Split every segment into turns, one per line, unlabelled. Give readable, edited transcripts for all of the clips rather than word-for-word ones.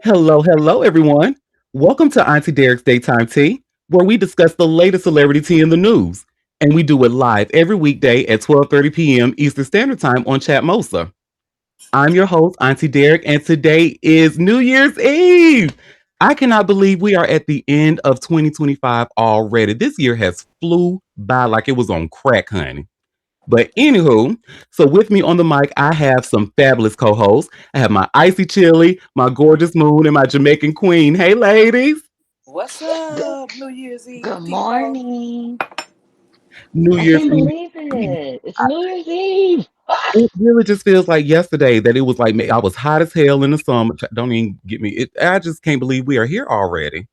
Hello, everyone. Welcome to Auntie Derek's Daytime Tea, where we discuss the latest celebrity tea in the news. And we do it live every weekday at 12:30 p.m. Eastern Standard Time on Chatmosa. I'm your host, Auntie Derek, and today is New Year's Eve. I cannot believe we are at the end of 2025 already. This year has flew by like it was on crack, honey. But anywho, so with me on the mic, I have some fabulous co-hosts. I have my icy chili, my gorgeous moon, and my Jamaican queen. Hey, ladies!
What's
Good,
up, New Year's
good
Eve people?
morning.
New
I
Year's
can't
Eve.
believe it. It's New Year's Eve.
It really just feels like yesterday that it was like I was hot as hell in the summer. Don't even get me. I just can't believe we are here already.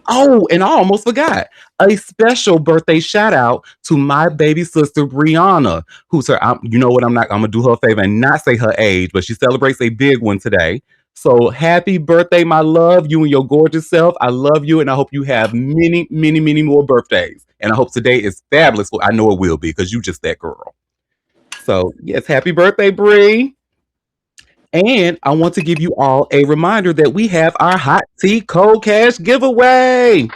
Oh, and I almost forgot a special birthday shout out to my baby sister Brianna, who's her. You know what? I'm gonna do her a favor and not say her age, but she celebrates a big one today. So happy birthday, my love! You and your gorgeous self. I love you, and I hope you have many, many, many more birthdays. And I hope today is fabulous. Well, I know it will be because you just that girl. So yes, happy birthday, Bree! And I want to give you all a reminder that we have our hot tea cold cash giveaway.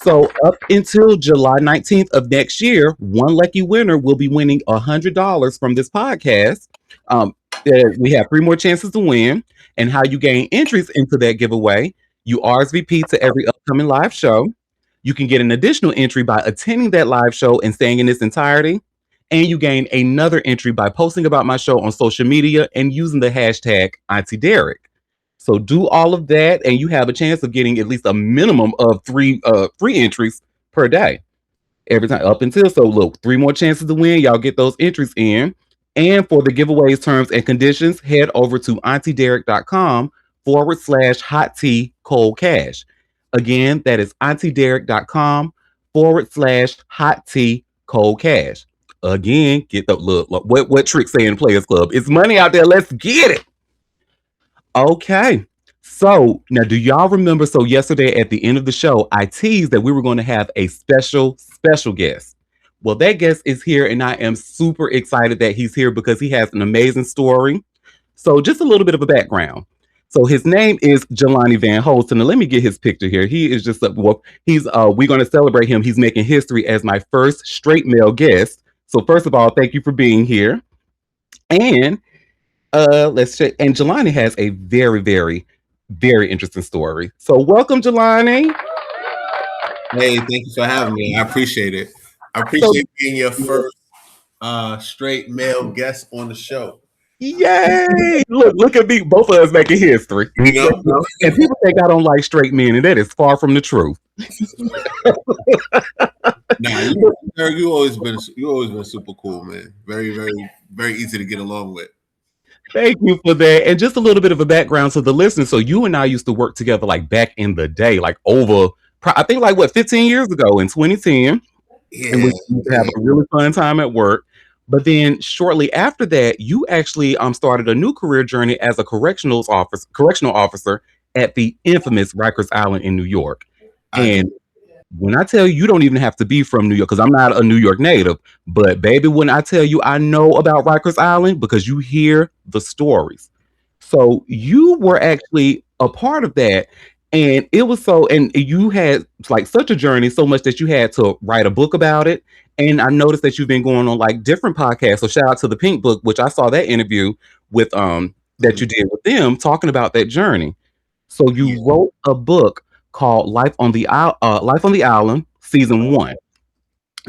So up until July 19th of next year, one lucky winner will be winning $100 from this podcast. Um, we have three more chances to win. And how you gain entries into that giveaway, you RSVP to every upcoming live show. You can get an additional entry by attending that live show and staying in its entirety. And you gain another entry by posting about my show on social media and using the hashtag Auntie Derek. So do all of that, and you have a chance of getting at least a minimum of three entries per day every time up until. So look, three more chances to win. Y'all get those entries in. And for the giveaways, terms, and conditions, head over to auntiederek.com/hot tea cold cash. Again, that is auntiederek.com/hot tea cold cash. Again, get the look what Trick say in Players Club. It's money out there. Let's get it. Okay. So now, do y'all remember? So, yesterday at the end of the show, I teased that we were going to have a special guest. Well, that guest is here, and I am super excited that he's here because he has an amazing story. So, just a little bit of a background. So, his name is Jelani Van Holsten. And let me get his picture here. He is just, well, we're going to celebrate him. He's making history as my first straight male guest. So, first of all, thank you for being here. And let's check. And Jelani has a very, very, very interesting story. So welcome, Jelani.
Hey, thank you for having me. I appreciate it. I
So
appreciate being your first straight male guest on the show.
yay! Look at me. Both of us making history.
You know,
And people think I don't like straight men, and that is far from the truth.
nah, Eric, you always been super cool, man. Very, very, very easy to get along with.
Thank you for that. And just a little bit of a background to the listeners. So you and I used to work together like back in the day, like over, I think like what, 15 years ago in 2010. And
Yeah,
we used to have
man.
a really fun time at work. But then shortly after that, you actually started a new career journey as a correctional officer at the infamous Rikers Island in New York.
I
And when I tell you, you don't even have to be from New York because I'm not a New York native. But baby, when I tell you I know about Rikers Island because you hear the stories. So you were actually a part of that. And it was so, and you had like such a journey, so much that you had to write a book about it. And I noticed that you've been going on like different podcasts. So shout out to the Pink Book, which I saw that interview with that you did with them talking about that journey. So
yeah,
you wrote a book called Life on the Island, Season One.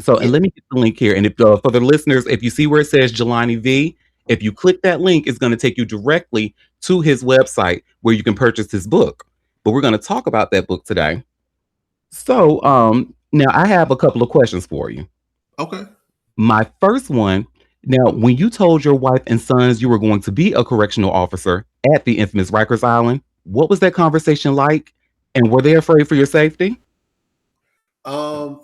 So,
yeah.
and let me get the link here. And if for the listeners, if you see where it says Jelani V, if you click that link, it's going to take you directly to his website where you can purchase his book. But we're going to talk about that book today. So, now I have a couple of questions for you.
Okay.
My first one. Now, when you told your wife and sons you were going to be a correctional officer at the infamous Rikers Island, what was that conversation like? And were they afraid for your safety?
Um,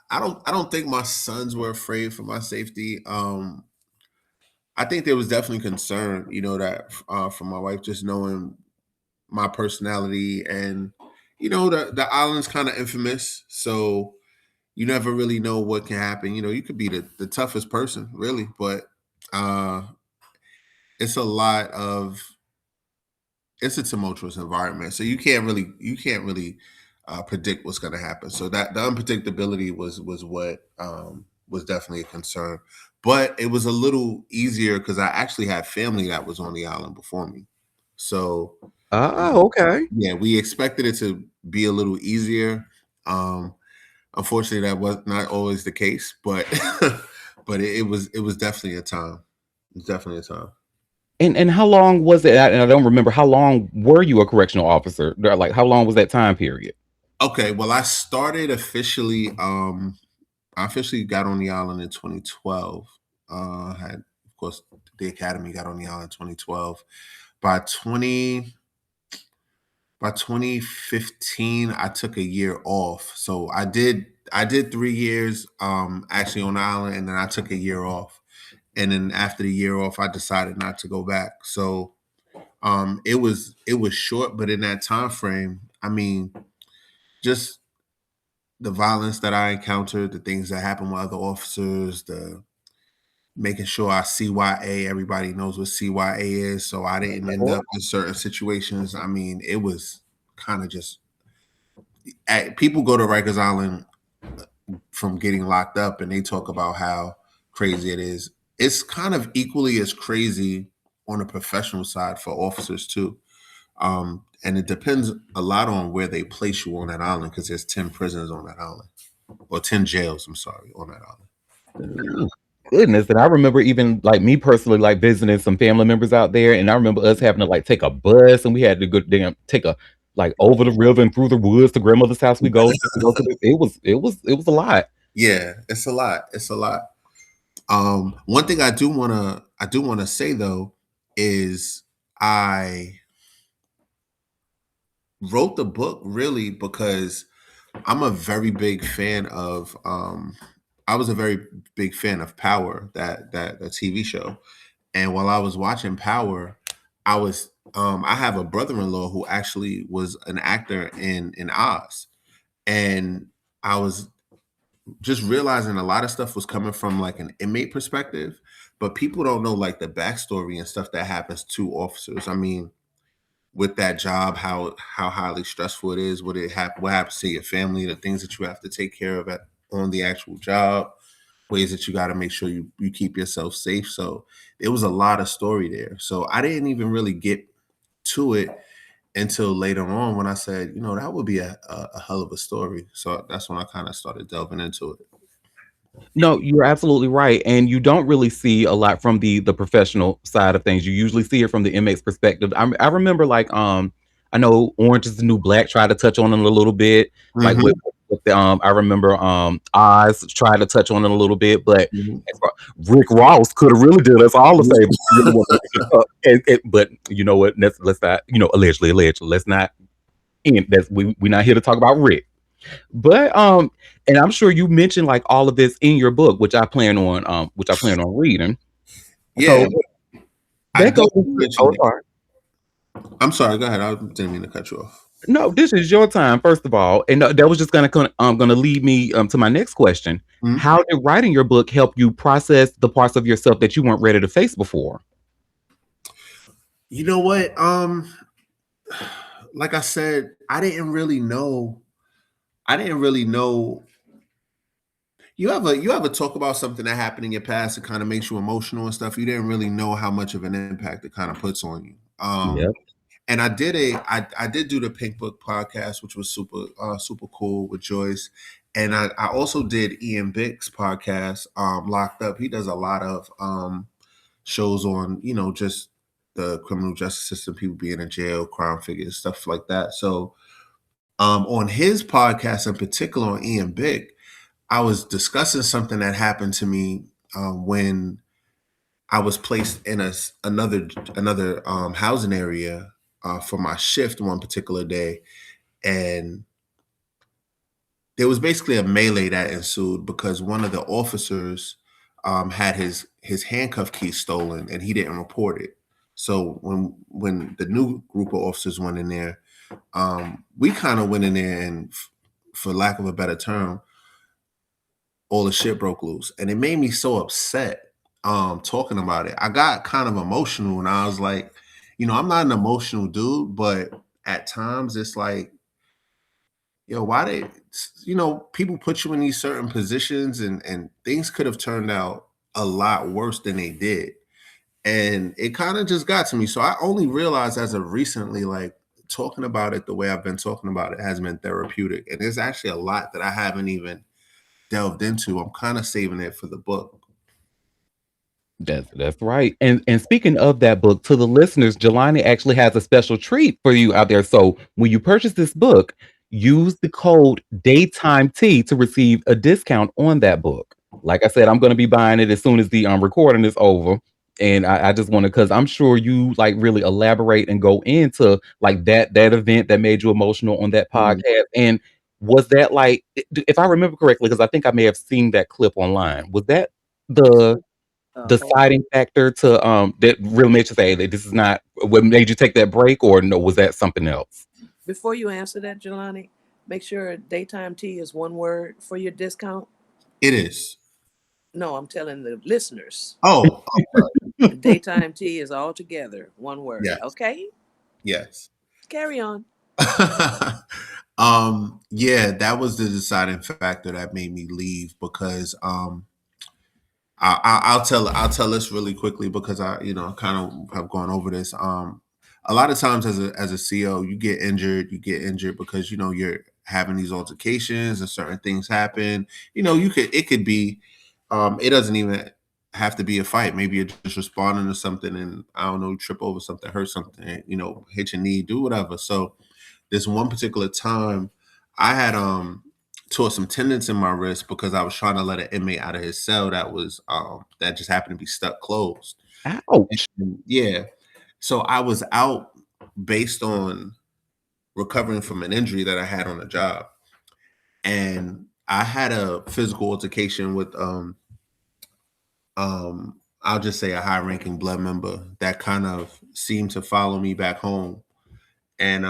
I don't think my sons were afraid for my safety. I think there was definitely concern, that from my wife, just knowing my personality, and the island's kind of infamous, so you never really know what can happen. You could be the toughest person, really, but uh it's a lot of it's a tumultuous environment, so you can't really predict what's going to happen. So that the unpredictability was what was definitely a concern, but it was a little easier because I actually had family that was on the island before me. So
Oh, okay.
yeah, we expected it to be a little easier. Um, Unfortunately, that was not always the case, but but it was definitely a time. It's definitely a time.
And how long was it? And I don't remember how long were you a correctional officer? Like how long was that time period?
Okay, well, I started officially. I officially got on the island in 2012. Had of course the academy got on the island in 2012. By 20 by 2015, I took a year off. So I did 3 years actually on the island, and then I took a year off. And then after the year off, I decided not to go back. So it was short, but in that time frame, I mean, just the violence that I encountered, the things that happened with other officers, the making sure I CYA, everybody knows what CYA is, so I didn't end up in certain situations. I mean, it was kind of just people go to Rikers Island from getting locked up and they talk about how crazy it is. It's kind of equally as crazy on the professional side for officers too. And it depends a lot on where they place you on that island because there's 10 prisons on that island or 10 jails, I'm sorry, on that island.
Ooh, goodness. And I remember even like me personally, like visiting some family members out there, and I remember us having to like take a bus, and we had to go damn take a like over the river and through the woods to grandmother's house. We go to go to the, it was a lot.
Yeah, it's a lot. It's a lot. One thing I do wanna say though is I wrote the book really because I'm a very big fan of I was a very big fan of Power, that TV show. And while I was watching Power, I have a brother-in-law who actually was an actor in Oz. And I was just realizing a lot of stuff was coming from like an inmate perspective, but people don't know like the backstory and stuff that happens to officers. I mean, with that job, how highly stressful it is, what happens to your family, the things that you have to take care of on the actual job, ways that you got to make sure you keep yourself safe. So it was a lot of story there. So I didn't even really get to it until later on when I said, that would be a hell of a story. So that's when I kind of started delving into it.
No, you're absolutely right, and you don't really see a lot from the professional side of things. You usually see it from the inmate's perspective. I remember like I know Orange is the New Black tried to touch on it a little bit, like
Hmm.
with the I remember Oz tried to touch on it a little bit, but
Hmm.
as far- Rick Ross could have really did us all the favor. If you really want to look it up. But you know what? Let's not allegedly let's not end. That's we're not here to talk about Rick. But and I'm sure you mentioned like all of this in your book, which I plan on reading.
Yeah,
So
I
that goes
definitely
into
mentioned
oh
it.
sorry.
I'm sorry. Go ahead. I didn't mean to cut you off.
No, this is your time, first of all. And that was just gonna lead me to my next question.
Mhm.
How did writing your book help you process the parts of yourself that you weren't ready to face before?
You know what? Like I said, I didn't really know. I didn't really know. You ever talk about something that happened in your past that kind of makes you emotional and stuff? You didn't really know how much of an impact it kind of puts on you.
Yeah.
And I did do the Pink Book podcast, which was super cool with Joyce. And I also did Ian Bick's podcast, Locked Up. He does a lot of shows on, just the criminal justice system, people being in jail, crime figures, stuff like that. So on his podcast in particular, on Ian Bick, I was discussing something that happened to me when I was placed in another housing area for my shift one particular day, and there was basically a melee that ensued because one of the officers had his handcuff key stolen and he didn't report it. So when the new group of officers went in there, we kind of went in there and, for lack of a better term, all the shit broke loose, and it made me so upset talking about it, I got kind of emotional, and I was like, I'm not an emotional dude, but at times it's like, why they, people put you in these certain positions, and things could have turned out a lot worse than they did. And it kind of just got to me. So I only realized as of recently, like, talking about it the way I've been talking about it has been therapeutic. And there's actually a lot that I haven't even delved into. I'm kind of saving it for the book.
That's right. And speaking of that book, to the listeners, Jelani actually has a special treat for you out there. So when you purchase this book, use the code Daytime Tea to receive a discount on that book. Like I said, I'm going to be buying it as soon as the recording is over. And I just want to, because I'm sure you like really elaborate and go into like that event that made you emotional on that
Mhm.
podcast. And was that like, if I remember correctly, because I think I may have seen that clip online, was that the
Hold on.
deciding factor to that really made you say that this is not what made you take that break, or no, was that something else?
Before you answer that, Jelani, make sure daytime tea is one word for your discount.
It is.
No, I'm telling the listeners.
Oh, I'm
Daytime tea is all together, one word.
yes,
Okay?
yes.
Carry on.
Yeah, that was the deciding factor that made me leave because I'll tell this really quickly because I kind of have gone over this. A lot of times as a CEO, you get injured because you're having these altercations and certain things happen. It could be, it doesn't even have to be a fight. Maybe you're just responding to something, and I don't know, trip over something, hurt something, hit your knee, do whatever. So this one particular time, I had tore some tendons in my wrist because I was trying to let an inmate out of his cell that just happened to be stuck closed.
Ouch.
And yeah, so I was out based on recovering from an injury that I had on the job, and I had a physical altercation with I'll just say a high ranking blood member that kind of seemed to follow me back home, and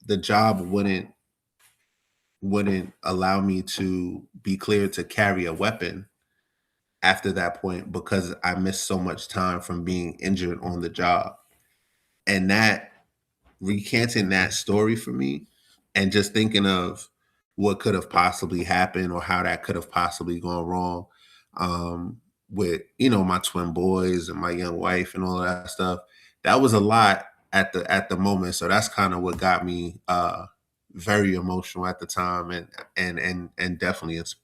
the job wouldn't allow me to be cleared to carry a weapon after that point because I missed so much time from being injured on the job. And that recanting that story for me and just thinking of what could have possibly happened or how that could have possibly gone wrong, with my twin boys and my young wife and all of that stuff. That was a lot at the moment. So that's kind of what got me very emotional at the time, and definitely it's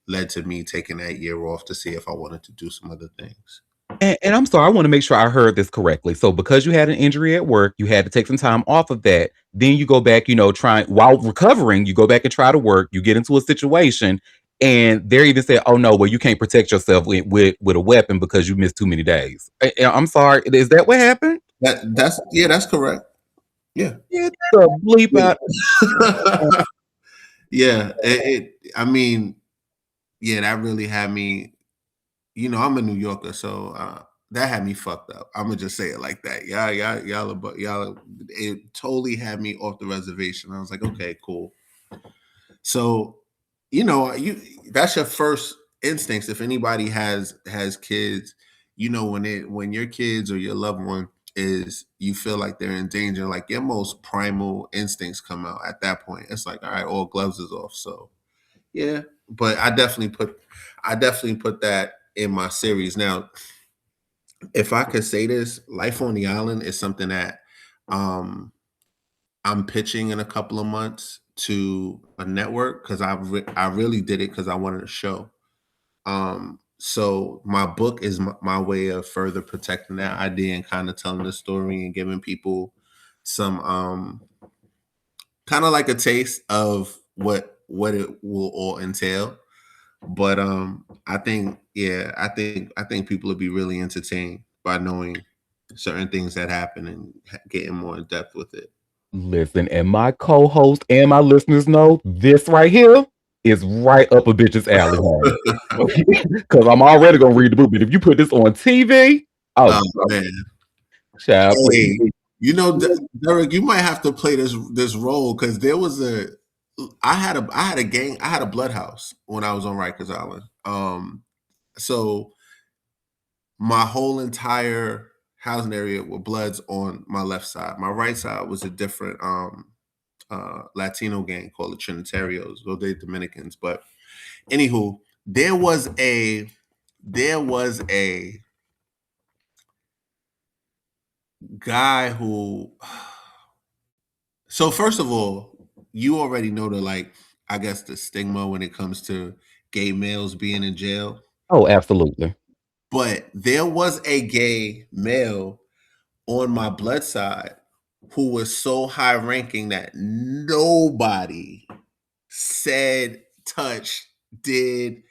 led to me taking that year off to see if I wanted to do some other things.
And I'm sorry, I want to make sure I heard this correctly. So because you had an injury at work, you had to take some time off of that. Then you go back, trying while recovering, you go back and try to work. You get into a situation, and they're even saying, "Oh no, well you can't protect yourself with a weapon because you missed too many days." I'm sorry, is that what happened?
That's correct. Yeah.
Get the bleep out!
Yeah, I mean, yeah, that really had me. I'm a New Yorker, so that had me fucked up. I'm gonna just say it like that. It totally had me off the reservation. I was like, okay, cool. So, you that's your first instincts. If anybody has kids, when your kids or your loved one is, you feel like they're in danger, like your most primal instincts come out at that point. It's like, all right, all gloves is off. So yeah, but I definitely put that in my series. Now, if I could say this, Life on the Island is something that um I'm pitching in a couple of months to a network because I really did it because I wanted a show. So my book is my way of further protecting that idea and kind of telling the story and giving people some kind of like a taste of what it will all entail. But I think people would be really entertained by knowing certain things that happen and getting more in depth with it.
Listen, and my co-host and my listeners know this right here is right up a bitch's alley, honey. Because I'm already gonna read the book, but if you put this on TV,
Oh
oh,
man.
child,
Hey,
please.
Derek, you might have to play this role because there was I had a blood house when I was on Rikers Island. So my whole entire housing area were Bloods on my left side. My right side was a different Latino gang called the Trinitarios. Well, they're Dominicans, but anywho, there was a guy who. So first of all, you already know the like, I guess the stigma when it comes to gay males being in jail.
Oh, absolutely.
But there was a gay male on my blood side who was so high ranking that nobody said, touched, did.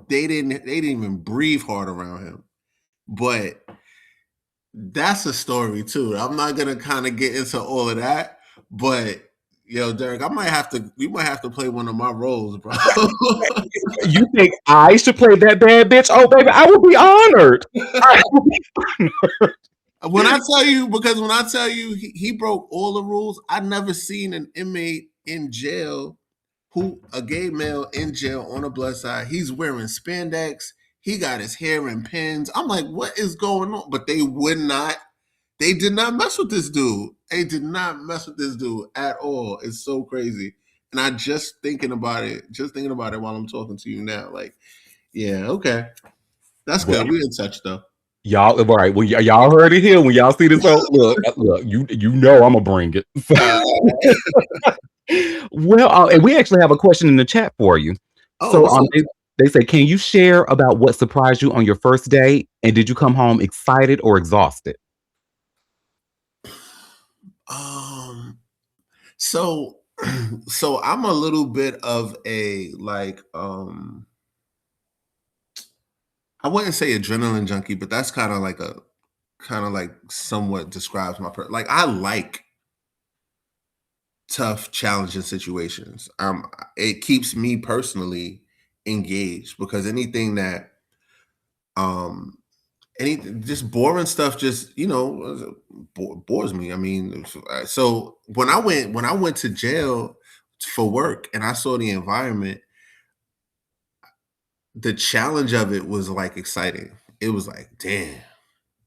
They didn't even breathe hard around him. But that's a story too. I'm not gonna kind of get into all of that, but yo, Derek, we might have to play one of my roles, bro.
You think I should play that bad bitch? Oh, baby, I would be honored. I would be honored.
When I tell you he broke all the rules, I've never seen an inmate in jail a gay male in jail on a blood side. He's wearing spandex. He got his hair in pins. I'm like, what is going on? But they did not mess with this dude. They did not mess with this dude at all. It's so crazy. And I just thinking about it while I'm talking to you now. Like, yeah, okay. That's
Well,
good. We're in touch though.
y'all, all right. Well, y'all heard it here. When y'all see this, look, you know I'm gonna bring it. Well, and we actually have a question in the chat for you.
Oh,
So,
what's up?
they say, can you share about what surprised you on your first date, and did you come home excited or exhausted?
So so I'm a little bit of a like I wouldn't say adrenaline junkie, but that's kind of like somewhat describes my like I like tough, challenging situations. It keeps me personally engaged because anything that um any just boring stuff just bores me. I mean, so when I went to jail for work and I saw the environment, the challenge of it was like exciting. It was like, damn,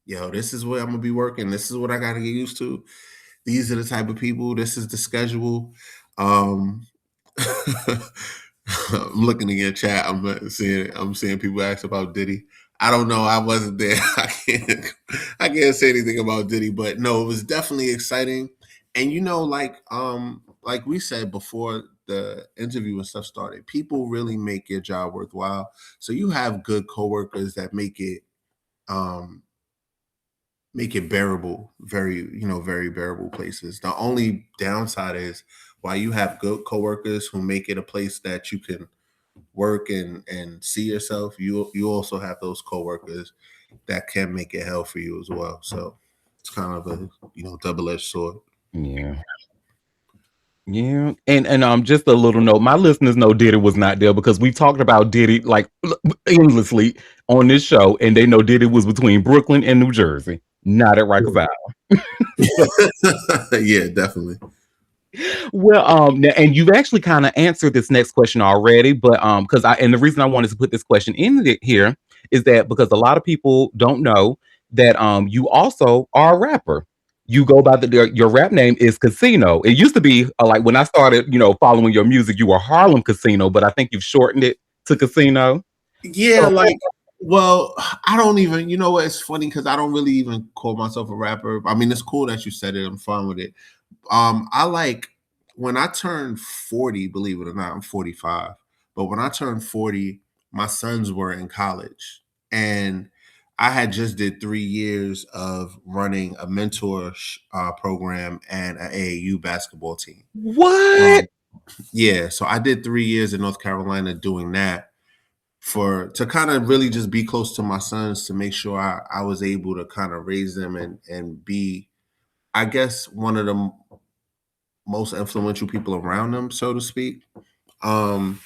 yo, this is where I'm gonna be working. This is what I gotta get used to. These are the type of people. This is the schedule. Um, I'm looking in your chat. I'm seeing people ask about Diddy. I don't know. I wasn't there. I can't say anything about Diddy, but no, it was definitely exciting. And like we said before the interview and stuff started, people really make your job worthwhile. So you have good coworkers that um make it bearable, very bearable places. The only downside is while you have good coworkers who make it a place that you can work and see yourself, you also have those coworkers that can make it hell for you as well. So it's kind of a double-edged sword.
Yeah. Yeah, and just a little note. My listeners know Diddy was not there because we talked about Diddy like endlessly on this show, and they know Diddy was between Brooklyn and New Jersey, not at Rikers Island.
Yeah, definitely.
Well, and you've actually kind of answered this next question already, but because and the reason I wanted to put this question in here is that because a lot of people don't know that you also are a rapper. You go by your rap name is Casino. It used to be like when I started, following your music, you were Harlem Casino, but I think you've shortened it to Casino.
Yeah,
So,
like, well, I don't even, what, it's funny because I don't really even call myself a rapper. I mean, it's cool that you said it. I'm fine with it. I like when I turned 40, believe it or not, I'm 45. But when I turned 40, my sons were in college. And I had just did 3 years of running a mentor program and an AAU basketball team.
what?
Yeah, so I did 3 years in North Carolina doing that to kind of really just be close to my sons to make sure I was able to kind of raise them and be, I guess, one of the most influential people around them, so to speak. Um,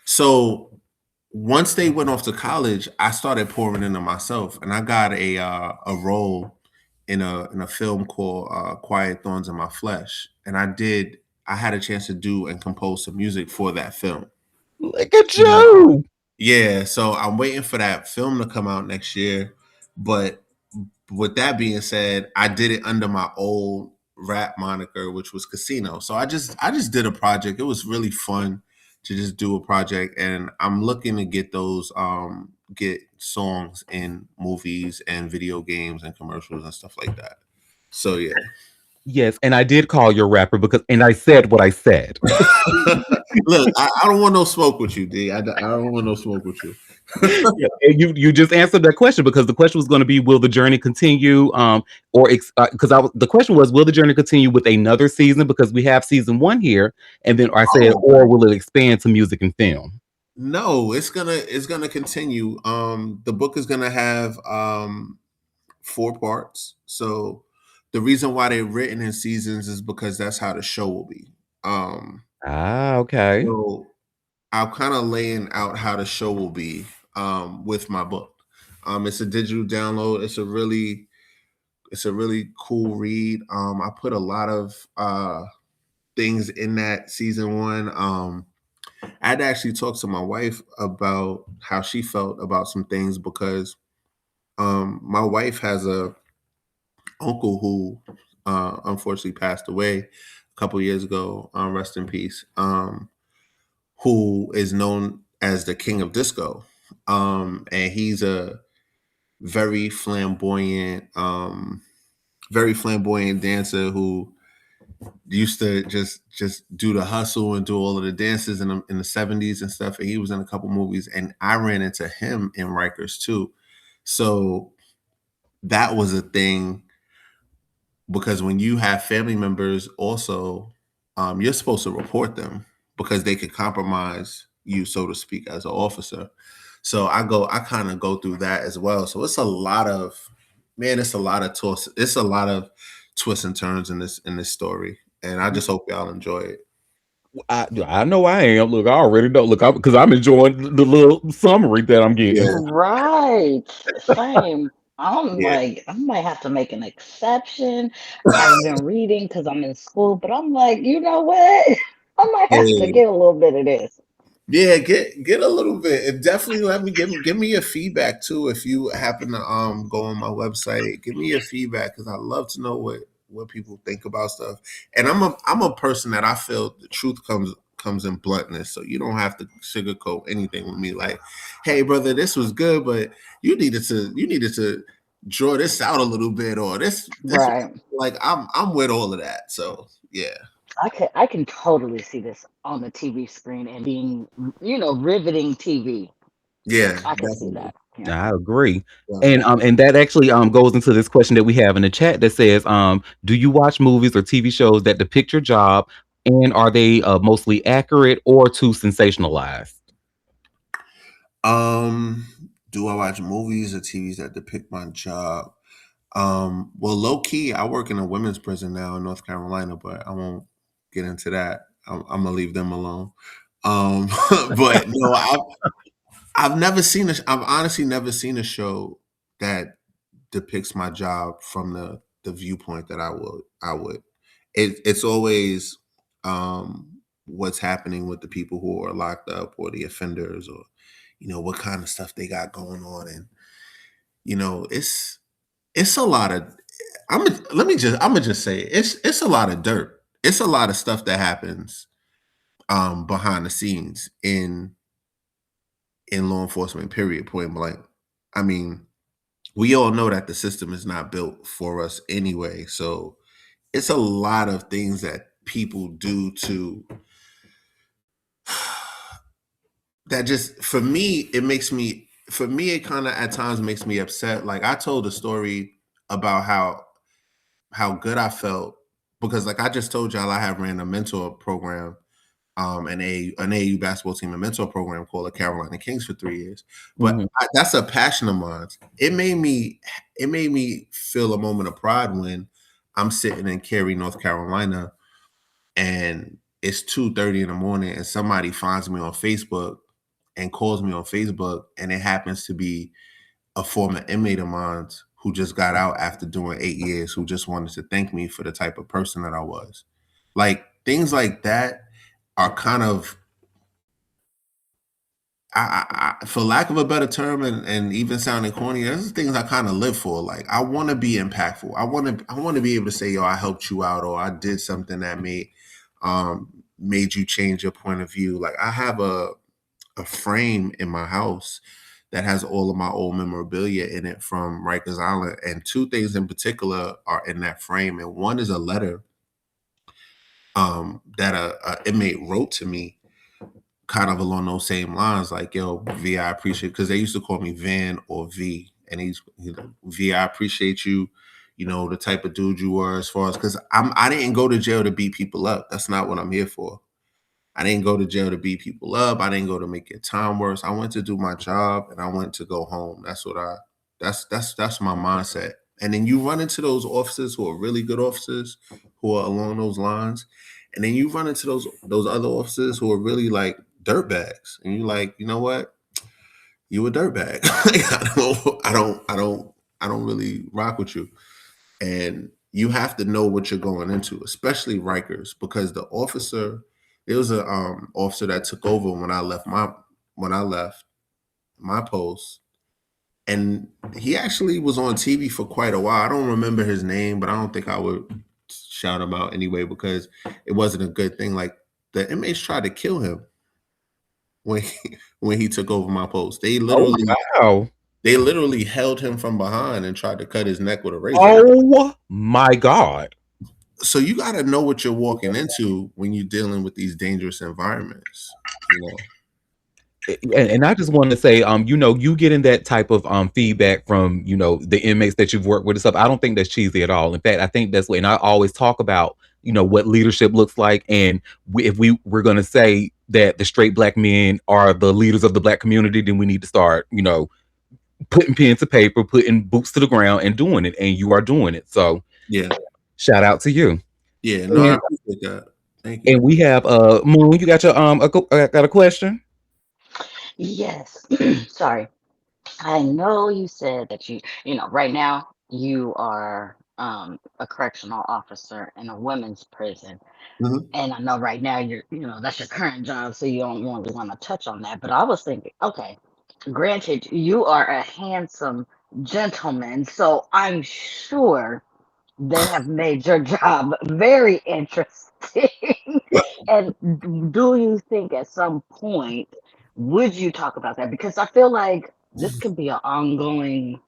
so once they went off to college, I started pouring into myself, and I got a role in a film called Quiet Thorns in My Flesh, and I had a chance to do and compose some music for that film.
Look at
Yeah.
you.
Yeah, so I'm waiting for that film to come out next year. But with that being said, I did it under my old rap moniker, which was Casino. So I just did a project. It was really fun to just do a project, and I'm looking to get songs in movies and video games and commercials and stuff like that. So yeah.
Yes, and I did call your rapper and I said what I said.
Look, I don't want no smoke with you, D. I don't want no smoke with you.
Yeah, and you just answered that question because the question was going to be, will the journey continue? Or because the question was, will the journey continue with another season? Because we have season one here, and then I said,
Oh
or will it expand to music and film?
no, it's gonna continue. The book is gonna have 4 parts. So the reason why they're written in seasons is because that's how the show will be. Um,
Ah, okay.
so I'm kind of laying out how the show will be with my book. It's a digital download. It's a really cool read. I put a lot of things in that season one. I'd actually talked to my wife about how she felt about some things because my wife has a uncle who unfortunately passed away a couple years ago. Rest in peace. Who is known as the King of Disco, and he's a very flamboyant, very flamboyant dancer who used to just do the hustle and do all of the dances in the 70s and stuff. And he was in a couple movies, and I ran into him in Rikers too. So that was a thing because when you have family members also, you're supposed to report them because they could compromise you, so to speak, as an officer. So I kind of go through that as well. So it's a lot of, man, it's a lot of twists and turns in this story, and I just hope y'all enjoy it.
I know I am. Look, I already know. Look, because I'm enjoying the little summary that I'm getting.
Yeah,
Right. Same. I'm
yeah,
like, I might have to make an exception. I haven't been reading because I'm in school, but I'm like, you know what? I might have to
yeah.
get a little bit of this.
Yeah, get a little bit. And definitely let me give me your feedback too. If you happen to go on my website, give me your feedback because I love to know what people think about stuff. And I'm a person that I feel the truth comes in bluntness. So you don't have to sugarcoat anything with me. Like, hey brother, this was good, but you needed to draw this out a little bit, or this
Right.
like I'm with all of that. So yeah.
I can totally see this on the TV screen and being, riveting TV.
Yeah,
I can see
definitely.
that. Yeah.
I agree.
Yeah.
And that actually goes into this question that we have in the chat that says, do you watch movies or TV shows that depict your job, and are they mostly accurate or too sensationalized?
Um, do I watch movies or TVs that depict my job? Well, low key, I work in a women's prison now in North Carolina, but I won't get into that. I'm gonna leave them alone. Um, but no, I've honestly never seen a show that depicts my job from the viewpoint that I would. It's always what's happening with the people who are locked up or the offenders, or what kind of stuff they got going on. And it's a lot of, I'm gonna just say it's a lot of dirt. It's a lot of stuff that happens behind the scenes in law enforcement, period, point blank. I mean, we all know that the system is not built for us anyway. So it's a lot of things that people do to that just, for me it kind of at times makes me upset. Like I told a story about how good I felt because, like I just told y'all, I have ran a mentor program, an AU basketball team, a mentor program called the Carolina Kings for 3 years. But
Mhm.
that's a passion of mine. It made me feel a moment of pride when I'm sitting in Cary, North Carolina, and it's 2:30 in the morning, and somebody finds me on Facebook and calls me on Facebook, and it happens to be a former inmate of mine who just got out after doing 8 years, who just wanted to thank me for the type of person that I was. Like things like that are kind of, for lack of a better term, and even sounding corny, there's things I kind of live for. Like I want to be impactful. I want to be able to say, "Yo, I helped you out," or "I did something that made you change your point of view." Like I have a frame in my house that has all of my old memorabilia in it from Rikers Island, and two things in particular are in that frame, and one is a letter that a inmate wrote to me kind of along those same lines, like, "Yo, V, I appreciate," because they used to call me Van or V, and V, I appreciate you, the type of dude you were, as far as, because I didn't go to jail to beat people up. That's not what I'm here for. I didn't go to jail to beat people up. I didn't go to make your time worse. I went to do my job and I went to go home. That's my mindset. And then you run into those officers who are really good officers who are along those lines. And then you run into those other officers who are really like dirtbags. And you're like, you know what? You a dirtbag. I don't really rock with you. And you have to know what you're going into, especially Rikers, because there was a officer that took over when I left my post, and he actually was on TV for quite a while. I don't remember his name, but I don't think I would shout him out anyway because it wasn't a good thing. Like the inmates tried to kill him when when he took over my post.
Oh wow.
They literally held him from behind and tried to cut his neck with a razor.
Oh my God.
So you got to know what you're walking into when you're dealing with these dangerous environments.
And I just want to say, you getting that type of feedback from, the inmates that you've worked with and stuff. I don't think that's cheesy at all. In fact, I think that's what, and I always talk about, what leadership looks like. And if we're going to say that the straight black men are the leaders of the black community, then we need to start, putting pen to paper, putting boots to the ground and doing it. And you are doing it. So
yeah,
shout out to you.
Yeah, no, I appreciate that. Thank you.
And we have Moon, you got your got a question?
Yes. Sorry. I know you said that right now you are a correctional officer in a women's prison.
Mhm.
And I know right now that's your current job, so you don't really want to touch on that. But I was thinking, okay, granted, you are a handsome gentleman, so I'm sure they have made your job very interesting. And do you think at some point would you talk about that? Because I feel like this could be an ongoing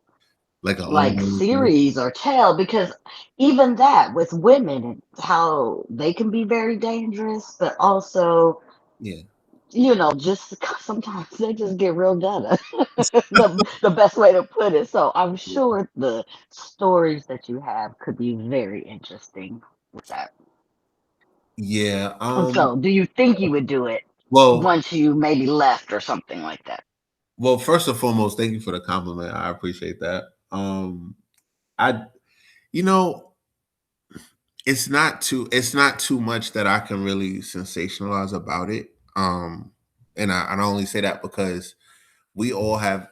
Like an
like
ongoing thing.
series or tale, because even that with women and how they can be very dangerous, but also
Yeah.
just sometimes they just get real ghetto. The best way to put it. So I'm sure the stories that you have could be very interesting with that.
Yeah.
And so do you think you would do it
Well,
once you maybe left or something like that?
well, first and foremost, thank you for the compliment. I appreciate that. I, you know, it's not too much that I can really sensationalize about it. And I only say that because we've all had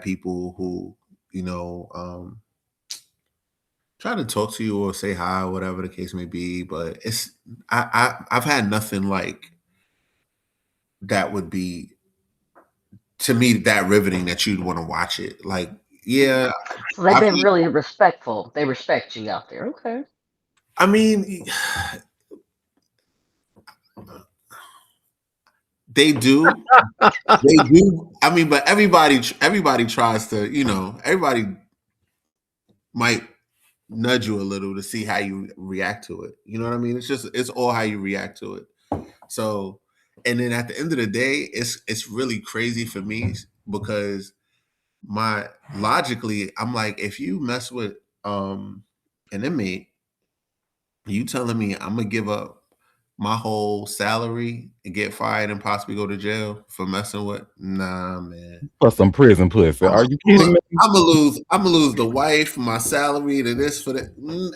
people who, you know, try to talk to you or say hi, whatever the case may be. But I've had nothing like that would be, to me, that riveting that you'd want to watch it. Like, yeah,
So they've
I
been really respectful. They respect you out there. Okay.
I mean, they do. They do. I mean, but everybody tries to, everybody might nudge you a little to see how you react to it. You know what I mean? It's all how you react to it. So, and then at the end of the day, it's really crazy for me because my logically, I'm like, if you mess with an inmate, you telling me I'm gonna give up my whole salary and get fired and possibly go to jail for messing with? Nah, man.
For some prison pussy. Are you kidding me?
I'm gonna lose the wife, my salary, to this for that.
Your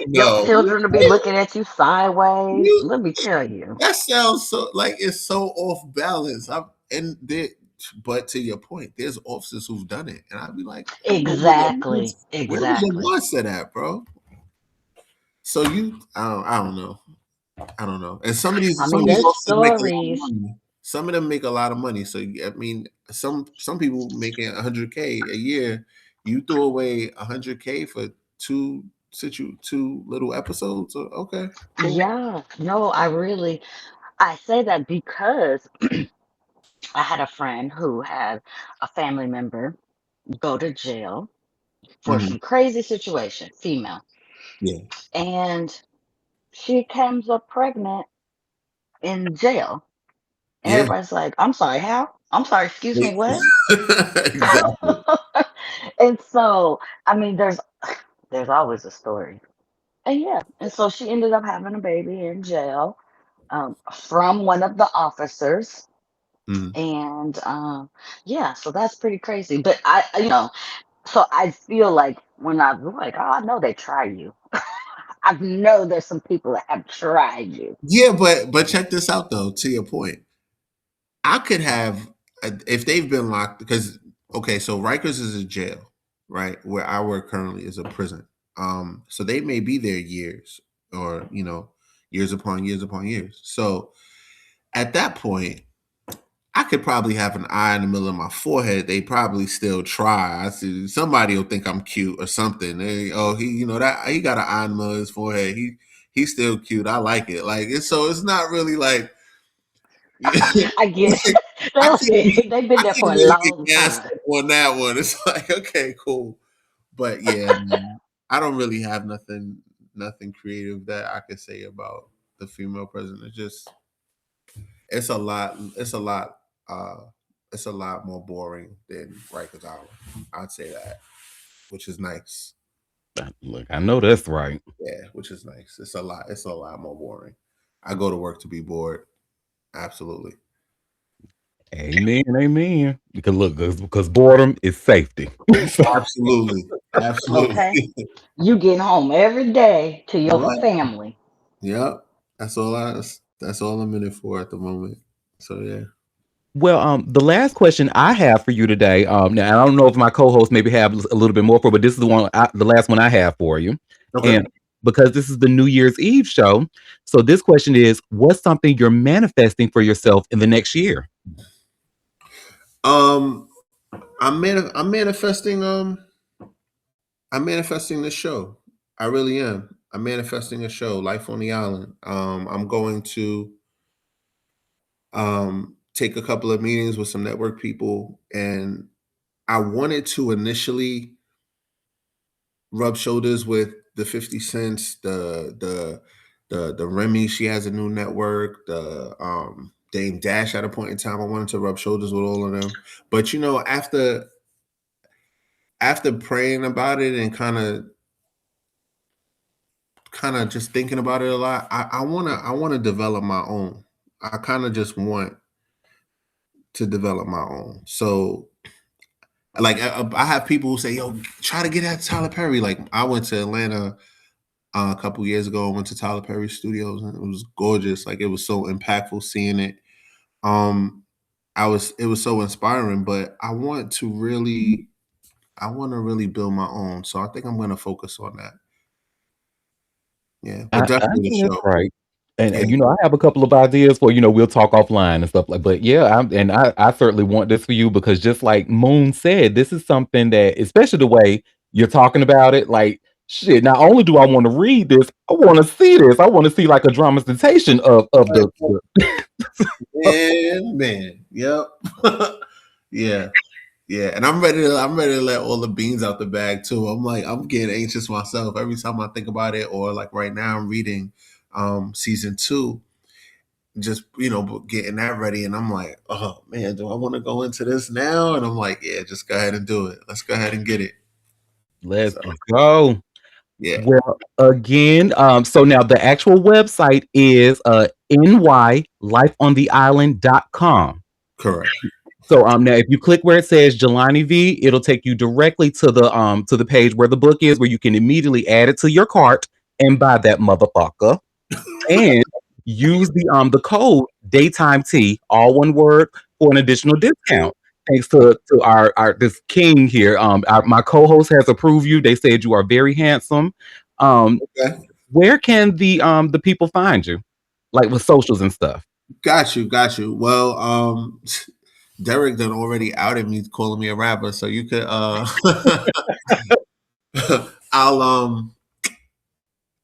No.
children will be looking at you sideways.
You,
Let me tell you.
that sounds so like it's so off balance. But to your point, there's officers who've done it, and I'd be like,
Exactly.
where was your
Exactly.
mindset at, bro? So I don't know. I don't know. And some of
I
these
mean, there's
officers make a lot of
stories.
money. some of them make a lot of money. So I mean, some people making 100K a year. You throw away 100K for two little episodes. Okay, cool.
Yeah, no, I say that because I had a friend who had a family member go to jail for
Hmm.
some crazy situation, female,
Yeah,
and she comes up pregnant in jail. And
yeah,
everybody's like, I'm sorry, how? I'm sorry, excuse me, what?
exactly.
And so, I mean, there's always a story. And yeah, and so she ended up having a baby in jail from one of the officers.
Mhm.
And yeah, so that's pretty crazy. But so I feel like when I'm like, oh, I know they try you. I know there's some people that have tried you.
Yeah, but check this out though. To your point, I could have if they've been locked because okay, so Rikers is a jail, right? Where I work currently is a prison. So they may be there years or years upon years upon years. So at that point, I could probably have an eye in the middle of my forehead. They probably still try. I see somebody will think I'm cute or something. He that he got an eye in the middle of his forehead. He's still cute. I like it. Like so it's not really like
I get
I
they've been
I
there
can't
for a
really get
long
gassed
time.
up on that one. It's like, okay, cool. But yeah, man, I don't really have nothing creative that I could say about the female president. It's just uh it's a lot more boring than Rikers Island. I'd say that, which is nice.
Look, I know that's right.
Yeah, which is nice. It's a lot more boring. I go to work to be bored. Absolutely.
Amen, amen. Because look, because boredom is safety. So,
Absolutely. Absolutely.
Okay. You getting home every day to your
What?
family.
Yep. That's all I'm in it for at the moment. So yeah.
well, the last question I have for you today, now I don't know if my co-host maybe have a little bit more for, but this is the last one I have for you,
Okay.
and because this is the New Year's Eve show, so this question is: what's something you're manifesting for yourself in the next year?
Um I'm manifesting I'm manifesting this show. I really am. I'm manifesting a show, Life on the Island. I'm going to take a couple of meetings with some network people and I wanted to initially rub shoulders with the 50 Cents, the Remy, she has a new network, the Dame Dash at a point in time. I wanted to rub shoulders with all of them. But after praying about it and kind of just thinking about it a lot, I wanna develop my own. I kind of just want to develop my own. So like I have people who say, "Yo, try to get at Tyler Perry." Like I went to Atlanta a couple years ago. I went to Tyler Perry Studios, and it was gorgeous. Like it was so impactful seeing it. Um, it was so inspiring. But I want to really build my own. So I think I'm going to focus on that. Yeah, but
I
definitely the
know that's
show.
right.
Yeah,
And I have a couple of ideas for we'll talk offline and stuff like. But yeah, I certainly want this for you because just like Moon said, this is something that, especially the way you're talking about it, like shit. Not only do I want to read this, I want to see this. I want to see like a dramatization of
man. Yep. Yeah. Yeah, and I'm ready to let all the beans out the bag too. I'm getting anxious myself every time I think about it, or like right now I'm reading season two, just getting that ready, and I'm like, oh man, do I want to go into this now? And I'm like, yeah, just go ahead and do it. Let's go ahead and get it.
let's
So
go.
yeah,
Well, again, so now the actual website is nylifeontheisland.com.
correct.
So now if you click where it says Jelani V, it'll take you directly to the page where the book is, where you can immediately add it to your cart and buy that motherfucker. And use the code daytime tea, all one word, for an additional discount. Thanks to our this king here. My co-host has approved you. They said you are very handsome. Um,
Okay.
where can the people find you? Like with socials and stuff.
Got you, got you. Well, Derek done already outed me calling me a rapper, so you could I'll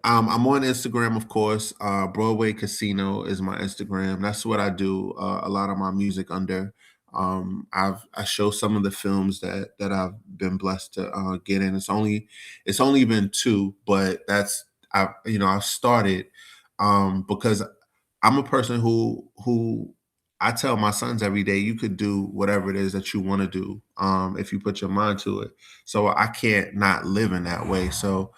I'm on Instagram, of course. Broadway Casino is my Instagram. That's what I do a lot of my music under. I show some of the films that I've been blessed to get in. It's only been two, but I've started because I'm a person who I tell my sons every day, you could do whatever it is that you want to do if you put your mind to it. So I can't not live in that way. So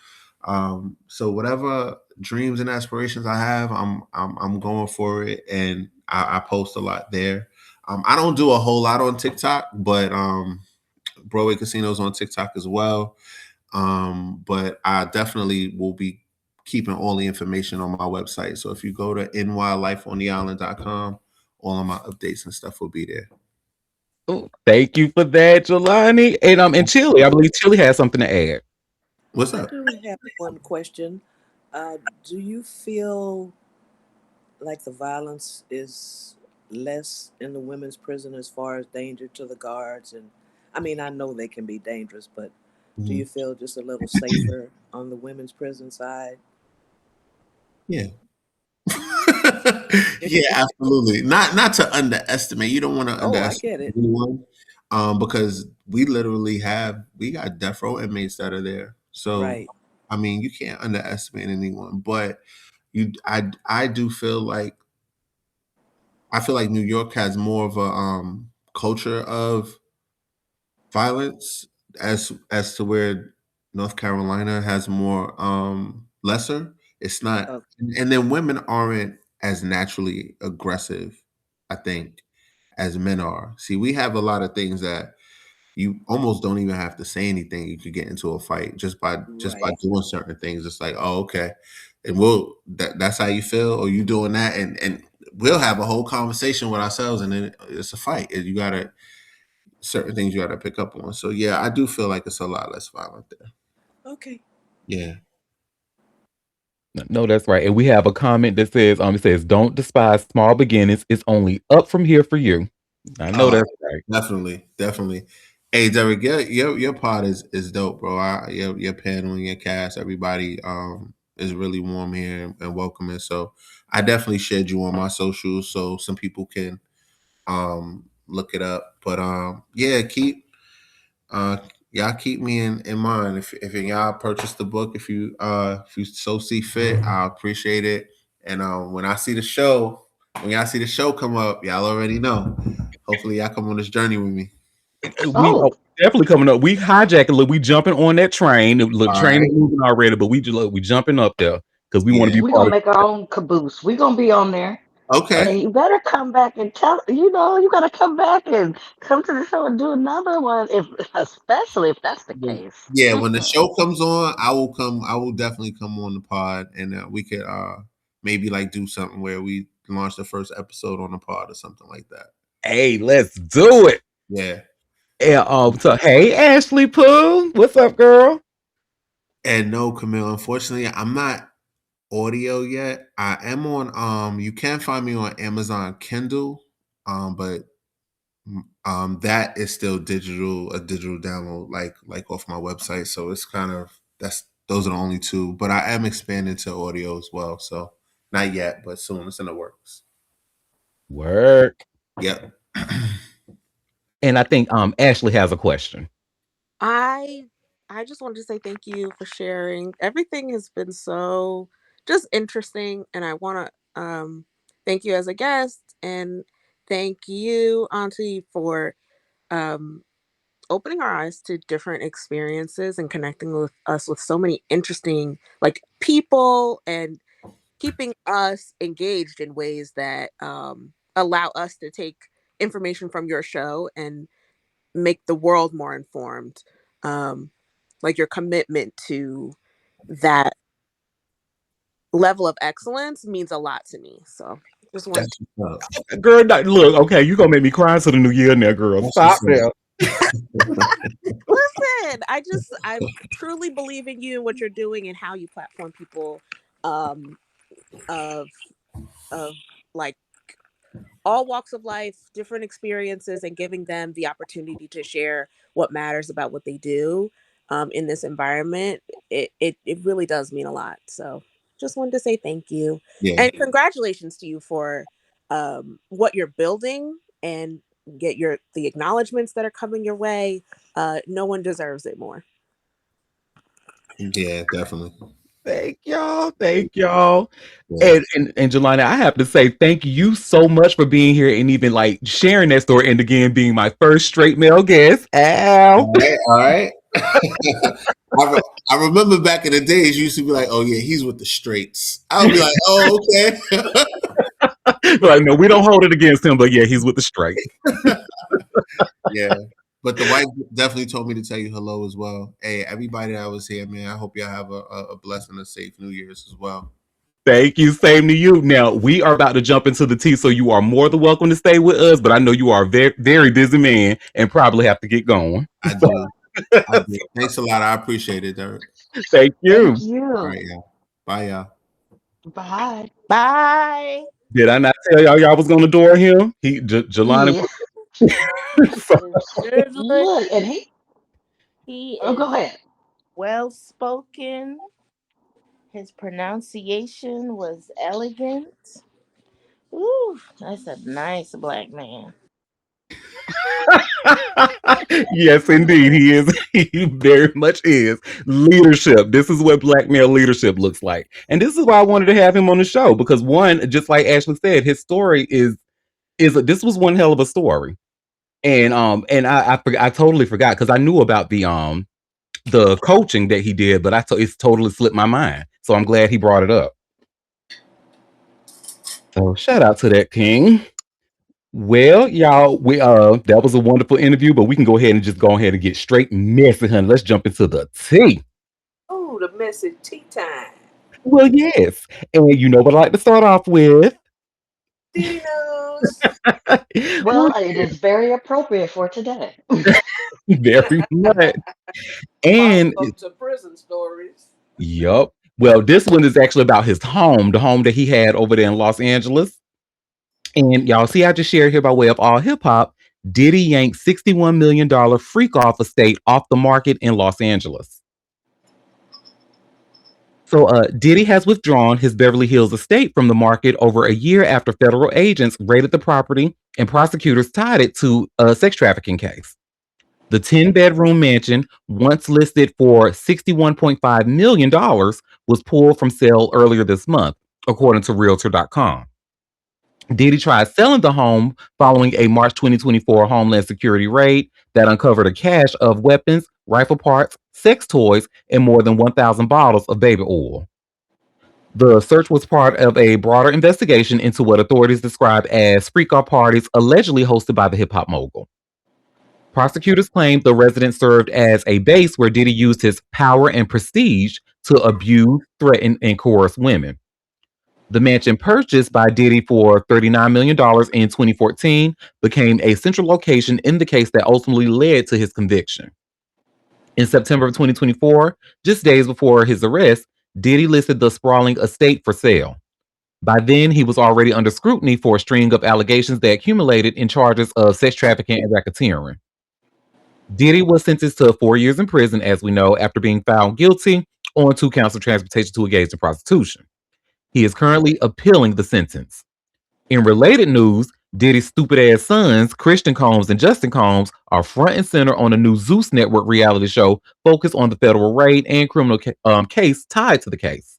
whatever dreams and aspirations I have, I'm going for it, and I post a lot there. I don't do a whole lot on TikTok, but Broadway Casinos on TikTok as well. But I definitely will be keeping all the information on my website. So if you go to nylifeontheisland.com, all of my updates and stuff will be there.
Oh, thank you for that, Jelani. And Chili, I believe Chili has something to add.
What's
I
up?
do have one question. Do you feel like the violence is less in the women's prison as far as danger to the guards? And I mean, I know they can be dangerous, but do you
Mhm.
feel just a little safer on the women's prison side?
Yeah. Yeah, absolutely. Not to underestimate. You don't want to
Oh, I
underestimate
get it.
anyone, because we got death row inmates that are there. So
Right.
I mean, you can't underestimate anyone. But I do feel like New York has more of a culture of violence as to where North Carolina has more lesser. It's not,
Okay.
and then women aren't as naturally aggressive, I think, as men are. See, we have a lot of things that you almost don't even have to say anything. You could get into a fight just by
Right.
doing certain things. It's like, oh, okay, and that's how you feel, or you doing that, and we'll have a whole conversation with ourselves, and then it's a fight. And you gotta certain things you gotta pick up on. So yeah, I do feel like it's a lot less violent there.
Okay.
Yeah.
No, that's right. And we have a comment that says, it says, "Don't despise small beginnings. It's only up from here for you." I know
Uh,
that's right.
definitely, definitely. Hey, Derek, your pod is dope, bro. Your panel and your cast, everybody is really warm here and welcoming. So I definitely shared you on my socials so some people can look it up. But yeah, uh y'all keep me in mind. If y'all purchase the book, if you so see fit, I appreciate it. And when y'all see the show come up, y'all already know. Hopefully y'all come on this journey with me.
We
Oh,
definitely coming up. We hijacking. Look, we jumping on that train. The
All
train is
right.
moving already, but we jumping up there because we want to
Yeah.
be
we
part
gonna
of.
make our own caboose. We gonna be on there.
Okay.
And you better come back and tell, you gotta come back and come to the show and do another one, if especially if that's the case.
Yeah, when the show comes on, I will come. I will definitely come on the pod, and we could maybe like do something where we launch the first episode on the pod or something like that.
Hey, let's do it.
Yeah.
Yeah. So hey, Ashley Pooh, what's up, girl?
And no, Camille, unfortunately, I'm not audio yet. I am on you can find me on Amazon Kindle, but that is still a digital download like off my website. So it's kind of that's those are the only two. But I am expanding to audio as well. So not yet, but soon. It's in the works.
Work.
Yep.
And I think Ashley has a question.
I I just wanted to say thank you for sharing. Everything has been so just interesting, and I want to thank you as a guest, and thank you, Auntie, for um opening our eyes to different experiences and connecting with us with so many interesting like people, and keeping us engaged in ways that allow us to take information from your show and make the world more informed. Um, like your commitment to that level of excellence means a lot to me. So just wanted
That's
to.
what's up.
Girl, look, okay, you gonna make me cry to the new year now, girl.
That's
Stop
what's up.
there.
Listen, I truly believe in you and what you're doing and how you platform people, um, of of like all walks of life, different experiences, and giving them the opportunity to share what matters about what they do in this environment, it really does mean a lot. So just wanted to say thank you
Yeah,
and congratulations to you for what you're building and get the acknowledgments that are coming your way. No one deserves it more.
yeah, definitely.
Thank y'all. Thank y'all.
Yeah.
And Jelani, I have to say thank you so much for being here and even like sharing that story and again being my first straight male guest. Ow.
All right, all right. I, re- I remember back in the days, you used to be like, "Oh yeah, he's with the straights." I would be like, "Oh okay."
Like, no, we don't hold it against him, but yeah, he's with the straight.
Yeah. But the wife definitely told me to tell you hello as well. Hey, everybody that was here, man. I hope y'all have a blessed and a safe New Year's as well.
Thank you. Same to you. Now, we are about to jump into the tea, so you are more than welcome to stay with us, but I know you are a very, very busy man and probably have to get going.
I do. I do. Thanks a lot. I appreciate it, Derek.
Thank you.
Thank
All
you.
right, y'all. Bye, y'all.
Bye.
Bye.
Did I not tell y'all was going to adore him? Jelani.
Yeah.
Seriously,
Look, and he.
he
Oh,
is
go ahead.
well spoken. His pronunciation was elegant. Ooh, that's a nice black man.
Yes, indeed. He is. He very much is. Leadership. This is what black male leadership looks like. And this is why I wanted to have him on the show because one, just like Ashley said, his story is this was one hell of a story. And I totally forgot because I knew about the coaching that he did, but it's totally slipped my mind. So I'm glad he brought it up. So shout out to that king. Well, y'all, we that was a wonderful interview, but we can go ahead and just go ahead and get straight messy, honey. Let's jump into the tea.
Oh, the message tea time.
Well, yes, and you know what I like to start off with.
Diddy knows.
Well,
Well, it is very appropriate for today.
very much,
Follow
and
up to prison stories.
yup. Well, this one is actually about his home, the home that he had over there in Los Angeles. And y'all see, I just shared here by way of all hip hop. Diddy yanked $61 million freak off estate off the market in Los Angeles. So, Diddy has withdrawn his Beverly Hills estate from the market over a year after federal agents raided the property and prosecutors tied it to a sex trafficking case. The 10-bedroom mansion, once listed for $61.5 million, was pulled from sale earlier this month, according to Realtor.com. Diddy tried selling the home following a March 2024 Homeland Security raid that uncovered a cache of weapons, rifle parts, sex toys, and more than 1,000 bottles of baby oil. The search was part of a broader investigation into what authorities described as freak-off parties allegedly hosted by the hip hop mogul. Prosecutors claimed the residence served as a base where Diddy used his power and prestige to abuse, threaten, and coerce women. The mansion purchased by Diddy for $39 million in 2014 became a central location in the case that ultimately led to his conviction. In September of 2024, just days before his arrest, Diddy listed the sprawling estate for sale. By then, he was already under scrutiny for a string of allegations that accumulated in charges of sex trafficking and racketeering. Diddy was sentenced to 4 years in prison, as we know, after being found guilty on 2 counts of transportation to engage in prostitution. He is currently appealing the sentence. In related news, Diddy's stupid ass sons, Christian Combs and Justin Combs, are front and center on a new Zeus Network reality show focused on the federal raid and criminal case tied to the case.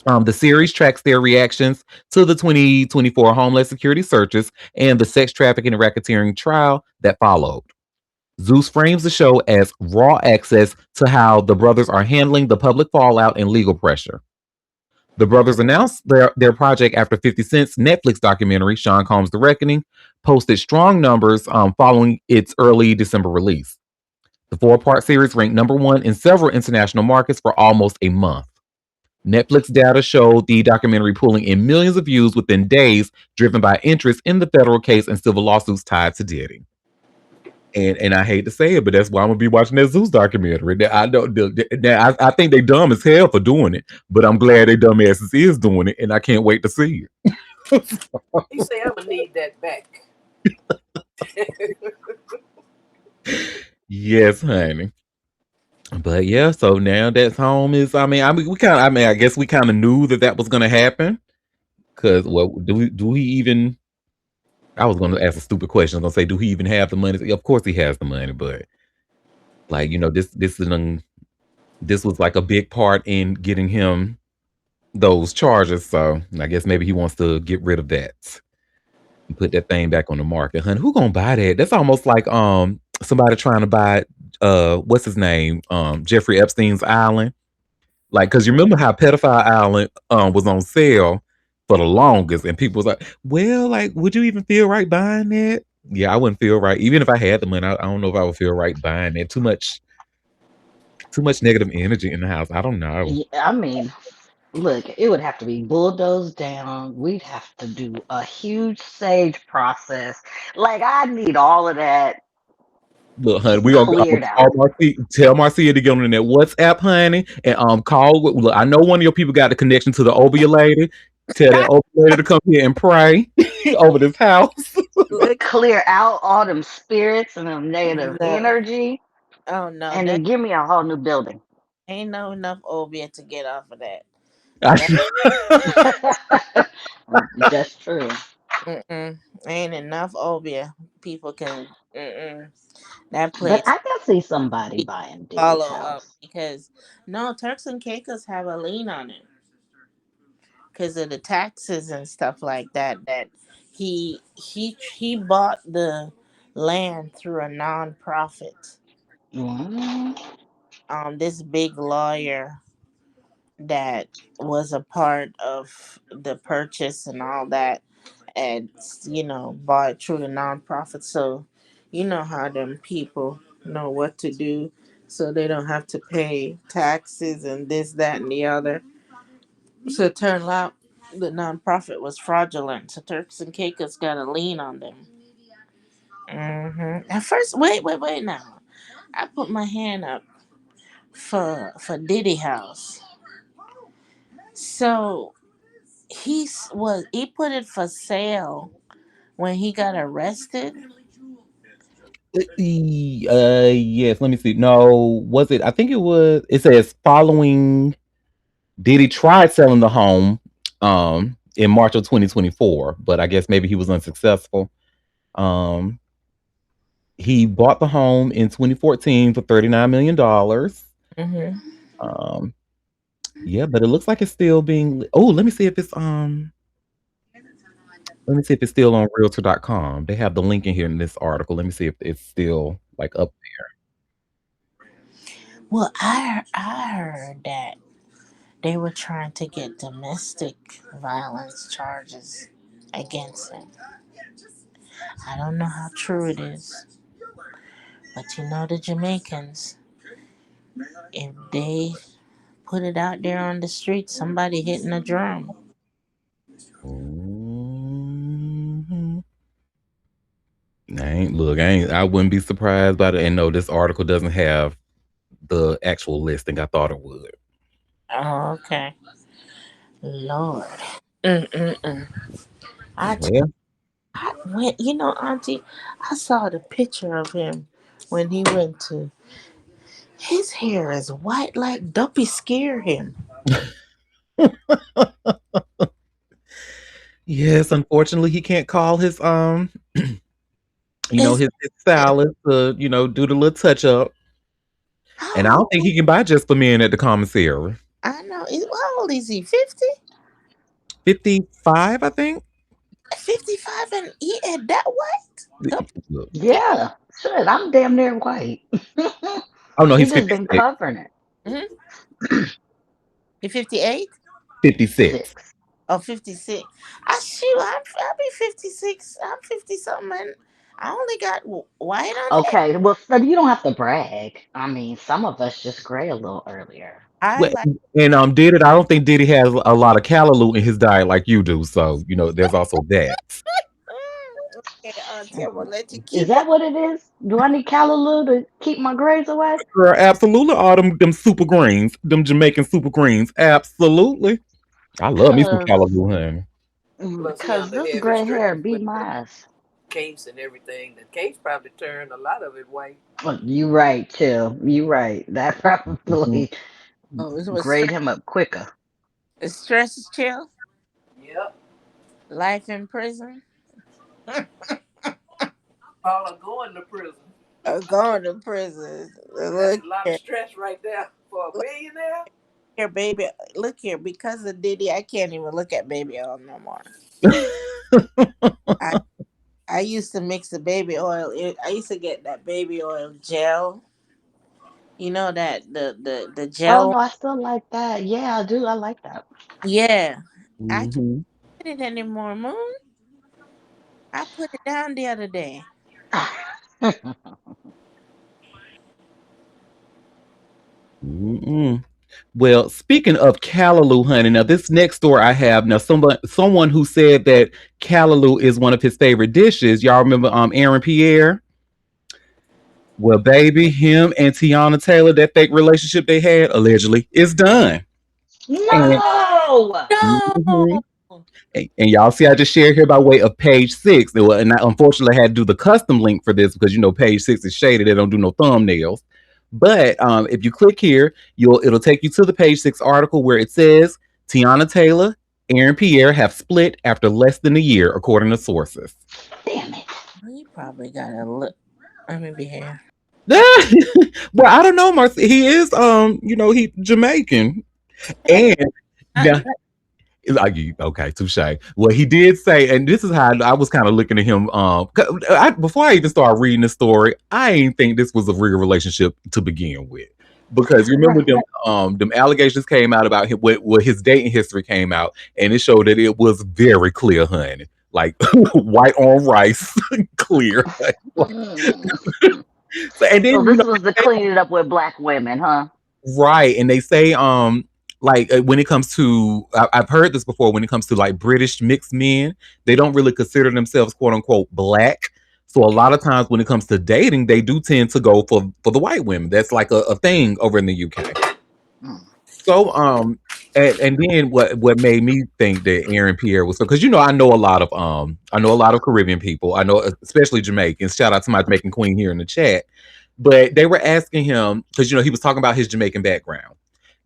The series tracks their reactions to the 2024 Homeland Security searches and the sex trafficking and racketeering trial that followed. Zeus frames the show as raw access to how the brothers are handling the public fallout and legal pressure. The brothers announced their project after 50 Cent's Netflix documentary, Sean Combs The Reckoning, posted strong numbers following its early December release. The 4-part series ranked number one in several international markets for almost a month. Netflix data showed the documentary pulling in millions of views within days, driven by interest in the federal case and civil lawsuits tied to Diddy. And I hate to say it, but that's why I'm gonna be watching that Zeus documentary. I don't. I think they dumb as hell for doing it, but I'm glad they dumbasses is doing it, and I can't wait to see it.
He say I'm gonna need that back.
Yes, honey. But yeah, so now that's home is. I mean, we kind of. I mean, I guess we kind of knew that that was going to happen. Cause well, do we even? I was going to ask a stupid question. I was going to say, do he even have the money? Of course, he has the money, but like this was like a big part in getting him those charges. So I guess maybe he wants to get rid of that and put that thing back on the market. Honey, who gonna buy that? That's almost like somebody trying to buy what's his name? Jeffrey Epstein's island. Like, cause you remember how Pedophile Island was on sale for the longest, and people was like, well, like, would you even feel right buying that? Yeah, I wouldn't feel right. Even if I had the money, I don't know if I would feel right buying it. Too much negative energy in the house. I don't know.
Yeah, I mean, look, it would have to be bulldozed down. We'd have to do a huge sage process. Like, I need all of that
Look, honey, we gonna
cleared
call
out.
Tell Marcia to get on that WhatsApp, honey, and call. Look, I know one of your people got the connection to the Obia lady. Tell that Obia lady to come here and pray over this house.
Look,
Clear out all them spirits and them negative
No.
energy,
Oh no,
and
that
then give me a whole new building.
ain't no enough obeah to get off of that. That
That's true.
ain't enough obeah. People can that
But
place
I can see somebody
be
buying Diddy's
follow up
house.
because no Turks and Caicos have a lien on it because of the taxes and stuff like that. That he bought the land through a non-profit.
Mm,
This big lawyer that was a part of the purchase and all that, and bought through the nonprofit. So you know how them people know what to do, so they don't have to pay taxes and this, that, and the other. So it turned out the nonprofit was fraudulent. So Turks and Caicos got a lien on them. At first, wait. Now I put my hand up for Diddy House. So he put it for sale when he got arrested.
Yes. Let me see. No, was it? I think it was. It says following Diddy tried selling the home in March of 2024, but I guess maybe he was unsuccessful. Um, he bought the home in 2014 for $39 million.
Mm-hmm.
Um, yeah, but it looks like it's still being. Oh, let me see if it's still on Realtor.com. They have the link in here in this article. Let me see if it's still like up.
Well, I heard that they were trying to get domestic violence charges against him. I don't know how true it is, but the Jamaicans, if they put it out there on the street, somebody hitting a drum.
Mhm. I wouldn't be surprised by it. And no, this article doesn't have the actual listing. I thought it would.
Oh, okay. Lord. Mm-mm-mm. I, t-
Well,
I went, Auntie, I saw the picture of him when he went to. His hair is white like Duppy scare him.
yes, unfortunately, he can't call
Is
his stylist to, do the little touch up. And I
how
don't think he can buy just for men at the commissary.
I know. How old is he? 50?
55, I think.
55 and he had that white? Duppy
Look.
scare.
yeah, shit, I'm damn near white.
Oh no,
He
he's
just been
56.
covering it.
Mm-hmm. He 58?
56.
6.
Oh, 56. I'll be 56. I'm 50 something and I only got white on it.
Okay, well, so you don't have to brag. I mean, some of us just gray a little earlier.
I
Well,
like
and I don't think Diddy has a lot of callaloo in his diet like you do. So, there's also that.
okay, Auntie, I'm gonna let you
Is
keep
that what it is? Do I need callaloo to keep my grades away?
Girl, absolutely. All them super greens, them Jamaican super greens. Absolutely. I love me some
Cause
callaloo, honey.
Plus, he
Because
under
this
heavy
gray hair
stress
beat
with
my
the
ass.
case and everything. The case probably turned a lot of it white.
Well, you right too. You right. That
Mhm.
probably
Oh, it was
grayed him up quicker.
stress is chill.
Yep.
Life in prison.
Paula going to prison.
Going to prison.
That's
Look
a lot of
here,
stress right there for a
look
billionaire.
here, baby. Look here. Because of Diddy, I can't even look at baby oil no more. I I used to mix the baby oil. I used to get that baby oil gel. You know that the
Oh
gel.
no, I still like that. Yeah, I do. I like that.
Yeah, I can't
Mhm.
get it anymore. Moon. I put it down the other day.
Mm-mm. Well, speaking of callaloo, honey, now this next story I have now someone who said that callaloo is one of his favorite dishes. Y'all remember Aaron Pierre? Well, baby, him and Tiana Taylor, that fake relationship they had allegedly is done. And
No.
mhm.
No.
And y'all see, I just shared here by way of page six. And I unfortunately had to do the custom link for this because page six is shaded. They don't do no thumbnails. But if you click here, it'll take you to the page six article where it says Tiana Taylor, Aaron Pierre have split after less than a year, according to sources.
Damn it.
He probably got a look. Let me be here.
Well, I don't know, Marcy. He is he Jamaican. And now okay, touche. Well, he did say, and this is how I was kind of looking at him. Before I even started reading the story, I ain't think this was a real relationship to begin with, because you remember
Right.
them allegations came out about him, what his dating history came out, and it showed that it was very clear, honey, like white on rice, clear.
Mm.
So, and
So
then
this was to clean it up with black women, huh?
right, and they say like when it comes to I've heard this before, when it comes to like British mixed men, they don't really consider themselves quote unquote black. So a lot of times when it comes to dating, they do tend to go for the white women. That's like a thing over in the UK.
Mm.
So and then what made me think that Aaron Pierre was, because I know a lot of Caribbean people. I know especially Jamaicans. Shout out to my Jamaican queen here in the chat. But they were asking him, because he was talking about his Jamaican background.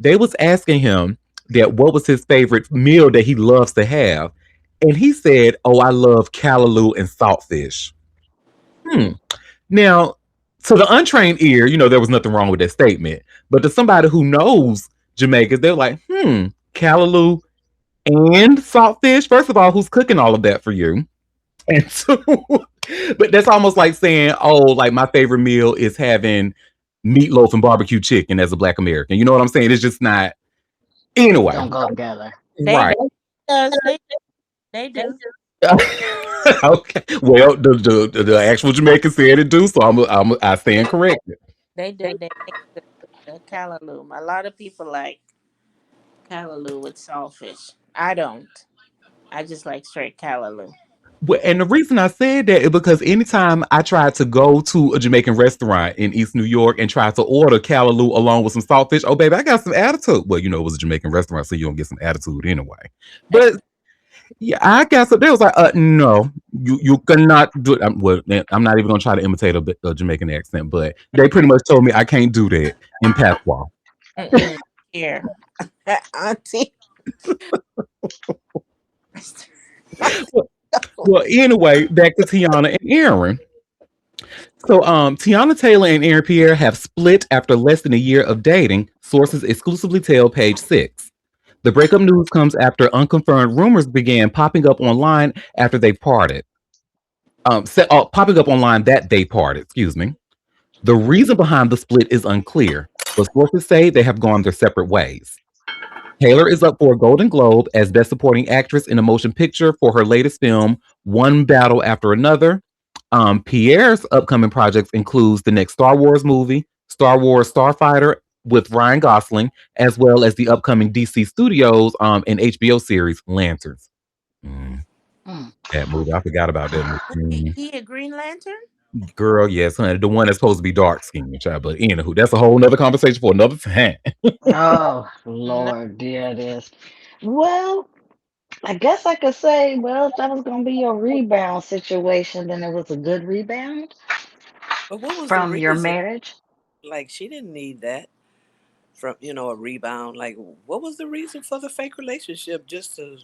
They was asking him that what was his favorite meal that he loves to have. And he said, "Oh, I love callaloo and saltfish." Hmm. Now, to the untrained ear, there was nothing wrong with that statement. But to somebody who knows Jamaica, they're like, callaloo and saltfish. First of all, who's cooking all of that for you? And so, but that's almost like saying, oh, like my favorite meal is having meatloaf and barbecue chicken as a Black American. You know what I'm saying? It's just not. Anyway,
Don't go together.
They
right.
do. Does they do.
Okay. Well, the actual Jamaican said it do, so I stand corrected.
They do. They make the callaloo. A lot of people like callaloo with saltfish. I don't. I just like straight callaloo.
Well, and the reason I said that is because anytime I tried to go to a Jamaican restaurant in East New York and try to order callaloo along with some saltfish, oh baby, I got some attitude. Well, it was a Jamaican restaurant, so you don't get some attitude anyway. But yeah, I got some. They was like, no, you cannot do it. I'm not even gonna try to imitate a Jamaican accent, but they pretty much told me I can't do that in patois.
Mm-mm. Here, Auntie.
Well, well, anyway, back to Tiana and Aaron. So, Tiana Taylor and Aaron Pierre have split after less than a year of dating. Sources exclusively tell Page Six. The breakup news comes after unconfirmed rumors began popping up online after they parted. Popping up online that they parted. Excuse me. The reason behind the split is unclear, but sources say they have gone their separate ways. Taylor is up for a Golden Globe as Best Supporting Actress in a Motion Picture for her latest film, One Battle After Another. Pierre's upcoming projects includes the next Star Wars movie, Star Wars Starfighter with Ryan Gosling, as well as the upcoming DC Studios and HBO series Lanterns. Mm,
Mm.
that movie, I forgot about that
Wait,
movie.
he a Green Lantern?
Girl, yes, honey, the one that's supposed to be dark skinned, child. But anywho, that's a whole nother conversation for another time.
Oh
No.
Lord, yeah, it is. Well, I guess I could say, well, if that was gonna be a rebound situation, then it was a good rebound
But what was the
from your
reason?
marriage.
Like she didn't need that from a rebound. Like what was the reason for the fake relationship? Just to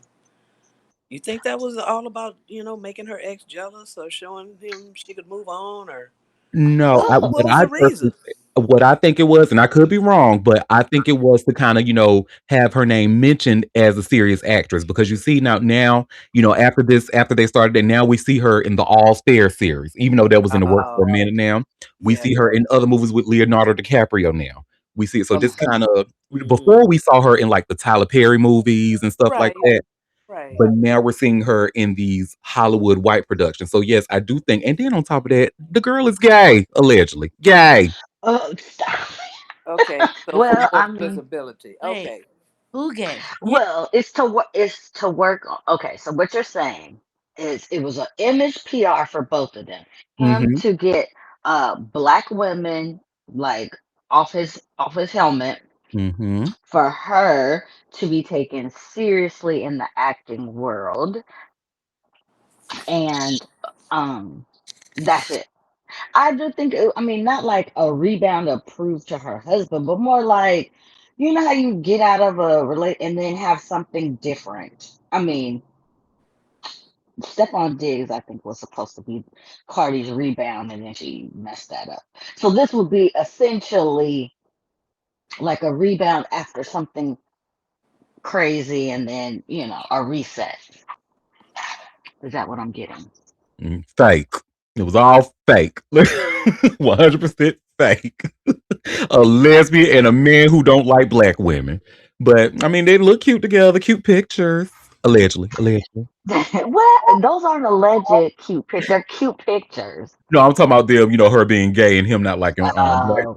you think that was all about making her ex jealous or showing him she could move on or
No,
what?
I
Oh,
What
what
was
I
the reason?
personally what I think it was, and I could be wrong, but I think it was to kind of, have her name mentioned as a serious actress because you see now, after this, after they started, and now we see her in the All Fair series, even though that was in the works for a
Oh,
minute now. We
yeah.
see her in other movies with Leonardo DiCaprio now. We see it. So this
okay.
kind of
Hmm.
before we saw her in like the Tyler Perry movies and stuff like
Right.
that.
Right.
But now we're seeing her in these Hollywood white productions. So yes, I do think. And then on top of that, the girl is gay, allegedly gay.
Stop.
Okay. So for
Well,
more
I mean,
visibility.
Wait,
Okay.
who gay?
Yeah.
well, it's to work on. Okay, so what you're saying is it was an image PR for both of them. Him
Hmm.
to get black women like off his helmet,
Hmm.
for her to be taken seriously in the acting world, and um that's it. I do think I mean, not like a rebound to prove to her husband, but more like, you know how you get out of a relate and then have something different. I mean, Stephon Diggs, I think, was supposed to be Cardi's rebound, and then she messed that up. So this would be essentially like a rebound after something crazy, and then a reset. Is that what I'm getting?
Fake. It was all fake. 100% fake. A lesbian and a man who don't like black women. But I mean, they look cute together, cute pictures. Allegedly, allegedly.
Well, those aren't alleged cute pictures. They're cute pictures.
No, I'm talking about them. Her being gay and him not liking black.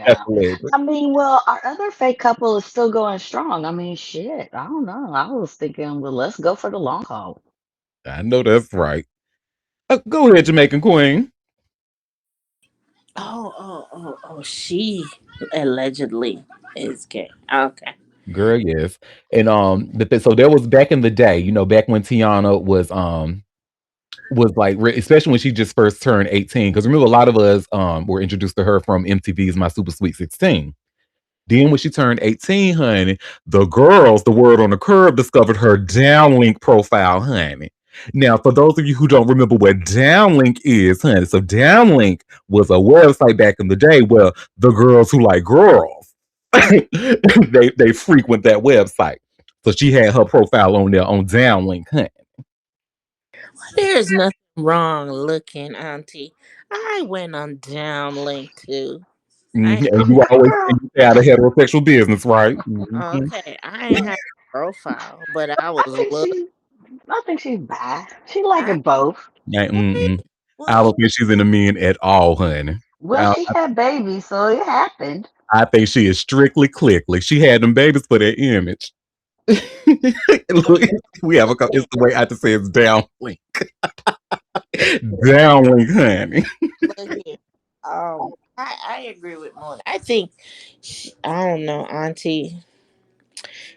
That's
Yeah.
alleged.
I mean, well, our other fake couple is still going strong. I mean, shit. I don't know. I was thinking, well, let's go for the long haul.
I know that's right. Go ahead, Jamaican Queen.
She allegedly is gay. Okay.
Girl, yes. And so there was back in the day, back when Tiana was like especially when she just first turned 18. Because remember, a lot of us were introduced to her from MTV's My Super Sweet 16. Then when she turned 18, honey, the girls, the word on the curb, discovered her downlink profile, honey. Now, for those of you who don't remember what downlink is, honey, so downlink was a website back in the day where the girls who like girls, they frequent that website. So she had her profile on there on downlink, honey.
There's nothing wrong looking, Auntie. I went on downlink too. I
And you always and you stay out of heterosexual business, right?
okay. I ain't have a profile, but I
I
was
think
look.
she, I think she's bi. She like
I
it both.
Yeah,
right.
I
Well,
don't think she's into men at all, honey.
Well,
I,
she had babies, so it happened.
I think she is strictly clickly. She had them babies for their image. Look, we have a couple. It's the way I have to say it's downlink, downlink, honey.
look here. I agree with Moon. I think I don't know, Auntie.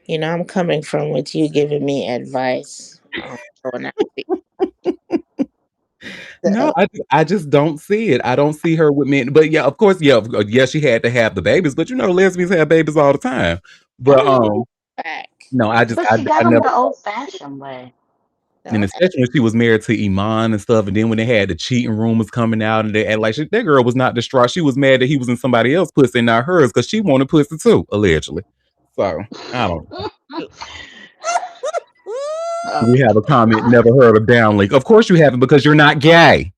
I'm coming from with you giving me advice on going out
No,
the
I just don't see it. I don't see her with men. But yeah, of course, yeah, yeah, she had to have the babies. But lesbians have babies all the time. But
oh back.
no,
But she
I
got them
never.
the old-fashioned way.
And
Okay.
especially when she was married to Iman and stuff, and then when they had the cheating rumors coming out, and that girl was not distraught. She was mad that he was in somebody else's pussy and not hers because she wanted pussy too, allegedly. So I don't know. We have a comment. Never heard of downlink. Of course you haven't because you're not gay.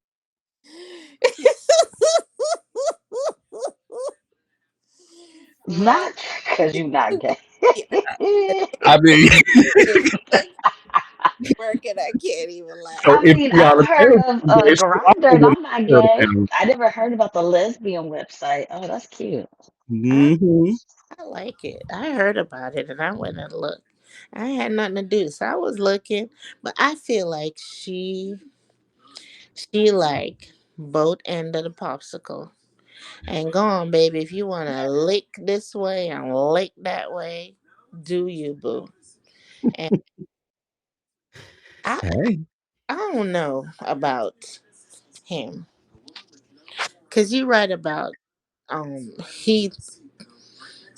Look,
Not because you're not gay.
I mean,
it's working. I can't even
so
I
laugh.
if
mean, I've
Tiana
heard
Taylor
of
was gay, she
Grinder,
also
and
would
I'm not
have heard of
gay.
downlink.
I never heard about the lesbian website. Oh, that's cute.
I,
Hmm.
I like it. I heard about it and I went and looked. I had nothing to do, so I was looking. But I feel like she like both end of the popsicle. And go on, baby. If you want to lick this way and lick that way, do you, boo? And I
Hey,
I don't know about him because you write about Heath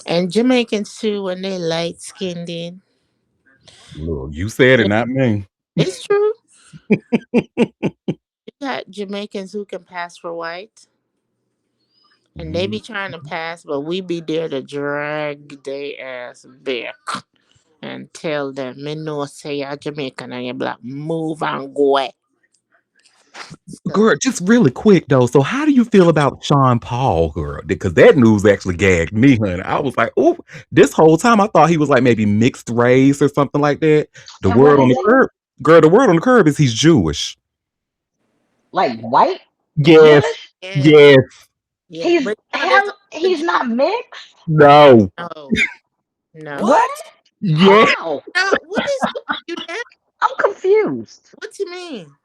and Jamaicans too when they light skinned.
look, you said it, not me.
It's true. You got Jamaicans who can pass for white, and they
Mhm.
be trying to pass, but we be there to drag their ass back and tell them, "Me know say you're Jamaican and you're black. Move and go away." So
Girl, just really quick though. So, how do you feel about Sean Paul, girl? Because that news actually gagged me, honey. I was like, "Oh!" This whole time, I thought he was like maybe mixed race or something like that. The
And what
word on
is
the
he?
curb, girl. The word on the curb is he's Jewish.
Like white
Yes,
Jewish?
yeah,
yes,
yeah,
He's
but there's
him.
a lot of
He's not mixed.
no,
no, no.
What?
What?
yes.
How?
No, what is with you? Dad?
I'm confused.
What you mean?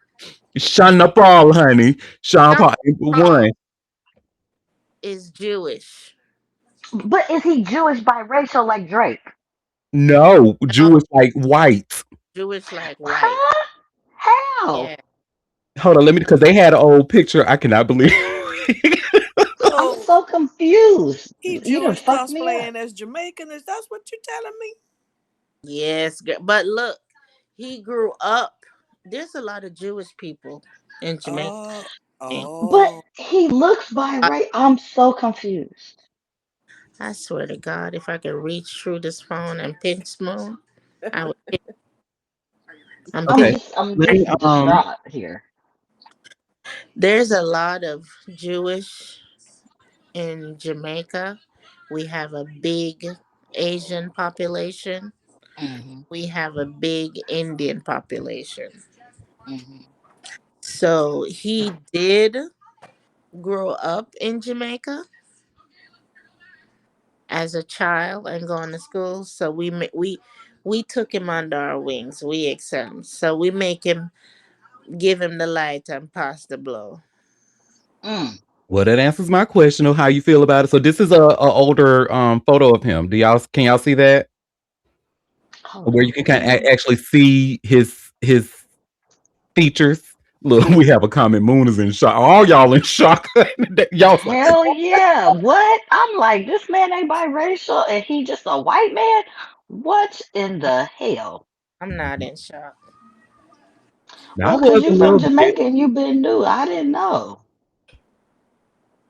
Sean Paul, honey. Sean
Sean
Paul, one.
Paul is Jewish.
But is he Jewish biracial like Drake?
No,
No,
Jewish like white.
Jewish like white.
Huh? How?
Yeah.
Hold on, let me because they had an old picture. I cannot believe.
I'm
So
so confused.
he
You done
Jewish
fucked me up.
cosplaying as Jamaican? Is that what you're telling me?
Yes, but look, he grew up. There's a lot of Jewish people in Jamaica.
Oh,
And
But
oh.
he looks
I,
biracial. I'm so confused.
I swear to God, if I could reach through this phone and pinch Moon, I would. I'm
I'm
Okay,
pinching.
just I'm
let me
just distraught here.
There's a lot of Jewish in Jamaica. We have a big Asian population.
Hmm.
We have a big Indian population.
Hmm.
So he did grow up in Jamaica as a child and going to school. So we took him under our wings. We accept him. So we make him give him the light and pass the blow.
Mm.
Well, that answers my question of how you feel about it. So this is a older photo of him. Do y'all can y'all see that?
Hold
Where
on.
you can kind of
Where?
actually see his features. Look, we have a comment. Moon is in shock. All y'all in shock. Y'all like,
Hell yeah. What? I'm like, this man ain't biracial and he just a white man? What in the hell?
I'm not in shock.
I
Well,
was
because
a
you from
little bit.
Jamaica and you been new. I didn't know.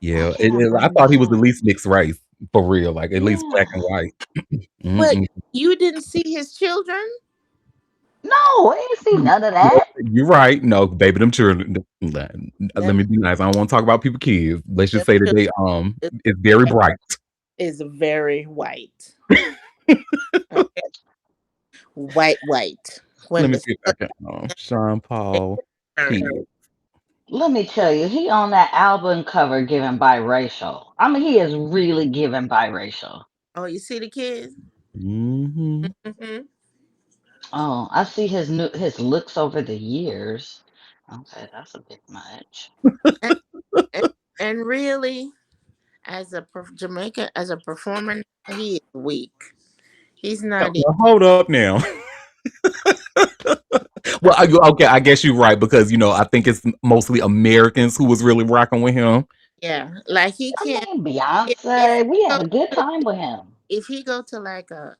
Why
Yeah,
can't I
I
find
thought
this
he was at
one?
least mixed race for real, like at least black and
Yeah.
white.
But
Mm-mm.
you didn't see his children?
No, I ain't see none of
Yeah,
that.
you're right. No, baby, them children. Let
Them,
me be nice. I don't want to talk about people kids. Let's
them
just say that
children
they it's very bright.
is very white. Okay? White, white.
Let
When
me
the
see if I can. Sean
sun
Paul
turns.
kid.
Let me tell you, he on that album cover giving biracial. I mean, he is really giving biracial.
Oh, you see the kids?
Hmm.
Hmm.
Oh, I see his looks over the years. Okay, that's a bit much.
And, and, and really, as a Jamaican, as a performer, he is weak. He's not even.
Well, hold up now. Well, okay, I guess you're right because I think it's mostly Americans who was really rocking with him.
Yeah, like he
I
can't.
mean,
If
Beyonce, we had a good time with him.
he go to like a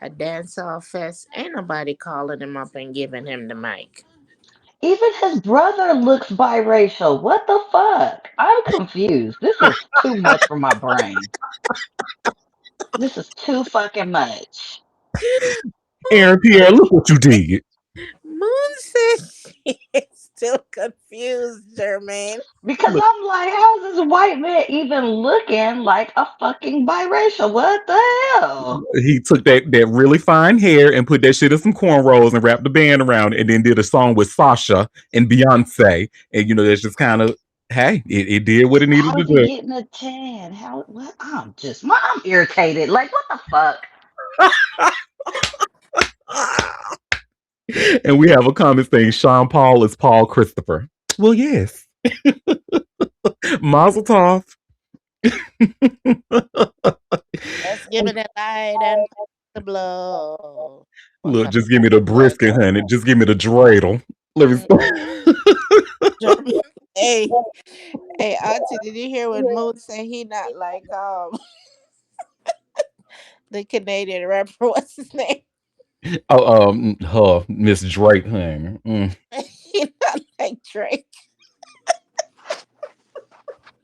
dance hall fest, ain't nobody calling him up and giving him the mic.
Even his brother looks biracial. What the fuck? I'm confused. This is too much for my brain. This is too fucking much.
Aaron Pierre, look what you did.
Moon says she is still confused, Jermaine.
Because
Look,
I'm like, how is this white man even looking like a fucking biracial? What the hell?
he took that really fine hair and put that shit in some cornrows and wrapped the band around it and then did a song with Sasha and Beyonce. And that's just kind of hey, it did what it needed
How
to
is he
do.
getting a tan? How? What? I'm irritated. Like, what the fuck?
And we have a comment saying Sean Paul is Paul Christopher. Well, yes. Mazel tov.
Let's give it a light and the blow. What
Look,
kind
just give me
of
the
was
brisket, honey. Just give me the dreidel. Let me
Mm-mm.
start.
German? Hey, hey, Auntie, did you hear what Moon said? He not like the Canadian rapper. What's his name?
Oh, her Miss Drake, honey.
He not like Drake.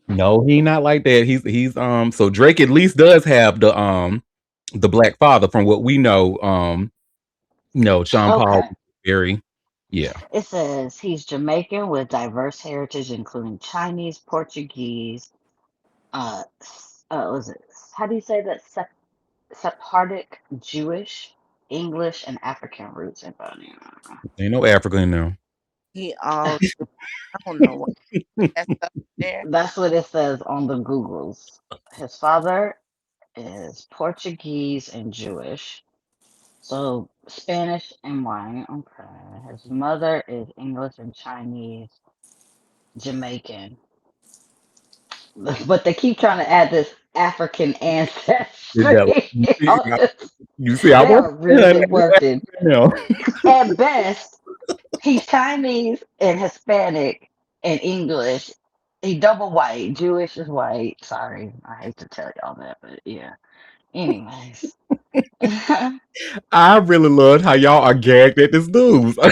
No, he not like that. He's. So Drake at least does have the black father from what we know. No, Sean Paul
Okay.
very, yeah.
It says he's Jamaican with diverse heritage, including Chinese, Portuguese, was it, how do you say that? Sephardic, Jewish, English, and African roots in Bonnie.
Ain't no Africa in there.
He all I don't know what that's up there.
That's what it says on the Googles. His father is Portuguese and Jewish. So Spanish and white. Okay. His mother is English and Chinese, Jamaican. But they keep trying to add this African
It don't.
ancestry.
You see, I
They
work,
are
honey.
really working.
No.
At best, he's Chinese and Hispanic and English. He double white. Jewish is white. Sorry, I hate to tell y'all that, but yeah. Anyways,
I really loved how y'all are gagged at this news. So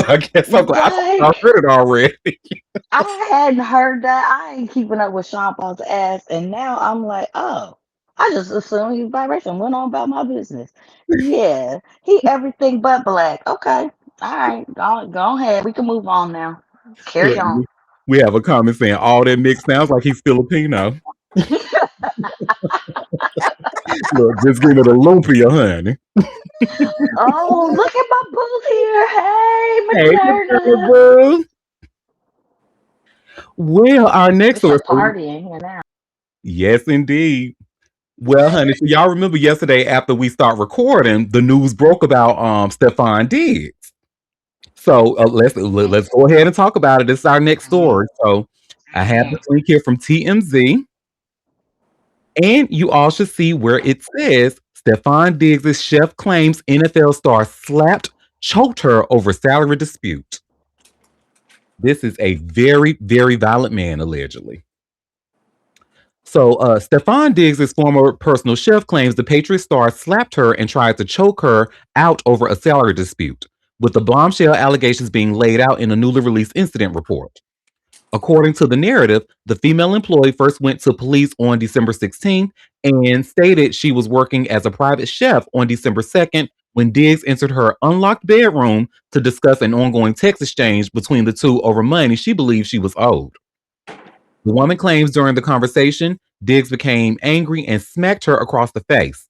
I guess I'm glad I thought I
like
read it already.
I hadn't heard that. I ain't keeping up with Sean Paul's ass, and now I'm like, oh, I just assumed he was biracial. Went on about my business. Yeah, he everything but black. Okay, all right, go ahead. We can move on now. Carry
Look,
on.
we have a comment saying all that mix sounds like he's Filipino. Look, just give it a lumpia, honey.
Oh, look at my booth here.
Hey, Miss
Hey, Moderna.
Boo. Well, our next
It's a
source.
party in here now.
Yes, indeed. Well, honey, so y'all remember yesterday after we start recording, the news broke about Stefan Diggs. So let's go ahead and talk about it. This is our next story. So I have
Mm-hmm.
this link here from TMZ, and you all should see where it says Stefan Diggs' chef claims NFL star slapped, choked her over salary dispute. This is a very, very violent man, allegedly. So, Stefan Diggs' former personal chef claims the Patriots star slapped her and tried to choke her out over a salary dispute, with the bombshell allegations being laid out in a newly released incident report. According to the narrative, the female employee first went to police on December 16th and stated she was working as a private chef on December 2nd when Diggs entered her unlocked bedroom to discuss an ongoing text exchange between the two over money she believed she was owed. The woman claims during the conversation, Diggs became angry and smacked her across the face.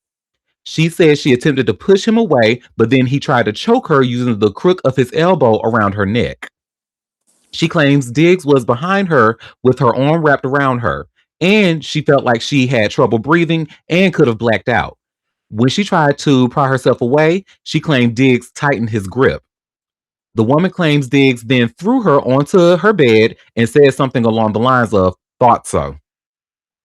She says she attempted to push him away, but then he tried to choke her using the crook of his elbow around her neck. She claims Diggs was behind her with her arm wrapped around her, and she felt like she had trouble breathing and could have blacked out. When she tried to pry herself away, she claimed Diggs tightened his grip. The woman claims Diggs then threw her onto her bed and said something along the lines of, thought so.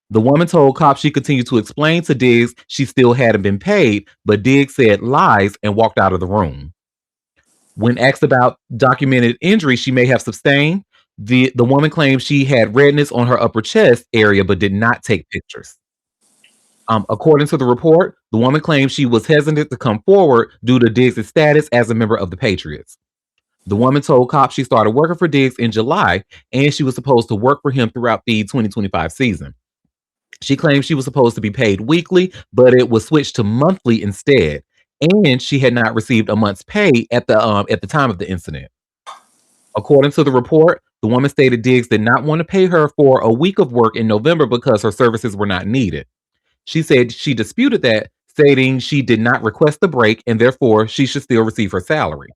The woman told cops she continued to explain to Diggs she still hadn't been paid, but Diggs said lies and walked out of the room. When asked about documented injury she may have sustained, the woman claimed she had redness on her upper chest area but did not take pictures. According to the report, the woman claimed she was hesitant to come forward due to Diggs' status as a member of the Patriots. The woman told cops she started working for Diggs in July and she was supposed to work for him throughout the 2025 season. She claimed she was supposed to be paid weekly, but it was switched to monthly instead, and she had not received a month's pay at the time of the incident. According to the report, the woman stated Diggs did not want to pay her for a week of work in November because her services were not needed. She said she disputed that, stating she did not request the break and therefore she should still receive her salary.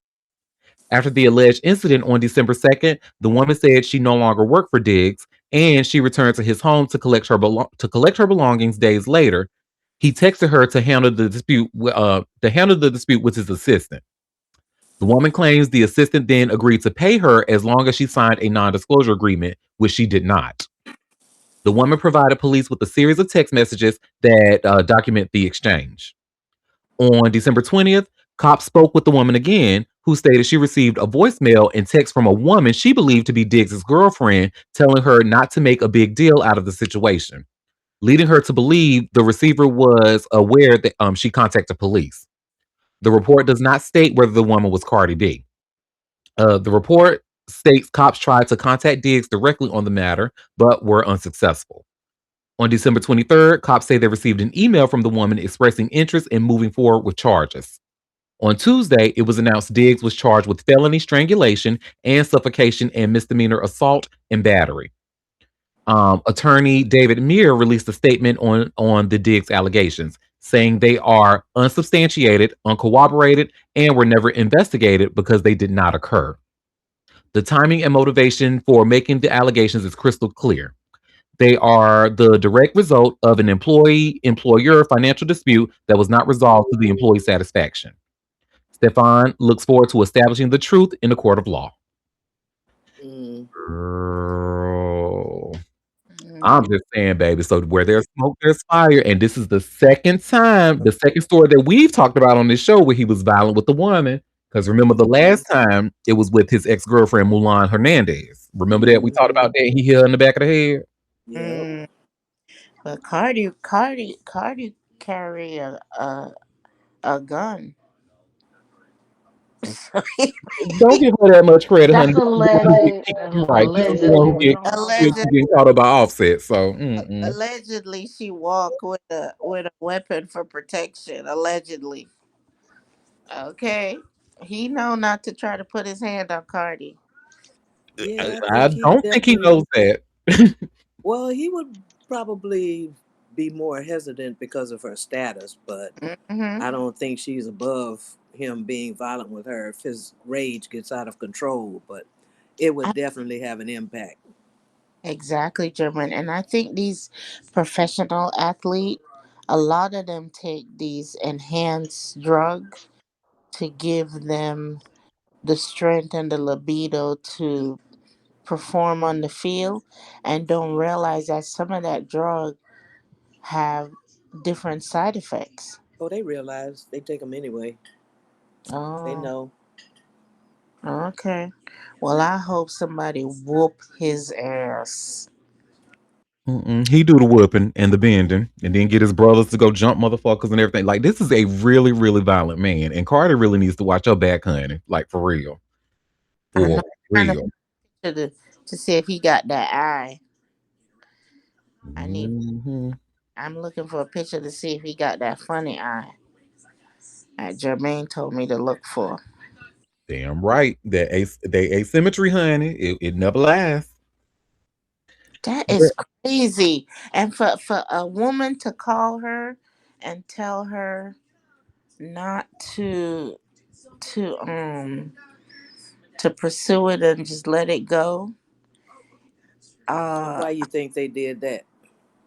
After the alleged incident on December 2nd, the woman said she no longer worked for Diggs and she returned to his home to collect her belongings days later. He texted her to handle the dispute with his assistant. The woman claims the assistant then agreed to pay her as long as she signed a non-disclosure agreement, which she did not. The woman provided police with a series of text messages that document the exchange. On December 20th, cops spoke with the woman again, who stated she received a voicemail and text from a woman she believed to be Diggs' girlfriend, telling her not to make a big deal out of the situation, leading her to believe the receiver was aware that she contacted police. The report does not state whether the woman was Cardi B. The report states cops tried to contact Diggs directly on the matter, but were unsuccessful. On December 23rd, cops say they received an email from the woman expressing interest in moving forward with charges. On Tuesday, it was announced Diggs was charged with felony strangulation and suffocation and misdemeanor assault and battery. Attorney David Muir released a statement on the Diggs allegations, saying they are unsubstantiated, uncorroborated, and were never investigated because they did not occur. The timing and motivation for making the allegations is crystal clear. They are the direct result of an employee employer financial dispute that was not resolved to the employee's satisfaction. Stefan looks forward to establishing the truth in the court of law.
Mm.
Girl. I'm
Mm,
just saying, baby. So where there's smoke, there's fire. And this is the second time, the second story that we've talked about on this show where he was violent with the woman. Because remember the
Mhm.
last time it was with his ex-girlfriend Mulan Hernandez. Remember that we talked about
Mhm.
that? He hit her in the back of the head.
Yep.
mm. But Cardi carry a gun. So
Don't give her that much credit, honey.
That's
This is the one who
alleged.
get I'm right. This is the one
Allegedly,
who
we
get
don't know
accused
that.
alleged,
of getting caught up by Offset. So, mm-mm.
allegedly she walked with a weapon for protection. Allegedly, okay. He know not to try to put his hand on Cardi.
Yeah, I
I
think he
don't think he knows
definitely.
that.
Well, he would probably be more hesitant because of her status, but
Mm-hmm.
I don't think she's above him being violent with her if his rage gets out of control. But it would definitely have an impact.
Exactly, German. And I think these professional athletes, a lot of them take these enhanced drugs to give them the strength and the libido to perform on the field and don't realize that some of that drug have different side effects.
Oh, they realize they take them anyway. They
Oh,
know.
okay. Well, I hope somebody whoop his ass.
Mm-mm. He do the whooping and the bending, and then get his brothers to go jump motherfuckers and everything. Like this is a really, really violent man, and Carter really needs to watch her back, honey. Like
I know
for
trying to
real.
to the to see if he got that eye. I need
Hmm.
I'm looking for a picture to see if he got that funny eye that Jermaine told me to look for.
Damn right. They asymmetry, honey. It never lasts.
That
But
is crazy. And for a woman to call her and tell her not to to pursue it and just let it go. Uh
Why you think they did that?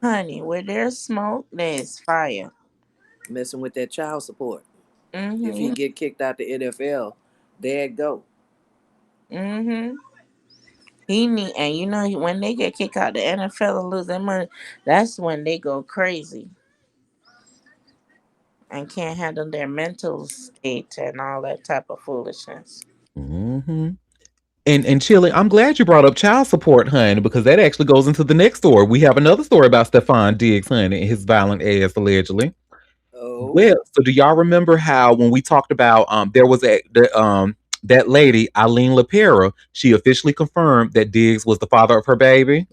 honey, where there's smoke, there's fire.
Messing with that child support. If he
Mm-hmm.
get kicked out the NFL, there it go.
Mm-hmm. He need and you know when they get kicked out the NFL and lose their money, that's when they go crazy and can't handle their mental state and all that type of foolishness.
hmm and Chili, I'm glad you brought up child support, honey, because that actually goes into the next story. We have another story about Stefan Diggs, honey, and his violent ass allegedly.
Oh,
Well, so do y'all remember how when we talked about there was that lady, Eileen LaPera, she officially confirmed that Diggs was the father of her baby?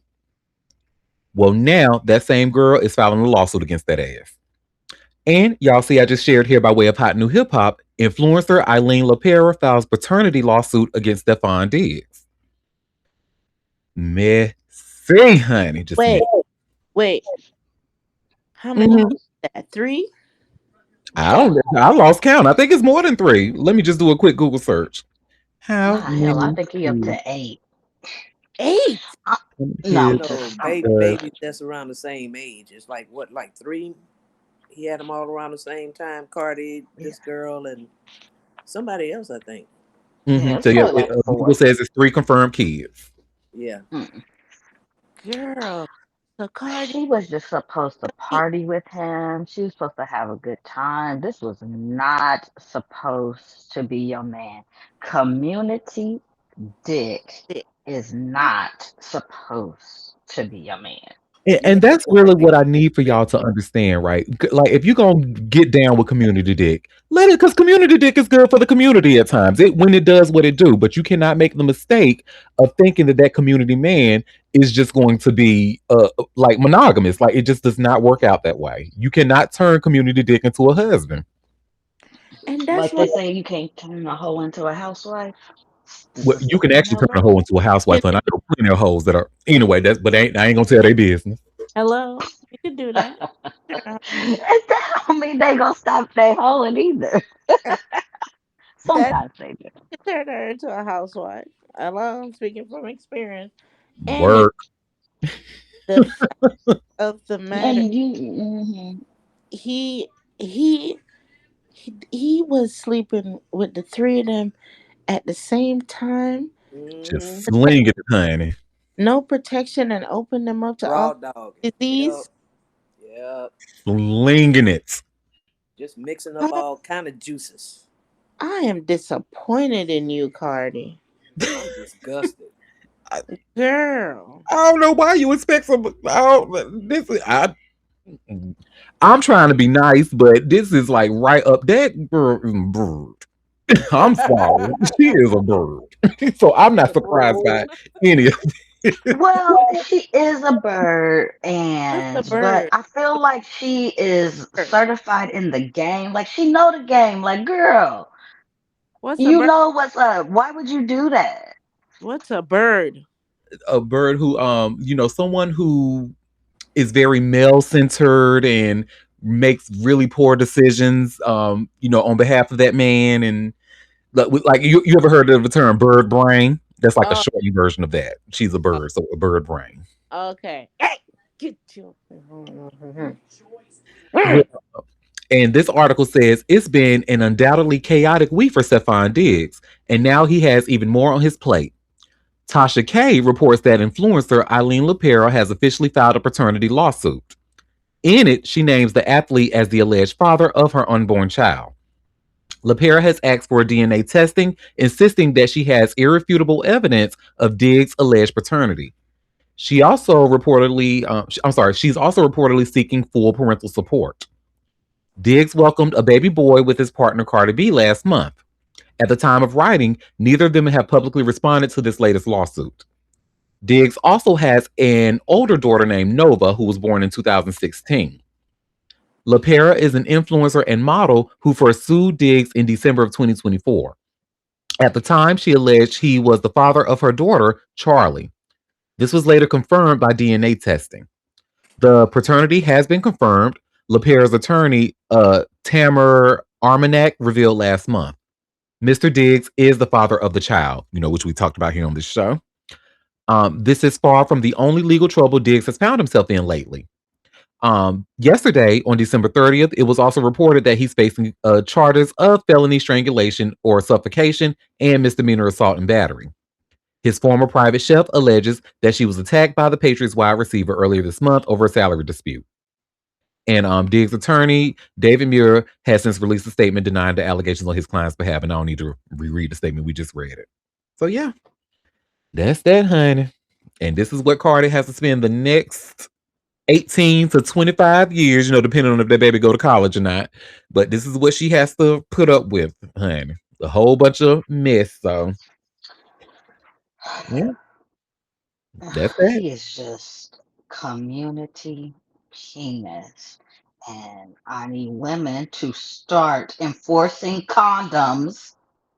Well, now that same girl is filing a lawsuit against that ass. And y'all see, I just shared here by way of hot new hip hop. Influencer Eileen LaPera files paternity lawsuit against Stefan Diggs. Messy, honey, just
Wait,
messy.
wait. How many
Mhm.
kids is that? Three?
I lost count. I think it's more than three. Let me just do a quick Google search. How
Nah, hell, I
many
think he up to 8.
8.
I, no,
you
I'm
kids
just.
know,
does
babies that's around the same age. It's like what, like three? He had them all around the same time. Cardi,
Yeah,
this girl, and somebody else, I think.
yeah, it's
So yeah,
probably like
Google
4.
says it's three confirmed kids.
Yeah.
Mm.
Girl. So Cardi,
She was just supposed to party with him. She was supposed to have a good time. This was not supposed to be your man. Community dick is not supposed to be your man.
You
And
got
that's
to
really
make
what I need for
it.
y'all to understand, right? Like, if you gonna get down with community dick, let it, because community dick is good for the community at times. It when it does what it do, but you cannot make the mistake of thinking that that community man is just going to be like monogamous. Like, it just does not work out that way. You cannot turn community dick into a husband.
and that's
Like
what
they say, you can't turn a hoe into a housewife. This
Well,
is
you
the
can actually turn a
vanilla.
hoe into a housewife, and I know plenty of hoes that are anyway. That's but I ain't gonna tell their business.
hello. You can do that. Sure.
And that don't mean they gonna stop their hoeing either.
That
Sometimes they do.
can turn her into a housewife. Hello, I'm speaking from experience. And it,
Work.
the fact of the matter,
And you, mhm.
he he he was sleeping with the three of them at the same time.
Mm-hmm.
Just sling it, honey.
No protection and open them up to all
Raw dogging. Yep.
disease.
Yep.
Slinging it.
Just mixing up all kind of juices.
I am disappointed in you, Cardi.
I'm disgusted.
I,
Girl.
I don't know why you expect some. I'm trying to be nice, but this is like right up that bird. I'm sorry, she is a bird, so I'm
She
not
a
surprised by
bird.
any of it.
Well, she is a bird,
What's a
and but
bird?
I feel like she is
Bird.
certified in the game. Like she know the game. Like girl,
What's a
you
bird?
know what's up. Why would you do that?
What's a bird?
A bird who, someone who is very male centered and makes really poor decisions, on behalf of that man. And like you ever heard of the term bird brain? That's like a
Oh,
shortened version of that. She's a bird, so a bird brain.
okay. Hey, get you.
Well, and this article says it's been an undoubtedly chaotic week for Stephon Diggs, and now he has even more on his plate. Tasha K reports that influencer Eileen LaPera has officially filed a paternity lawsuit. In it, she names the athlete as the alleged father of her unborn child. LaPera has asked for DNA testing, insisting that she has irrefutable evidence of Diggs' alleged paternity. She's also reportedly seeking full parental support. Diggs welcomed a baby boy with his partner Cardi B last month. At the time of writing, neither of them have publicly responded to this latest lawsuit. Diggs also has an older daughter named Nova, who was born in 2016. LaPera is an influencer and model who first sued Diggs in December of 2024. At the time, she alleged he was the father of her daughter, Charlie. This was later confirmed by DNA testing. The paternity has been confirmed. LaPera's attorney, Tamer Armanek, revealed last month. Mr. Diggs is the father of the child, which we talked about here on this show. This is far from the only legal trouble Diggs has found himself in lately. Yesterday, on December 30th, it was also reported that he's facing charges of felony strangulation or suffocation and misdemeanor assault and battery. His former private chef alleges that she was attacked by the Patriots wide receiver earlier this month over a salary dispute. And Diggs' attorney, David Muir, has since released a statement denying the allegations on his client's behalf, and I don't need to reread the statement. We just read it. So, yeah, that's that, honey. And this is what Cardi has to spend the next 18 to 25 years, depending on if that baby go to college or not. But this is what she has to put up with, honey. A whole bunch of mess. So, yeah, that's that.
He is just community penis. And I need women to start enforcing condoms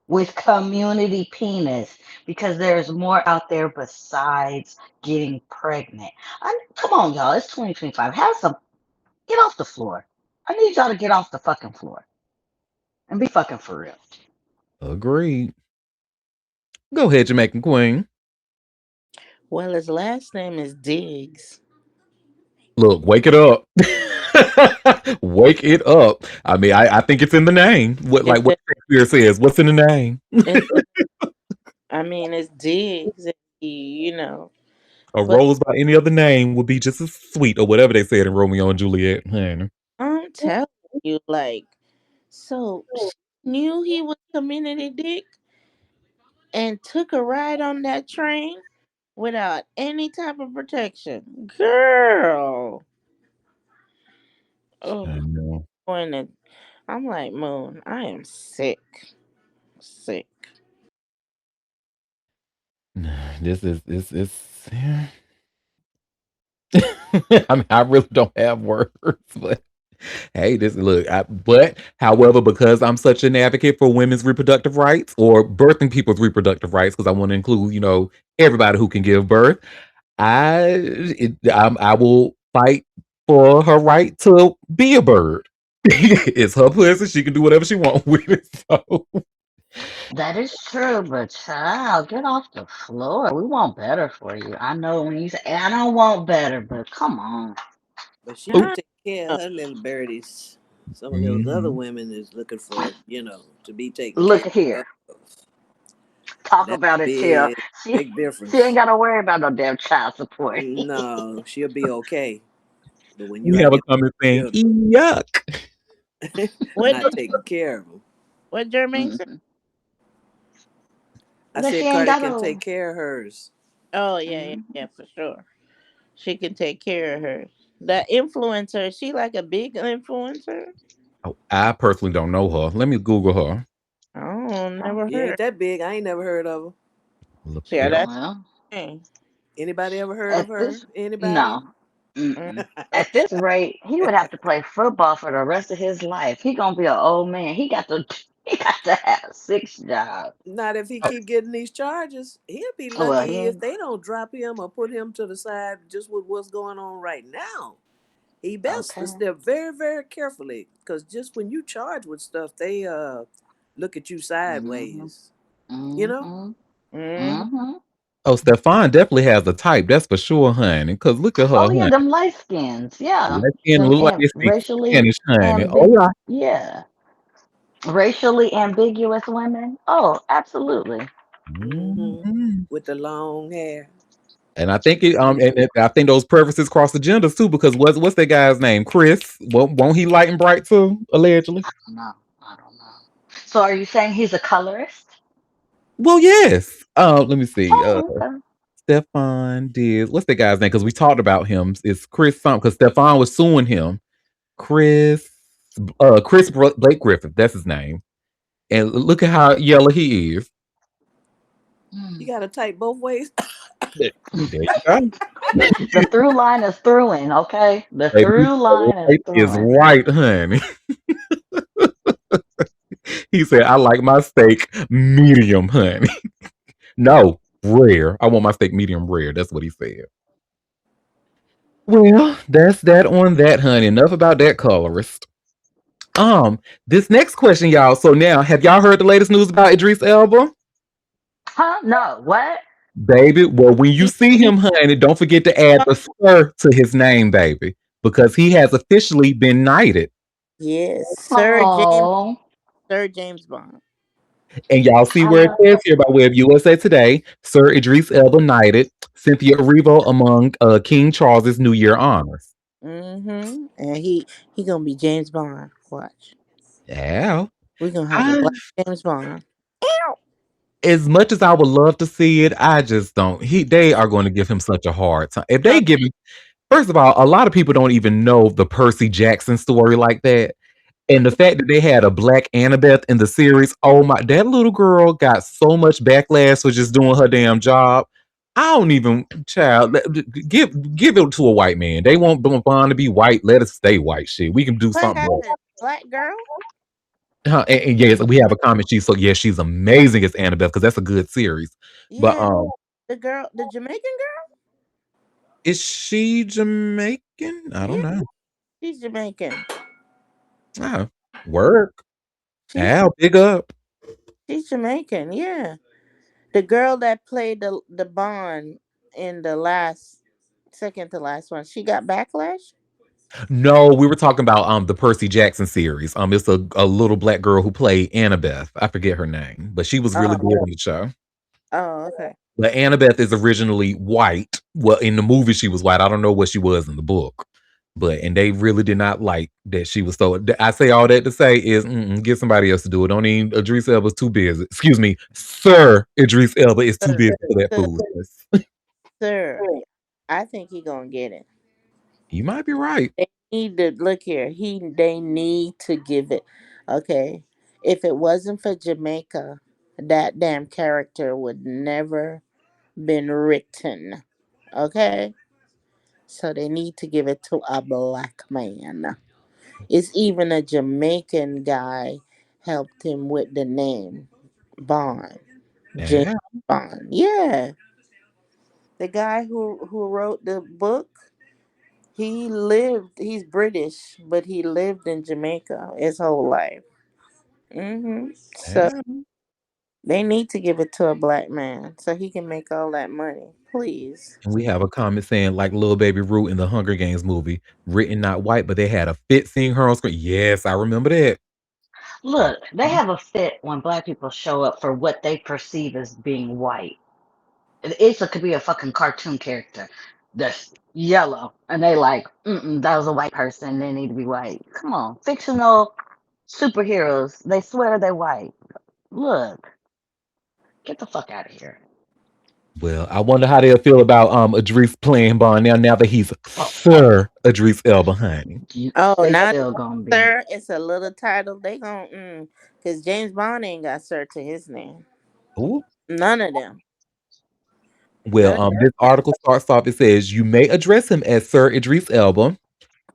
with community penis because there's more out there besides getting pregnant. Come on, y'all. It's 2025. Have some, get off the floor. I need y'all to get off the fucking floor and be fucking for real.
Agreed. Go ahead, Jamaican Queen.
Well, his last name is Diggs.
Look, wake it up. Wake it up. I mean, I think it's in the name.
It's
What Shakespeare says, what's in the name?
it's I mean it's Diggs. And he,
A
But
rose by any other name would be just as sweet, or whatever they said in Romeo and Juliet, honey.
I'm telling you, like, so she knew he was community dick and took a ride on that train without any type of protection. Girl.
I
Oh,
know.
going to, I'm like, Moon, I am sick. Sick.
This is. I mean, I really don't have words, but hey, this look. But however, because I'm such an advocate for women's reproductive rights or birthing people's reproductive rights, because I want to include, everybody who can give birth. I will fight for her right to be a bird. It's her pussy. She can do whatever she wants with it. So
That is true, but child, get off the floor. We want better for you. I know when you say, I don't want better, but come on.
But she
Ooh.
can
I
take care of
know.
her little birdies. Some of those other
Mhm.
women is looking for, to be taken
Look
care
at
of.
here. Talk
That's
about it, Tia.
big,
She
big
she ain't
difference.
gotta worry about no damn child support.
No, she'll be okay. But when you
We
out
have a
here
comment saying,
children,
yuck.
What
not
did
taking care of them,
what Jermaine said?
Mhm.
I
But she
said
ain't
Cardi can take
gotta.
care of hers.
Oh yeah, yeah,
Mhm.
yeah, for sure. She can take care of her. The influencer, is she like a big influencer?
Oh, I personally don't know her. Let me Google her.
Oh, never
She ain't
heard.
that big. I ain't never heard of her.
Look
Yeah,
at
that's
Well,
the thing.
Anybody ever heard of
at
her?
this,
Anybody?
no.
Mm.
Mm-mm. At this rate, he would have to play football for the rest of his life. He gonna be an old man. He got to he got to have 6 jobs.
Not if he
oh,
keep getting these charges. He'll be
Well, he
lucky if
ain't
they don't drop him or put him to the side just with what's going on right now. He best to
okay.
step very, very carefully because just when you charge with stuff, they look at you
Mm-hmm.
sideways. You know?
Mm-hmm.
Mm.
Mm-hmm.
oh, Stefan definitely has a type. That's for sure, honey. Because look at her,
Oh yeah,
honey.
them light skins. Yeah,
That skin
them
look like
and
they speak
racially
Spanish, honey. Oh,
ambig.
yeah.
Yeah, racially ambiguous women. Oh, absolutely.
Mm-hmm.
Mhm.
With the long hair.
And I think I think those preferences cross the genders too, because what's that guy's name? Chris. Won't he light and bright too? Allegedly.
No, I don't know. So, are you saying he's a colorist?
Well, yes. Let me see.
Oh, okay.
Stefan did what's that guy's name? Because we talked about him. It's Chris something. Because Stefan was suing him. Chris. Blake Griffith. That's his name. And look at how yellow he is.
You
Hmm.
got to type both ways.
There you go.
The through line is throughing. Okay, the
Baby,
through line is
right is
throughing.
right, honey. He said, I like my steak medium, honey. No, rare. I want my steak medium rare. That's what he said. Well, that's that on that, honey. Enough about that colorist. This next question, y'all. So now, have y'all heard the latest news about Idris Elba?
Huh? No. What?
Baby, well, when you
He,
see
he
him, honey, don't forget to add the sir to his name, baby, because he has officially been knighted.
yes,
Oh,
Sir James Bond.
And y'all see
I
where it
love.
says here by way of USA Today, Sir Idris Elba knighted Cynthia Erivo among King Charles's New Year honors.
Mm-hmm. And he gonna be James Bond. Watch.
Yeah.
We're gonna have a
I,
black James Bond. Ow!
as much as I would love to see it, I just don't. They are going to give him such a hard time. If
No,
they give him, first of all, a lot of people don't even know the Percy Jackson story like that. And the fact that they had a black Annabeth in the series, oh my, that little girl got so much backlash for just doing her damn job. I don't even, child, give it to a white man. They want Bond to be white. Let us stay white. Shit, we can do
what
something else.
happened? Black girl?
And yes, we have a comment. Yes, she's amazing as Annabeth because that's a good series. But
Yeah, the girl, the Jamaican girl.
is she Jamaican? I don't
Yeah,
know.
she's Jamaican.
Ah, work.
She's
Al, big up.
she's Jamaican. Yeah, the girl that played the Bond in the last second to last one. She got backlash.
No, we were talking about the Percy Jackson series. It's a little black girl who played Annabeth. I forget her name, but she was really
Oh,
good on the show.
oh, okay.
But Annabeth is originally white. Well, in the movie, she was white. I don't know what she was in the book. But and they really did not like that she was so. I say all that to say is get somebody else to do it. Don't even Idris Elba's too busy. Excuse me, Sir Idris Elba is too busy for that
Sir,
foolishness.
sir, I think he gonna get it.
You might be right.
They need to look here. They need to give it. Okay, if it wasn't for Jamaica, that damn character would never been written. Okay, so they need to give it to a black man. It's even a Jamaican guy helped him with the name Bond, James
Yeah.
Bond. Yeah, the guy who wrote the book. He lived. He's British, but he lived in Jamaica his whole life. So
Yeah.
they need to give it to a black man so he can make all that money. Please.
And we have a comment saying, like Little Baby Rue in the Hunger Games movie, written not white, but they had a fit seeing her on screen. Yes, I remember that.
Look, they have a fit when black people show up for what they perceive as being white. Issa could be a fucking cartoon character that's yellow, and they like, that was a white person. They need to be white. Come on, fictional superheroes. They swear they're white. Look, get the fuck out of here.
Well, I wonder how they'll feel about Idris playing Bond now that he's
Oh,
Sir Idris Elba, honey.
Oh,
they
now,
still gonna be.
sir, it's a little title. They gon' because James Bond ain't got sir to his name.
Ooh.
None of them.
Well,
None.
this article starts off. It says you may address him as Sir Idris Elba.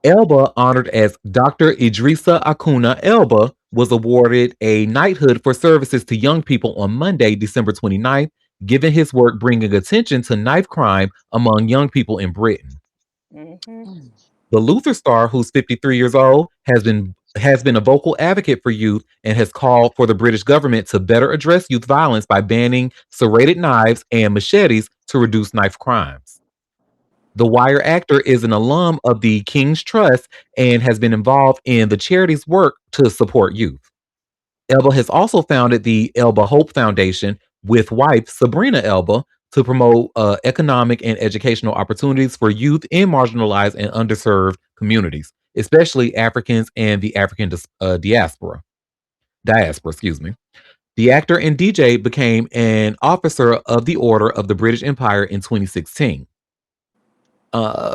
Elba, honored as Dr. Idrissa Acuna Elba, was awarded a knighthood for services to young people on Monday, December 29th, given his work bringing attention to knife crime among young people in Britain.
Mm-hmm.
Mm.
The Luther star, who's 53 years old, has been a vocal advocate for youth and has called for the British government to better address youth violence by banning serrated knives and machetes to reduce knife crimes. The Wire actor is an alum of the King's Trust and has been involved in the charity's work to support youth. Elba has also founded the Elba Hope Foundation with wife Sabrina Elba to promote economic and educational opportunities for youth in marginalized and underserved communities, especially Africans and the African diaspora. Diaspora, excuse me. The actor and DJ became an officer of the Order of the British Empire in 2016.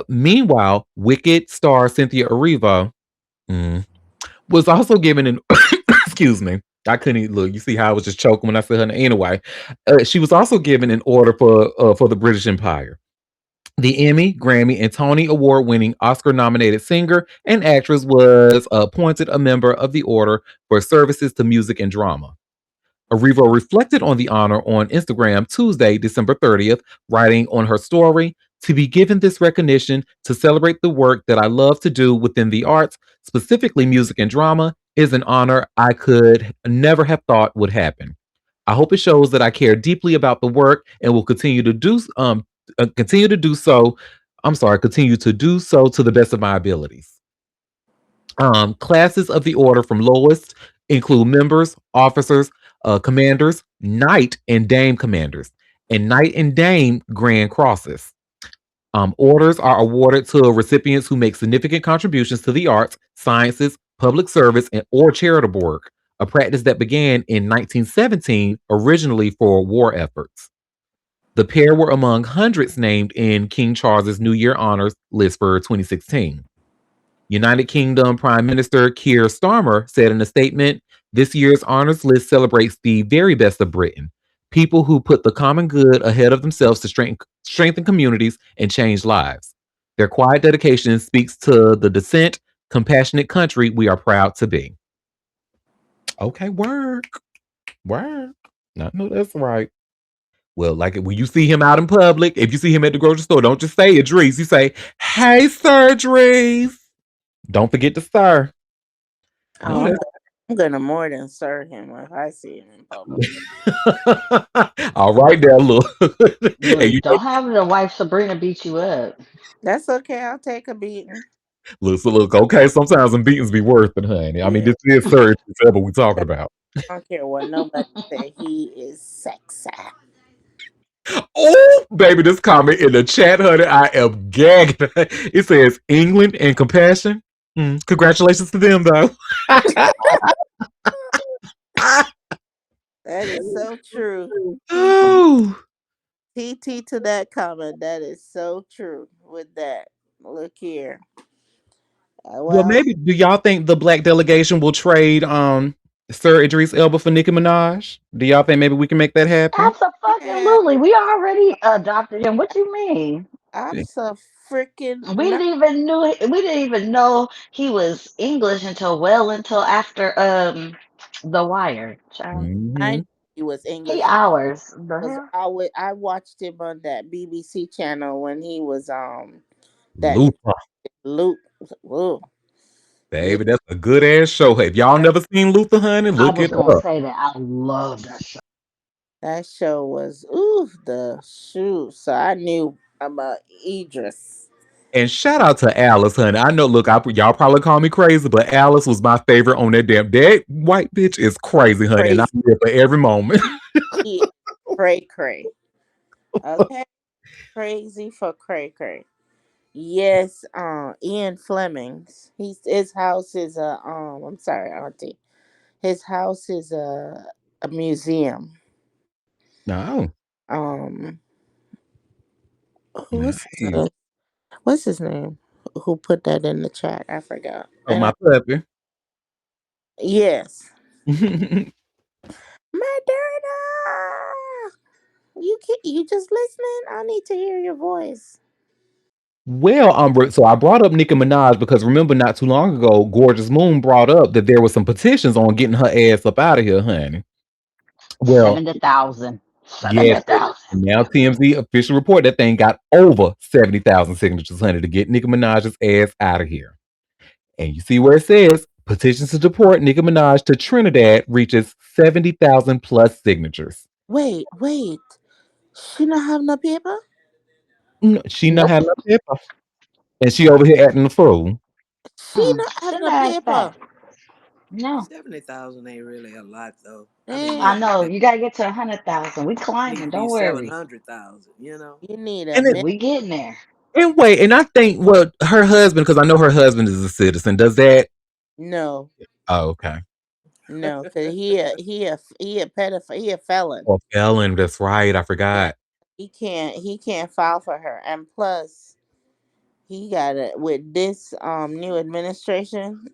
Meanwhile, Wicked star Cynthia Erivo mm, was also given an excuse me. I couldn't even look. You see how I was just choking when I said her name. Anyway, she was also given an order for the British Empire. The Emmy, Grammy, and Tony Award-winning Oscar-nominated singer and actress was appointed a member of the Order for Services to Music and Drama. Arrivo reflected on the honor on Instagram Tuesday, December 30th, writing on her story, to be given this recognition to celebrate the work that I love to do within the arts, specifically music and drama, is an honor I could never have thought would happen. I hope it shows that I care deeply about the work and will continue to do so. I'm sorry, continue to do so to the best of my abilities. Classes of the order from lowest include members, officers, commanders, knight and dame commanders, and knight and dame grand crosses. Orders are awarded to recipients who make significant contributions to the arts, sciences, public service, or charitable work, a practice that began in 1917, originally for war efforts. The pair were among hundreds named in King Charles's New Year honors list for 2016. United Kingdom Prime Minister Keir Starmer said in a statement, this year's honors list celebrates the very best of Britain, people who put the common good ahead of themselves to strengthen communities and change lives. Their quiet dedication speaks to the decent, compassionate country we are proud to be. Okay, work. Work. I know that's right. Well, like when you see him out in public, if you see him at the grocery store, don't just say Idris. You say, hey, Sir Idris. Don't forget to sir.
Oh,
No,
I'm gonna more than serve him if I see him in public.
all right, there, look. And
Look,
you
don't have the wife Sabrina beat you up.
That's okay. I'll take a beating.
look, so look, okay, sometimes some beatings be worth it, honey. I mean,
Yeah.
this is surgery, whatever we talking about.
I don't care what nobody say. He is sexy.
Oh, baby, this comment in the chat, honey, I am gagging. It says England and compassion. Congratulations to them, though.
That is so true.
Oh.
TT to that comment. That is so true. With that, look here.
Well,
Well,
maybe do y'all think the black delegation will trade Sir Idris Elba for Nicki Minaj? Do y'all think maybe we can make that happen?
yeah,
Absolutely. We already adopted him. What you mean?
I'm so freaking
We
not.
didn't even know he was English until after The Wire. Child.
I knew
Mm-hmm.
he was
He
English
ours. The
because
hell?
I watched him on that BBC channel when he was that
Luther,
Luke. Ooh, yeah,
baby, that's a good ass show. If y'all
that,
never seen Luther, honey,
I
look
was
it
gonna
up.
say that. I love that show.
that show was the shoe. So I knew about Idris.
And shout out to Alice, honey. I know, look, y'all probably call me crazy, but Alice was my favorite on that damn. That white bitch is crazy, honey, and I'm
Crazy,
here for every moment.
he is cray. Okay, crazy for cray. Yes, Ian Fleming's. His house is a I'm sorry, Auntie. His house is a museum.
No.
Um, what's his
Nice.
name? What's his name? Who put that in the chat? I forgot.
Oh,
And
my puppy.
yes, Moderna. You just listening? I need to hear your voice.
Well, so I brought up Nicki Minaj because remember not too long ago, Gorgeous Moon brought up that there was some petitions on getting her ass up out of here, honey. Well,
70,000.
yes, baby.
70,000.
And now TMZ official report that thing got over 70,000 signatures, honey, to get Nicki Minaj's ass out of here. And you see where it says petitions to deport Nicki Minaj to Trinidad reaches 70,000 plus signatures.
Wait. She not have no paper?
No, she not
Nope.
had no paper. And she over here acting a fool.
She not have
Shouldn't
no
have asked
paper.
that. No.
70,000 ain't really a lot though. I mean,
Eh,
I know. You gotta get to 100,000. We
need
climbing.
to be
Don't worry.
700,000. You know.
you need a
And it,
minute.
We getting there.
and wait, and I think well, her husband, because I know her husband is a citizen. Does that?
No,
Oh, okay.
no, cause he a pedophile. He a felon.
Oh, Ellen, that's right. I
Yeah,
forgot.
he can't file for her. And plus, he got it with this new administration.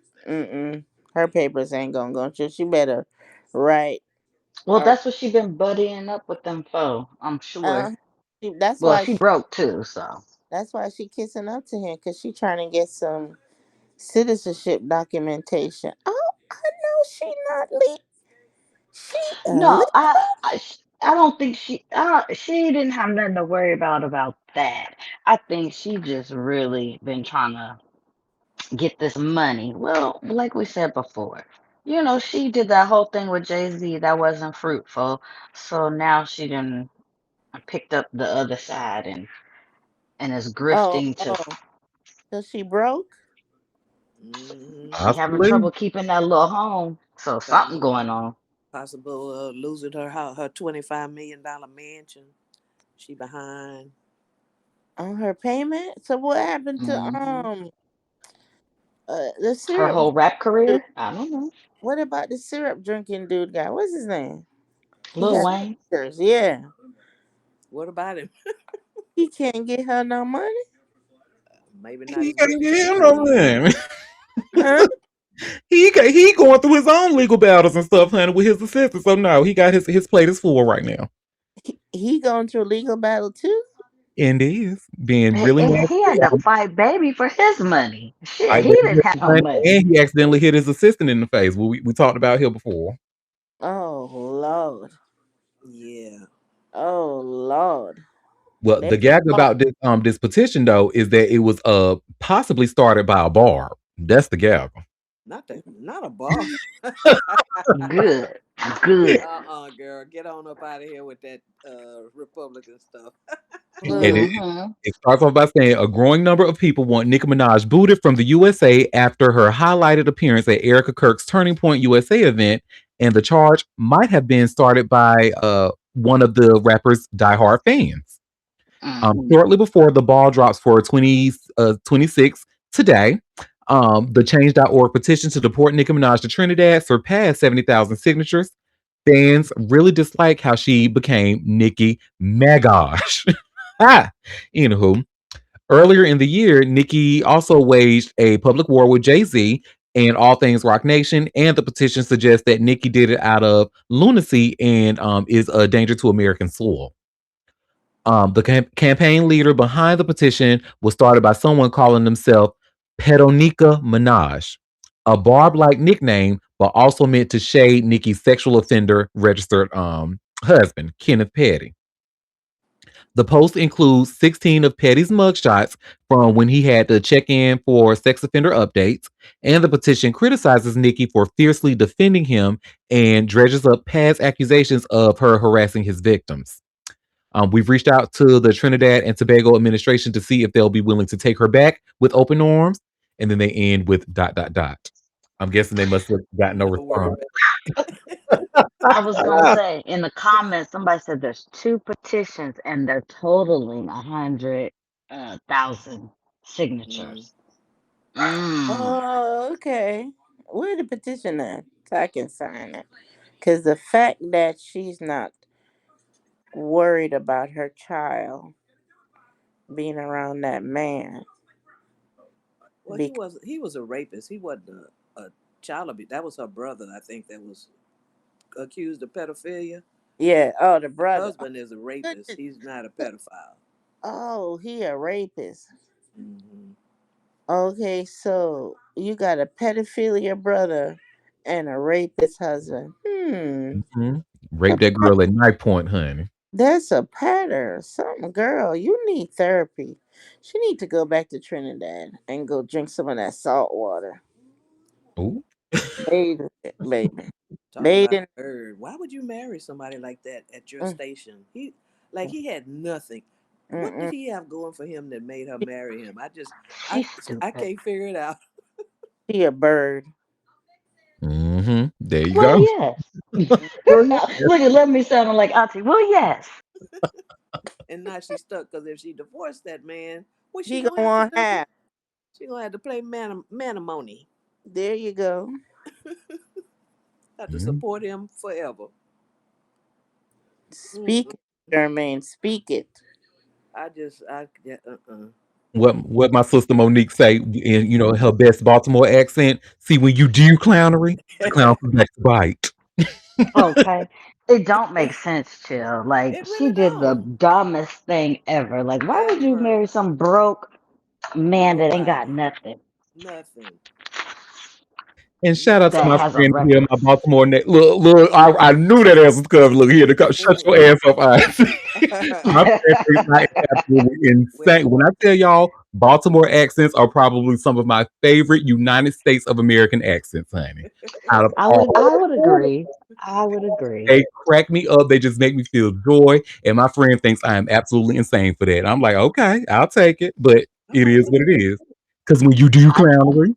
Her papers ain't gonna go through. She better write.
Well,
Uh,
that's what she been buddying up with them for, I'm sure.
uh, that's
Well,
why.
she broke too, so.
That's why she kissing up to him, cause she trying to get some citizenship documentation. Oh, I know she not She
No,
illegal.
I don't think she didn't have nothing to worry about that. I think she just really been trying to get this money. Well, like we said before, she did that whole thing with Jay-Z that wasn't fruitful. So now she done picked up the other side and is
Oh,
grifting to.
oh. So she broke?
Hmm.
She having
Possibly.
trouble keeping that little home. So something going on.
Possible losing her $25 million mansion. She behind.
On her payment? So what happened to
Hmm
the
Her
syrup
whole rap
dude?
career. I don't know.
What about the syrup drinking dude guy? What's his name? He
Lil
got
Wayne.
pictures, yeah.
What about him?
He can't get her no money?
Maybe not
He
as much
can't
as
get
she
him no
need.
man.
Huh?
He going through his own legal battles and stuff, honey, with his assistant. So no, he got his plate is full right now.
He going through legal battle too?
And he is being really
And
nasty.
he had to fight baby for his money. Shit,
Right,
he
baby,
didn't have no
honey,
money.
and he accidentally hit his assistant in the face. We talked about here before.
Oh Lord.
Yeah.
Oh Lord.
Well,
They
the gag
oh,
about this petition though is that it was possibly started by a barb. That's the gag.
Not a bar.
Good. Good.
Girl, get on up out of here with that Republican stuff.
And
look.
Hmm
it starts off by saying a growing number of people want Nicki Minaj booted from the USA after her highlighted appearance at Erica Kirk's Turning Point USA event, and the charge might have been started by one of the rapper's diehard fans.
Mm.
Shortly before the ball drops for 26 today, the Change.org petition to deport Nicki Minaj to Trinidad surpassed 70,000 signatures. Fans really dislike how she became Nicki Minaj. Ah, anywho, earlier in the year, Nicki also waged a public war with Jay Z and All Things Rock Nation, and the petition suggests that Nicki did it out of lunacy and is a danger to American soil. The campaign leader behind the petition was started by someone calling themselves Pedonica Minaj, a Barb-like nickname, but also meant to shade Nicki's sexual offender registered husband, Kenneth Petty. The post includes 16 of Petty's mugshots from when he had to check in for sex offender updates, and the petition criticizes Nicki for fiercely defending him and dredges up past accusations of her harassing his victims. We've reached out to the Trinidad and Tobago administration to see if they'll be willing to take her back with open arms, and then they end with dot dot dot. I'm guessing they must have gotten no
No word
response.
back.
I was gonna say in the comments, somebody said there's two petitions and they're totaling 100,000
Mm.
signatures. Mm.
Oh, okay. Where the petition at? So I can sign it. Because the fact that she's not worried about her child being around that man.
Well,
Because,
he was a rapist. He wasn't a child abuse. That was her brother, I think, that was accused of pedophilia.
yeah, oh, the
Her
brother. Oh,
husband is a rapist.
goodness.
He's not a pedophile.
Oh, he a rapist.
Hmm.
Okay, so you got a pedophilia brother and a rapist husband.
Mhm. Rape that girl at knife point, honey.
That's a pattern. Something, girl, you need therapy. She need to go back to Trinidad and go drink some of that salt water.
Ooh.
Bathe in it, baby.
Talk
Bathe
about
in
a bird. Why would you marry somebody like that at your
mm,
station? He had nothing. What did
mm.
he have going for him that made her marry him? I,
She's
I
stupid.
can't figure it out.
She a bird.
There you
Well,
go.
yes. You're not. Look at let me sounding like Auntie. Well, yes.
And now she's stuck because if she divorced that man, what's she
He
gonna
gonna
have to
want
do?
half.
She gonna have to play manimony.
There you go.
Have to
Mhm.
support him forever.
Speak
Mm-mm.
it, Jermaine. Speak it.
Yeah,
What my sister Monique say in her best Baltimore accent. See, when you do clownery, the clown comes back to bite.
Okay. It don't make sense, chill. Like
it
she
really
did the
don't.
dumbest thing ever. Like, why would you
Ever.
marry some broke man that ain't got
Nobody.
nothing
Nothing.
And shout out to
that
my
has a
friend here, my
record?
Baltimore neck. Look, I knew that ass was coming. Look here, to come. Shut your ass up, eyes. My friend thinks I am absolutely
Well,
insane. When I tell y'all, Baltimore accents are probably some of my favorite United States of American accents, honey. Out of all,
I would agree. I would agree.
they crack me up. They just make me feel joy. And my friend thinks I am absolutely insane for that. I'm like, okay, I'll take it, but it is what it is. Because when you do
I
clownery,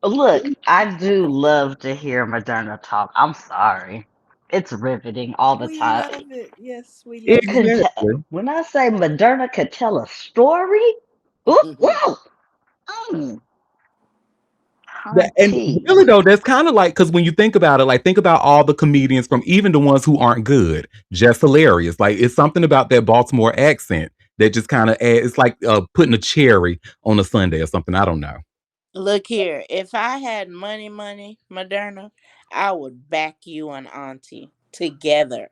look, I do love to hear Moderna talk. I'm sorry. It's riveting all the
we
time.
love it. Yes, we love it.
Could
exactly.
when I say Moderna could tell a story, ooh, woo, mm,
And
hunty.
really though, that's kind of like because when you think about it, like think about all the comedians from even the ones who aren't good, just hilarious. Like it's something about that Baltimore accent that just kind of it's like putting a cherry on a Sunday or something. I don't know.
Look here. If I had money, Moderna, I would back you and Auntie together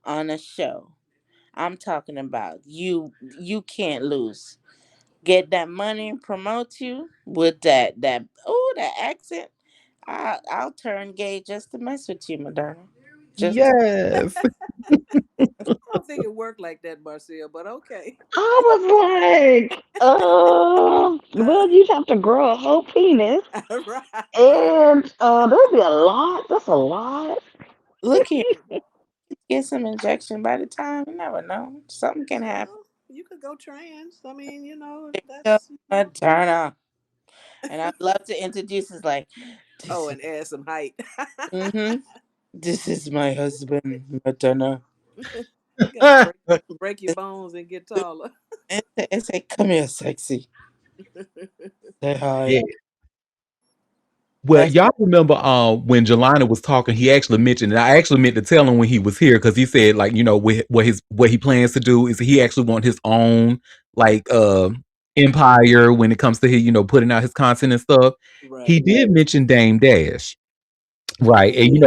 on a show. I'm talking about you. You can't lose. Get that money and promote you with that accent. I'll turn gay just to mess with you, Moderna. Just
Yes.
I don't think it worked like that, Marcia, but okay.
I was like, well, you'd have to grow a whole penis,
Right.
and there'd be a lot. That's a lot.
look here. Get some injection by the time. You never know. Something can happen.
Well, you could go trans. I mean,
Go,
that's
Moderna. And I'd love to introduce us like this
oh,
is
and add some height.
this is my husband, Moderna.
You gotta break your bones and get taller.
And say, come here, sexy. Say hi.
Yeah. Well,
That's
y'all remember when Jelena was talking, he actually mentioned, and I actually meant to tell him when he was here because he said like, what he plans to do is he actually want his own like empire when it comes to his, putting out his content and stuff. He
Right.
did mention Dame Dash.
He
Right. And
did.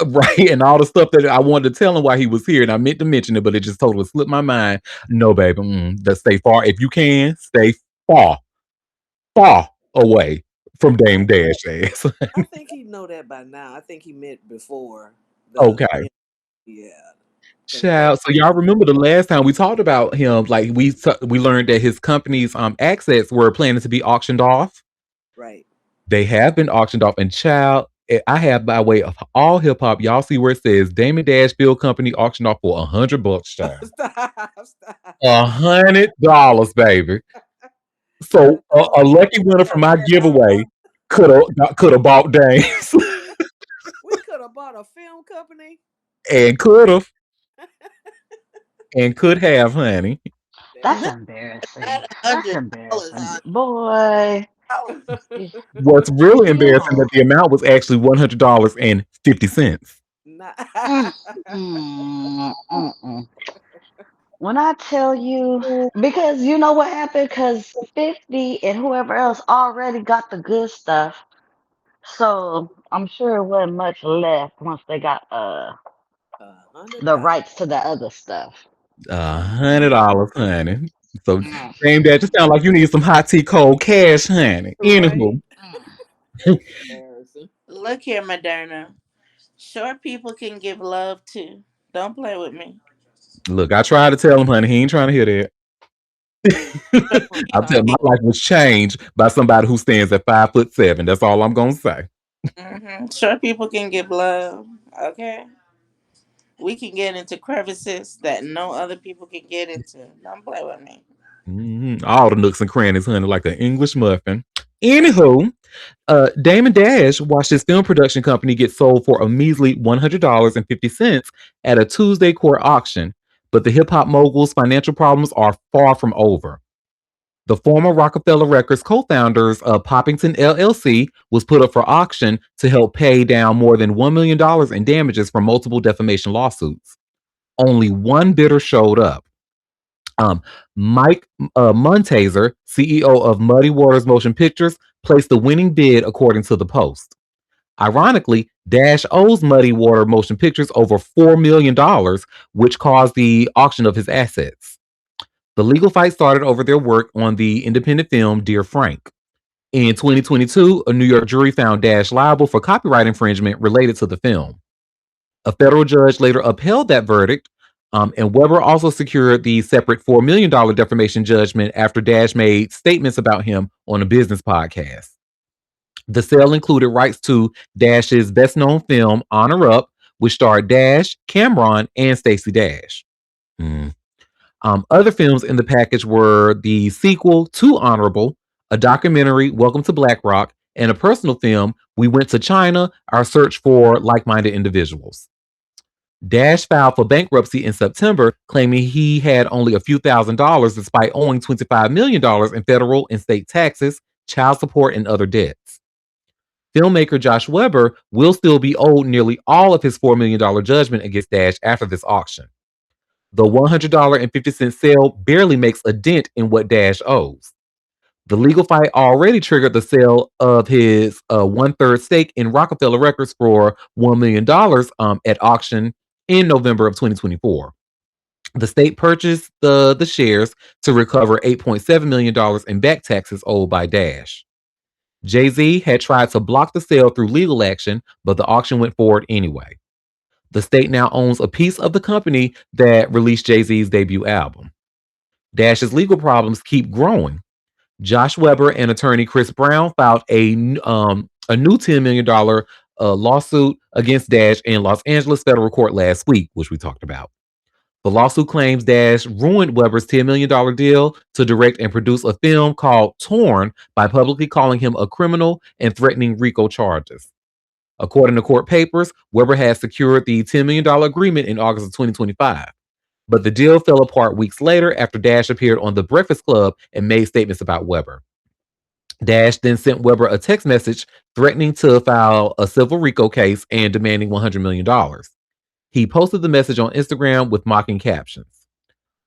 right, and all the stuff that I wanted to tell him why he was here, and I meant to mention it, but it just totally slipped my mind. No, baby, let's stay far. If you can, stay far, far away from Dame Dash ass.
I think he know that by now. I think he meant before the
Okay.
yeah, because
Child. So y'all remember the last time we talked about him, like we learned that his company's assets were planning to be auctioned off.
right.
They have been auctioned off, and child, I have by way of all hip hop, y'all see where it says Damon Dash Bill Company auctioned off for $100, child.
Stop, stop.
$100, baby.
You
So
better tell him
a
we
lucky winner from
could
my
have bought
giveaway could have bought Dames
we could have bought a film company.
and could have and could have, honey.
That
That's
not,
embarrassing.
not
That's
$100,
embarrassing.
honey.
Boy.
$1.
You,
What's really embarrassing that
you
the amount was actually $100.50.
not
mm, mm. When I tell you, because you know what happened? Because 50 and whoever else already got the good stuff. So I'm sure it wasn't much left once they got
hundred
the
dollars.
rights to the other stuff.
$100, honey. So,
Mm,
Dame, that just sound like you need some hot tea, cold cash, honey.
Right.
Anywho,
mm.
Embarrassing.
Look here, Moderna. Short people can give love too. Don't play with me.
look, I tried to tell him, honey. He ain't trying to hear that.
Short people
I'm telling my
can.
life was changed by somebody who stands at 5'7". That's all I'm gonna say.
Short people can give love. Okay, we can get into crevices that no other people can get into. Don't play with me.
All the nooks and crannies, honey, like an English muffin. Anywho, Damon Dash watched his film production company get sold for a measly $100.50 at a Tuesday court auction. But the hip hop mogul's financial problems are far from over. The former Rockefeller Records co-founders of Poppington LLC was put up for auction to help pay down more than $1 million in damages from multiple defamation lawsuits. Only one bidder showed up. Um, Mike Muntaser, CEO of Muddy Waters Motion Pictures, placed the winning bid according to the Post. Ironically, Dash owes Muddy Water Motion Pictures over $4 million, which caused the auction of his assets. The legal fight started over their work on the independent film Dear Frank. In 2022, a New York jury found Dash liable for copyright infringement related to the film. A federal judge later upheld that verdict, and Weber also secured the separate $4 million defamation judgment after Dash made statements about him on a business podcast. The sale included rights to Dash's best known film, Honor Up, which starred Dash, Cameron, and Stacey Dash. Hmm. Other films in the package were the sequel to Honorable, a documentary, Welcome to Black Rock, and a personal film, We Went to China, Our Search for Like Minded Individuals. Dash filed for bankruptcy in September, claiming he had only a few $1,000 despite owing $25 million in federal and state taxes, child support, and other debts. Filmmaker Josh Weber will still be owed nearly all of his $4 million judgment against Dash after this auction. The $100.50 sale barely makes a dent in what Dash owes. The legal fight already triggered the sale of his one-third stake in Rockefeller Records for $1 million at auction in November of 2024. The state purchased the shares to recover $8.7 million in back taxes owed by Dash. Jay-Z had tried to block the sale through legal action, but the auction went forward anyway. The state now owns a piece of the company that released Jay-Z's debut album. Dash's legal problems keep growing. Josh Weber and attorney Chris Brown filed a new $10 million lawsuit against Dash in Los Angeles federal court last week, which we talked about. The lawsuit claims Dash ruined Weber's $10 million deal to direct and produce a film called Torn by publicly calling him a criminal and threatening RICO charges. According to court papers, Weber had secured the $10 million agreement in August of 2025. But the deal fell apart weeks later after Dash appeared on The Breakfast Club and made statements about Weber. Dash then sent Weber a text message threatening to file a civil RICO case and demanding $100 million. He posted the message on Instagram with mocking captions.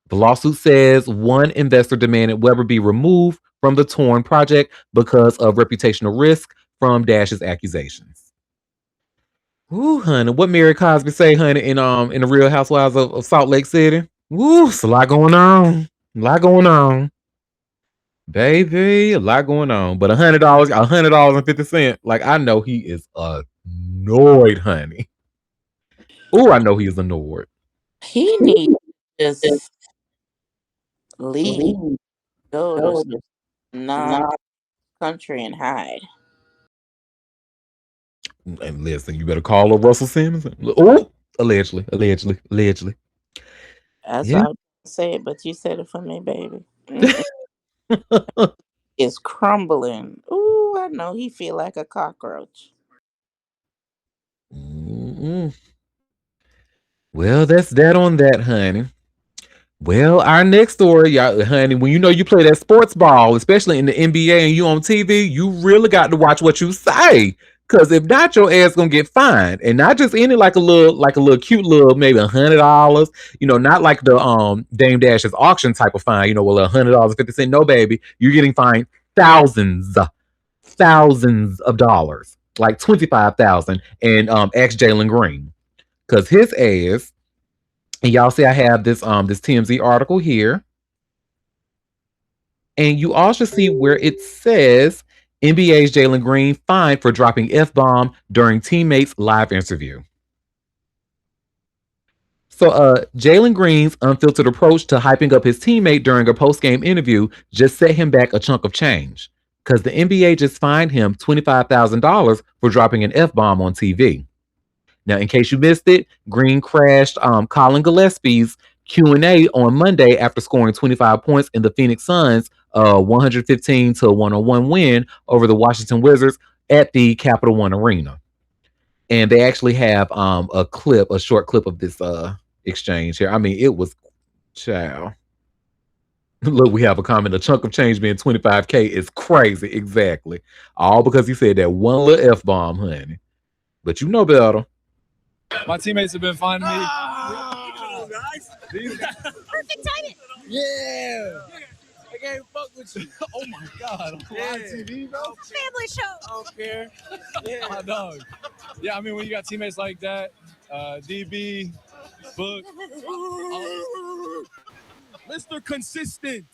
The lawsuit says one investor demanded Weber be removed from the Torn project because of reputational risk from Dash's accusations. Ooh, honey, what Mary Cosby say, honey, in the Real Housewives of Salt Lake City? Ooh, it's a lot going on. A lot going on. Baby, a lot going on. But $100.50. Like I know he is annoyed, honey. Ooh, I know he is annoyed.
He needs to just leave, go to non country and hide.
And listen, you better call up Russell Simmons. Oh, allegedly.
That's
Yeah.
all I was gonna say, but you said it for me, baby. It's crumbling. Ooh, I know he feel like a cockroach.
Mm-mm. Well, that's that on that, honey. Well, our next story, y'all, honey, when you know you play that sports ball, especially in the NBA and you on TV, you really got to watch what you say. Cause if not, your ass gonna get fined. And not just any like a little cute little maybe $100. Not like the Dame Dash's auction type of fine, well $100 50 cents. No, baby, you're getting fined thousands of dollars. Like 25,000. And ex Jalen Green. Cause his ass, and y'all see I have this TMZ article here. And you also see where it says NBA's Jalen Green fined for dropping F bomb during teammates' live interview. So Jalen Green's unfiltered approach to hyping up his teammate during a post-game interview just set him back a chunk of change. Because the NBA just fined him $25,000 for dropping an F bomb on TV. Now, in case you missed it, Green crashed Colin Gillespie's Q&A on Monday after scoring 25 points in the Phoenix Suns' 115-101 win over the Washington Wizards at the Capital One Arena. And they actually have a short clip of this exchange here. I mean, it was child. Look, we have a comment. A chunk of change being 25K is crazy. Exactly. All because he said that one little F bomb, honey. But you know better.
My teammates have been finding me. Guys.
Perfect timing.
Yeah. I can't fuck with you. Oh my God. On live TV, bro.
Family show.
I don't care. Yeah. My dog. Yeah, I mean, when you got teammates like that, DB, Book, Mr. Consistent.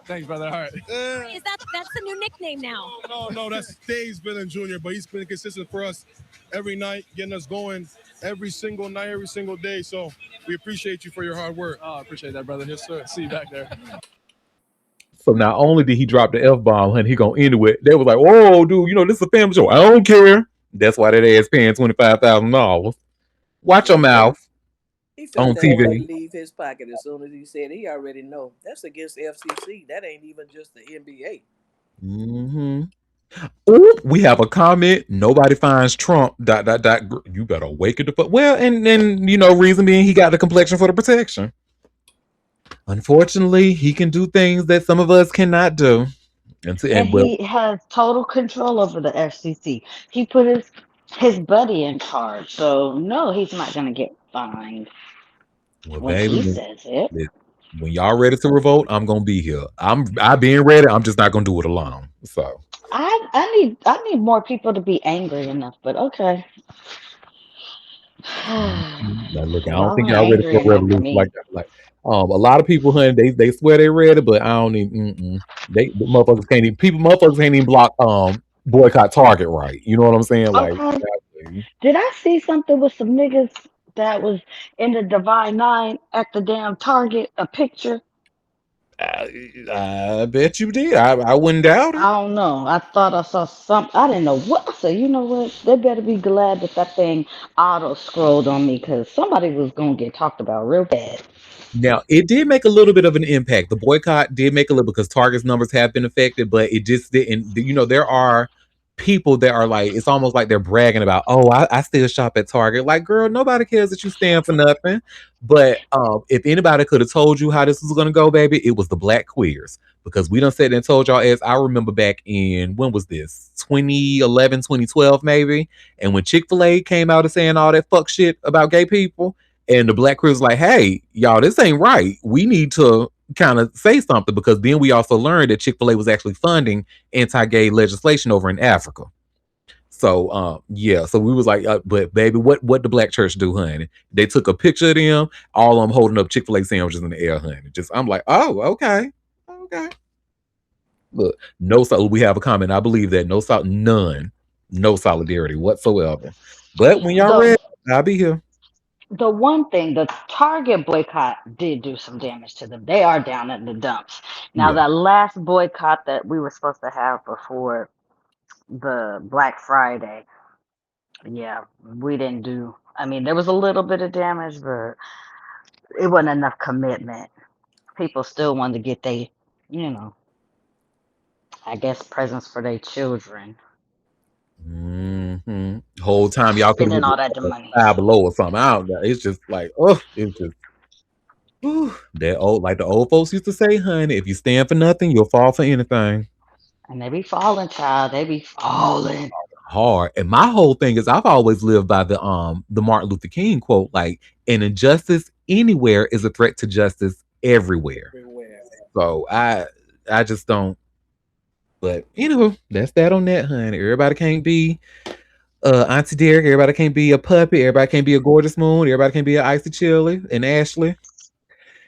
Thanks, brother. All right.
Is that's the new nickname now?
No, that's Dave's Villain Jr., but he's been consistent for us every night, getting us going every single night, every single day. So we appreciate you for your hard work.
Oh, I appreciate that, brother. Yes, sir. See you back there.
So not only did he drop the F bomb, honey, he gonna end it with, they was like, "Oh, dude, this is a family show. I don't care." That's why that ass paying $25,000. Watch your mouth
He felt
on
that money
TV.
leave his pocket as soon as he said it. He already know that's against the FCC. That ain't even just the NBA.
Mm-hmm. Ooh, we have a comment. Nobody finds Trump. Dot dot dot. You better wake it the fuck. Well, and then reason being he got the complexion for the protection. Unfortunately, he can do things that some of us cannot do.
And
Well,
he has total control over the FCC. He put his buddy in charge, so no, he's not gonna get fined when
baby,
he says it.
when y'all ready to revolt, I'm gonna be here. I being ready. I'm just not gonna do it alone. So
I need more people to be angry enough, but okay.
now, look, I don't
Y'all
think
ain't
y'all ready
angry
for a
enough for
revolution like
me.
that. Like, a lot of people, honey, they swear they ready, but I don't even. The motherfuckers can't even. Motherfuckers can't even block boycott Target, right? You know what I'm saying? Like,
Okay. Did I see something with some niggas that was in the Divine Nine at the damn Target? A picture?
I bet you did. I wouldn't doubt it.
I don't know. I thought I saw something. I didn't know what. I said, you know what? They better be glad that that thing auto scrolled on me because somebody was gonna get talked about real bad.
Now, it did make a little bit of an impact. The boycott did make a little because Target's numbers have been affected, but it just didn't. There are people that are like, it's almost like they're bragging about, oh, I still shop at Target. Like, girl, nobody cares that you stand for nothing. But if anybody could have told you how this was gonna go, baby, it was the black queers. Because we done said and told y'all, as I remember back in, when was this? 2011, 2012, maybe. And when Chick-fil-A came out and saying all that fuck shit about gay people, and the black queers like, hey, y'all, this ain't right. We need to kind of say something, because then we also learned that Chick-fil-A was actually funding anti-gay legislation over in Africa. So yeah, so we was like, but baby, what the black church do, honey? They took a picture of them, all of them holding up Chick-fil-A sandwiches in the air, honey. Just I'm like, oh, okay. Okay. Look, no, so we have a comment. I believe that none, no solidarity whatsoever. But when y'all
The
ready, I'll be here.
the one thing, the Target boycott did do some damage to them. They are down in the dumps. Now,
Yeah.
that last boycott that we were supposed to have before the Black Friday, yeah, we didn't do. I mean, there was a little bit of damage, but it wasn't enough commitment. People still wanted to get they, you know, I guess presents for their children,
Whole time y'all could have
spending
went
all
with
that money.
Five Below or something. I don't know. It's just like, oh, it's just that old, like the old folks used to say, honey, if you stand for nothing, you'll fall for anything.
And they be falling, child. They be falling.
Hard. And my whole thing is, I've always lived by the Martin Luther King quote, like, an injustice anywhere is a threat to justice everywhere.
Everywhere.
So I just don't. But that's that on that, honey. Everybody can't be Auntie Derek. Everybody can't be a puppy. Everybody can't be a gorgeous moon. Everybody can't be an icy chili and Ashley.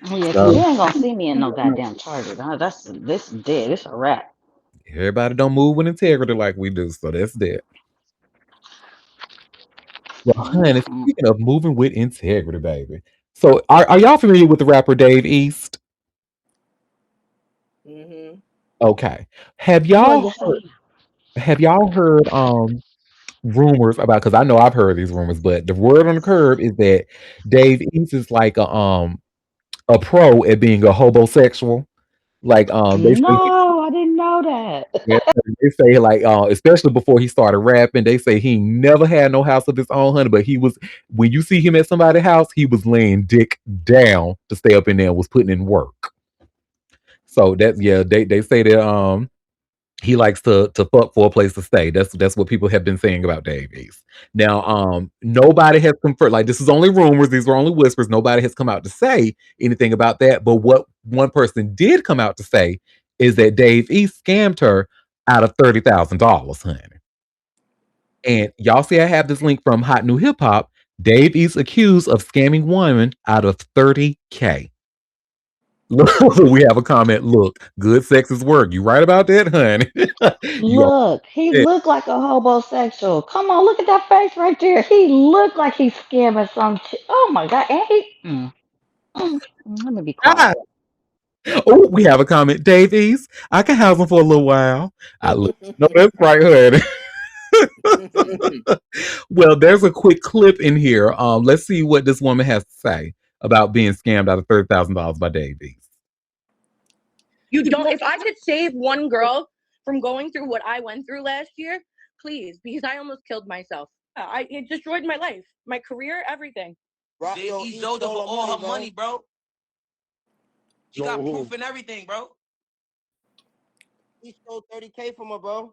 Yeah, because you
So
ain't gonna see me in no goddamn Target. That's this dead. It's a wrap.
everybody don't move with integrity like we do. So that's that. Well, honey,
Hmm.
speaking of moving with integrity, baby. So are y'all familiar with the rapper Dave East?
Mm-hmm.
Okay. Have
Well,
y'all
yes, I
heard have y'all heard rumors about, because I know I've heard these rumors, but the word on the curb is that Dave East is like a pro at being a homosexual. Like they
am.
say
No, I didn't know that.
yeah, they say like especially before he started rapping, they say he never had no house of his own, honey. But he was, when you see him at somebody's house, he was laying dick down to stay up in there and was putting in work. So that, yeah, they say that he likes to fuck for a place to stay. That's what people have been saying about Dave East. Now, nobody has confirmed. Like, this is only rumors. These were only whispers. Nobody has come out to say anything about that. But what one person did come out to say is that Dave East scammed her out of $30,000, honey. And y'all see, I have this link from Hot New Hip Hop. Dave East accused of scamming woman out of 30K. Look, we have a comment. Look, good sex is work. You right about that, honey? You are
Look, he
right.
looked like a homosexual. Come on, look at that face right there. He looked like he's scamming some. Oh my god! And he. Let me be
Ah,
quiet.
oh, we have a comment. Dave East, I can house him for a little while. I look. No, that's right, honey. Well, there's a quick clip in here. Let's see what this woman has to say about being scammed out of $30,000 by Dave East.
You don't. If I could save one girl from going through what I went through last year, please, because I almost killed myself. It destroyed my life, my career, everything.
Bro, he sold her for all her money, bro. She got proof and everything, bro. He stole 30K from her, bro.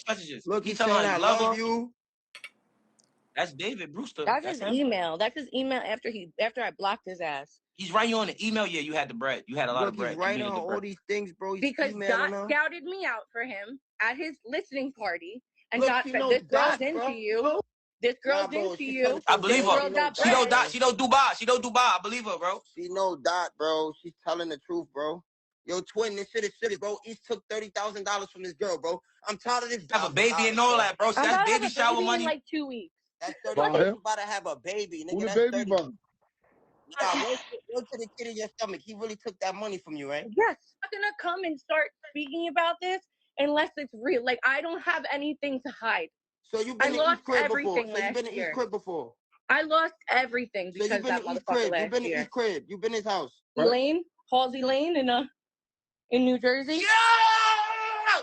Messages. Look, he's saying I love you. That's David Brewster.
That's his email. That's his email after I blocked his ass.
He's writing you on the email. Yeah, you had the bread. You had a lot of bread.
He's writing on all these things, bro. Because Dot scouted me out for him at his listening party, and Dot said, "This girl's into you. This girl's into you."
I believe her. She don't Dot. She don't Dubai. She don't Dubai. I believe her, bro.
She know Dot, bro. She's telling the truth, bro. Yo, twin, this shit is serious, bro. East took $30,000 from this girl, bro. I'm tired of this.
Have a baby and all that, bro.
I'm
That's
about to
baby
have a
shower
baby
money.
in like 2 weeks.
That's 30. You about to have a baby, nigga.
Who the
That's
baby
30.
bum?
Nah, go to the kid in your stomach. He really took that money from you, right?
Yes. I'm not gonna come and start speaking about this unless it's real. Like, I don't have anything to hide.
So you've been in East Crib before. So you've been in East Crib before.
I lost everything because
you've been
that
in East
motherfucker
Crib.
last
You've been
year.
in East Crib. You've been in his house.
Lane, Halsey Lane in New Jersey.
Yeah!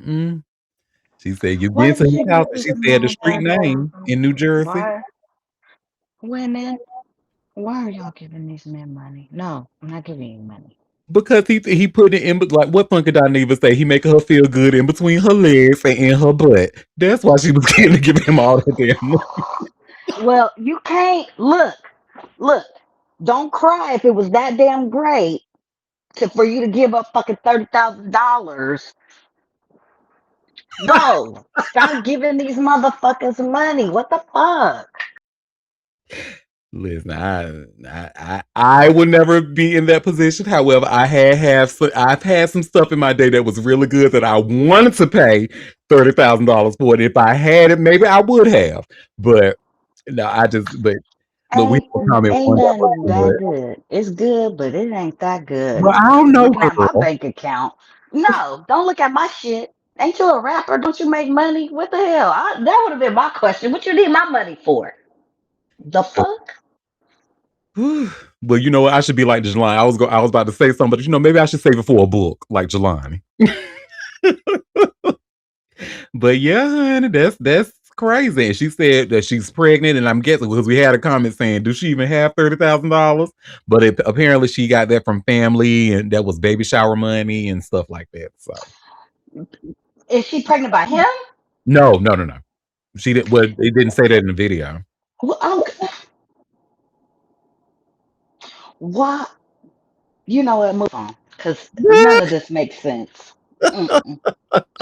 Mm-mm. She said, "You
Why
get to
did
his
she
house,"
give
and
these
she said the street
motherfuckers?
name in New Jersey.
Why, women? Why are y'all giving these men money? No, I'm not giving you money.
Because he put it in, like, what Funky Dineva say? He making her feel good in between her legs and in her butt. That's why she was getting to give him all that damn money.
Well, you can't look. Don't cry if it was that damn great for you to give up fucking $30,000. No, stop giving these motherfuckers money. What the fuck?
Listen, I would never be in that position. However, I've had some stuff in my day that was really good that I wanted to pay $30,000 for it. If I had it, maybe I would have. But no, but look, we
Ain't
don't comment
ain't
one
nothing
question,
that
but
good. It's good, but it ain't that good.
well, I don't know,
Looking at my
girl.
bank account. No, don't look at my shit. Ain't you a rapper? Don't you make money? What the hell? That would have been my question. What you need my money for? The fuck?
Well, you know what? I should be like Jelani. I was about to say something, but maybe I should save it for a book, like Jelani. But yeah, honey, that's crazy. And she said that she's pregnant, and I'm guessing because we had a comment saying, "Do she even have $30,000?" But apparently, she got that from family, and that was baby shower money and stuff like that. So
Is she pregnant by him?
no, no, no, no. She didn't. Well, it didn't say that in the video.
Well, why? You know what? Move on, because none of this makes sense. Mm-mm,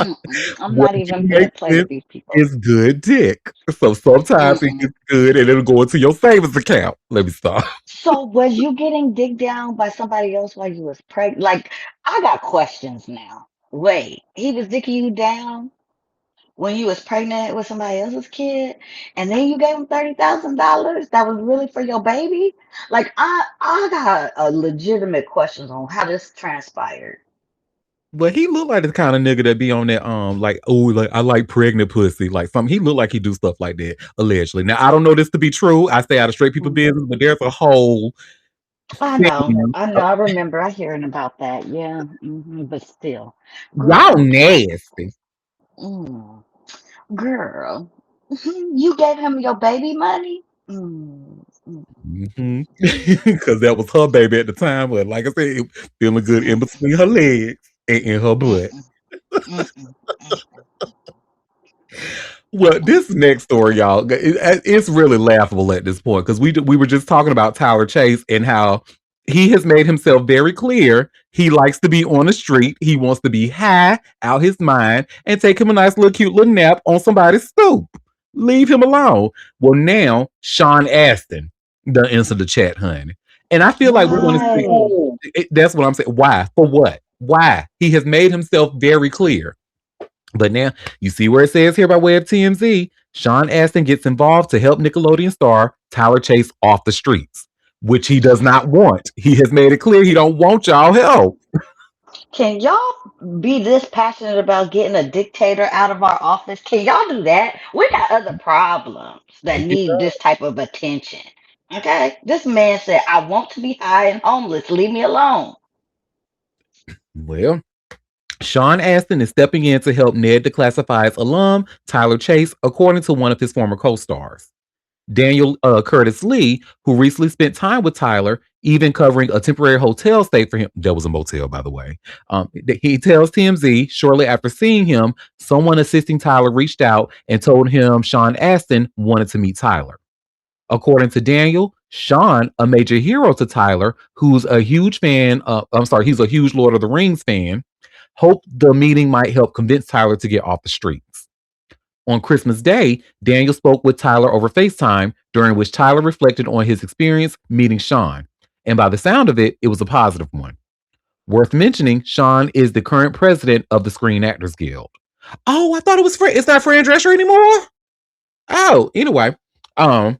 mm-mm. I'm
What
not
do
even finna
make
play
sense
with these people.
is good dick. So sometimes it
Mm-mm.
gets good, and it'll go into your savings account. Let me stop.
So was you getting digged down by somebody else while you was pregnant? Like, I got questions now. Wait, he was dicking you down when you was pregnant with somebody else's kid, and then you gave him $30,000 that was really for your baby? Like, I got a legitimate questions on how this transpired.
But he looked like the kind of nigga that be on that like, oh, like, I like pregnant pussy, like something. He looked like he do stuff like that allegedly. Now I don't know this to be true. I stay out of straight people
Mm.
business, but there's a whole thing.
I know, I remember I hearing about that. Yeah, but still,
Y'all
girl,
nasty.
mm, girl, you gave him your baby money.
Because that was her baby at the time. But like I said, feeling good in
Mm,
between her legs and in her
mm,
butt.
mm, mm, mm, mm,
Well, this next story, y'all, it's really laughable at this point because we were just talking about Tyler Chase and how he has made himself very clear. He likes to be on the street. He wants to be high out his mind and take him a nice little cute little nap on somebody's stoop. Leave him alone. Well, now Sean Astin done answered the chat, honey, and I feel like we're going to see.
why?
That's what I'm saying. Why? For what? Why? He has made himself very clear. But now you see where it says here by way of TMZ, Sean Astin gets involved to help Nickelodeon star Tyler Chase off the streets, which he does not want. He has made it clear he don't want y'all help.
Can y'all be this passionate about getting a dictator out of our office? Can y'all do that? We got other problems that need this type of attention. Okay? This man said, I want to be high and homeless. Leave me alone.
Well, Sean Astin is stepping in to help Ned Declassified's alum, Tyler Chase, according to one of his former co stars. Daniel Curtis Lee, who recently spent time with Tyler, even covering a temporary hotel stay for him. That was a motel, by the way. He tells TMZ shortly after seeing him, someone assisting Tyler reached out and told him Sean Astin wanted to meet Tyler. According to Daniel, Sean, a major hero to Tyler, who's a huge fan, he's a huge Lord of the Rings fan, hoped the meeting might help convince Tyler to get off the streets. On Christmas Day, Daniel spoke with Tyler over FaceTime, during which Tyler reflected on his experience meeting Sean. And by the sound of it, it was a positive one. Worth mentioning, Sean is the current president of the Screen Actors Guild. Oh, I thought it was It's not Fran Drescher anymore. Oh, anyway, um,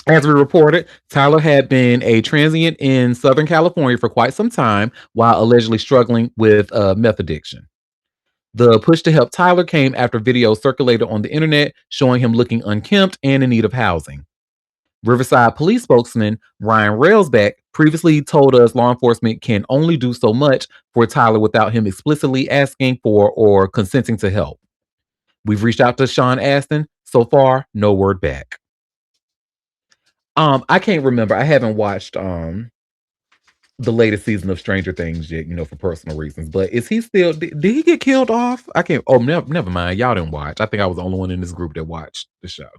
as we reported, Tyler had been a transient in Southern California for quite some time while allegedly struggling with meth addiction. The push to help Tyler came after videos circulated on the internet showing him looking unkempt and in need of housing. Riverside police spokesman Ryan Railsback previously told us law enforcement can only do so much for Tyler without him explicitly asking for or consenting to help. We've reached out to Sean Astin. So far, no word back. I can't remember. I haven't watched the latest season of Stranger Things yet, for personal reasons. But is he still? Did he get killed off? I can't. Oh, never mind. Y'all didn't watch. I think I was the only one in this group that watched the show.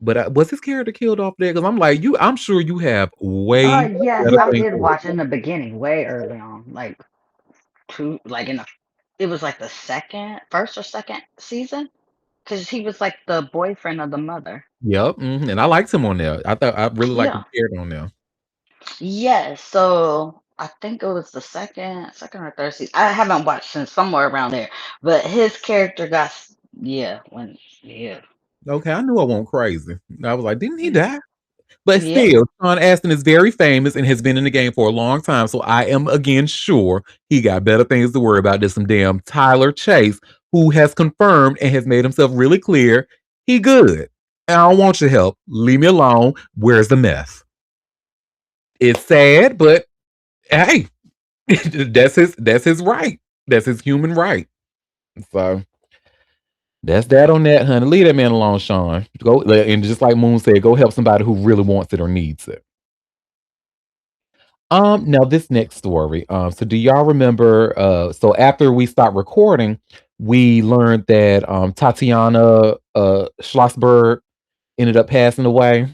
But was his character killed off there? Because I'm like you. I'm sure you have way
Yes,
better
I
things
did
to worry
watch in the beginning, way early on, like two, like in the, it was like the first or second season, because he was like the boyfriend of the mother.
Yep, and I liked him on there. I thought I really liked his
Yeah.
character on there.
Yes. So I think it was the second or third season. I haven't watched since somewhere around there, but his character yeah, yeah,
Okay, I knew I went crazy. I was like, didn't he
yeah,
die? But
yep.
still, Sean Astin is very famous and has been in the game for a long time. So I am again sure he got better things to worry about than some damn Tyler Chase, who has confirmed and has made himself really clear he good. And I don't want your help. Leave me alone. Where's the meth? It's sad, but hey, that's his right. That's his human right. So that's that on that, honey. Leave that man alone, Sean. Go and just like Moon said, go help somebody who really wants it or needs it. Now this next story. So do y'all remember? So after we stopped recording, we learned that Tatiana Schlossberg ended up passing away.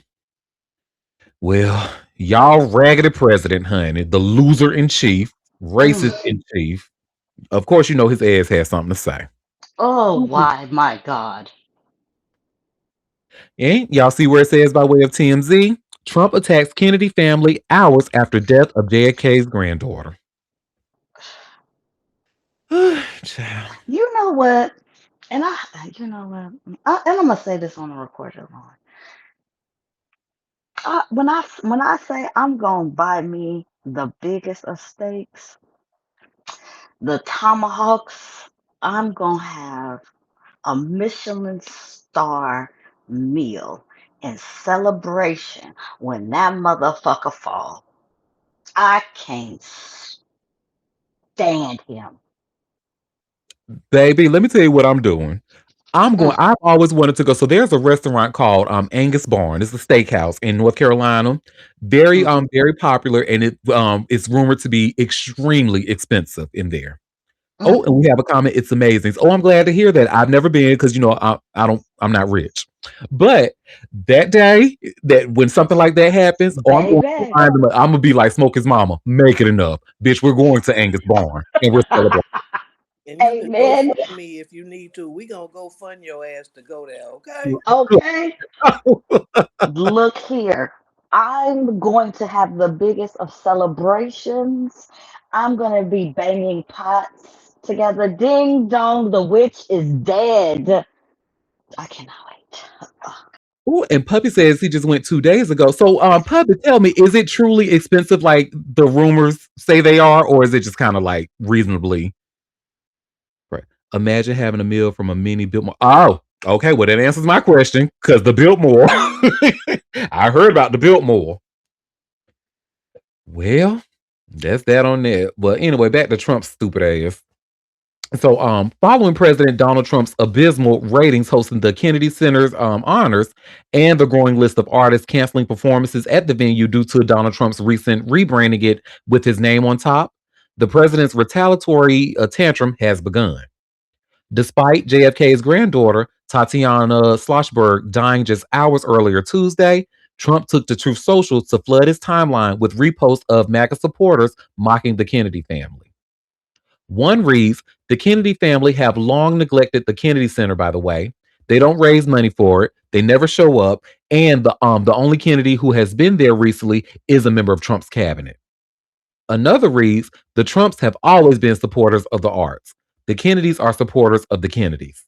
Well, y'all raggedy president, honey, the loser in chief, racist
Mm.
in chief. Of course, you know his ass has something to say.
Oh, why, my God.
And y'all see where it says by way of TMZ? Trump attacks Kennedy family hours after death of JFK's granddaughter. Child.
You know what? And you know what? And I'm gonna say this on the recorded line. When I say I'm gonna buy me the biggest of steaks, the tomahawks, I'm gonna have a Michelin star meal in celebration when that motherfucker fall. I can't stand him.
Baby, let me tell you what I'm doing. I'm going.
Mm,
I've always wanted to go. So there's a restaurant called Angus Barn. It's a steakhouse in North Carolina. Very
mm,
very popular, and it's rumored to be extremely expensive in there. Oh,
mm.
and we have a comment. It's amazing. Oh, I'm glad to hear that. I've never been because I'm not rich. But that day that when something like that happens, oh, I'm going to
Baby.
find them. I'm gonna be like Smoke his mama. Make it enough, bitch. We're going to Angus Barn and we're celebrating.
And you can go
Amen.
fund me if you need to. We gonna go fund your ass to go there, okay?
Okay. Look here. I'm going to have the biggest of celebrations. I'm going to be banging pots together. Ding dong, the witch is dead. I cannot wait.
Ooh, and Puppy says he just went 2 days ago. So, Puppy, tell me, is it truly expensive like the rumors say they are, or is it just kind of like reasonably? Right. Imagine having a meal from a mini Biltmore. Oh, okay. Well, that answers my question because the Biltmore. I heard about the Biltmore. Well, that's that on that. But anyway, back to Trump's stupid ass. So, following President Donald Trump's abysmal ratings hosting the Kennedy Center's honors and the growing list of artists canceling performances at the venue due to Donald Trump's recent rebranding it with his name on top, the president's retaliatory tantrum has begun. Despite JFK's granddaughter, Tatiana Schlossberg, dying just hours earlier Tuesday, Trump took to Truth Social to flood his timeline with reposts of MAGA supporters mocking the Kennedy family. One reads, the Kennedy family have long neglected the Kennedy Center, by the way. They don't raise money for it. They never show up. And the only Kennedy who has been there recently is a member of Trump's cabinet. Another reads, the Trumps have always been supporters of the arts. The Kennedys are supporters of the Kennedys.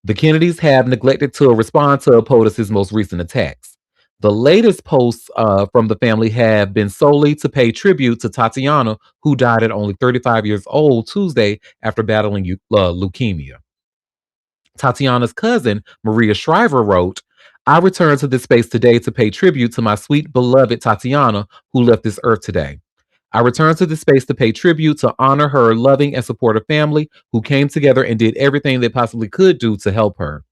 The Kennedys have neglected to respond to POTUS's most recent attacks. The latest posts from the family have been solely to pay tribute to Tatiana, who died at only 35 years old Tuesday after battling leukemia. Tatiana's cousin, Maria Shriver, wrote, I return to this space today to pay tribute to my sweet beloved Tatiana, who left this earth today. I return to this space to pay tribute to honor her loving and supportive family who came together and did everything they possibly could do to help her.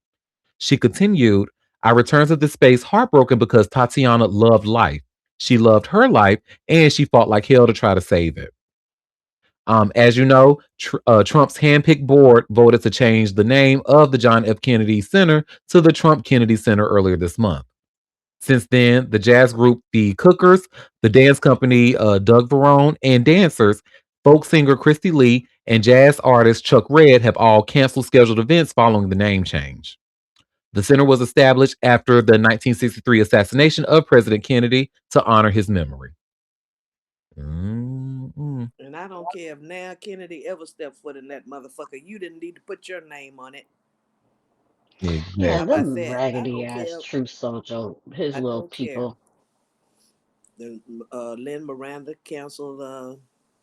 She continued, I return to this space heartbroken because Tatiana loved life. She loved her life and she fought like hell to try to save it. As you know, Trump's handpicked board voted to change the name of the John F. Kennedy Center to the Trump Kennedy Center earlier this month. Since then, the jazz group The Cookers, the dance company Doug Verone, and dancers, folk singer Christy Lee, and jazz artist Chuck Red have all canceled scheduled events following the name change. The center was established after the 1963 assassination of President Kennedy to honor his memory. Mm-mm.
And I don't care if now Kennedy ever stepped foot in that motherfucker. You didn't need to put your name on it.
Yeah,
How
Exactly.
about
them
that? I
raggedy
don't
ass
care.
truth soldier, his
I
little
don't care.
people.
The Lynn Miranda canceled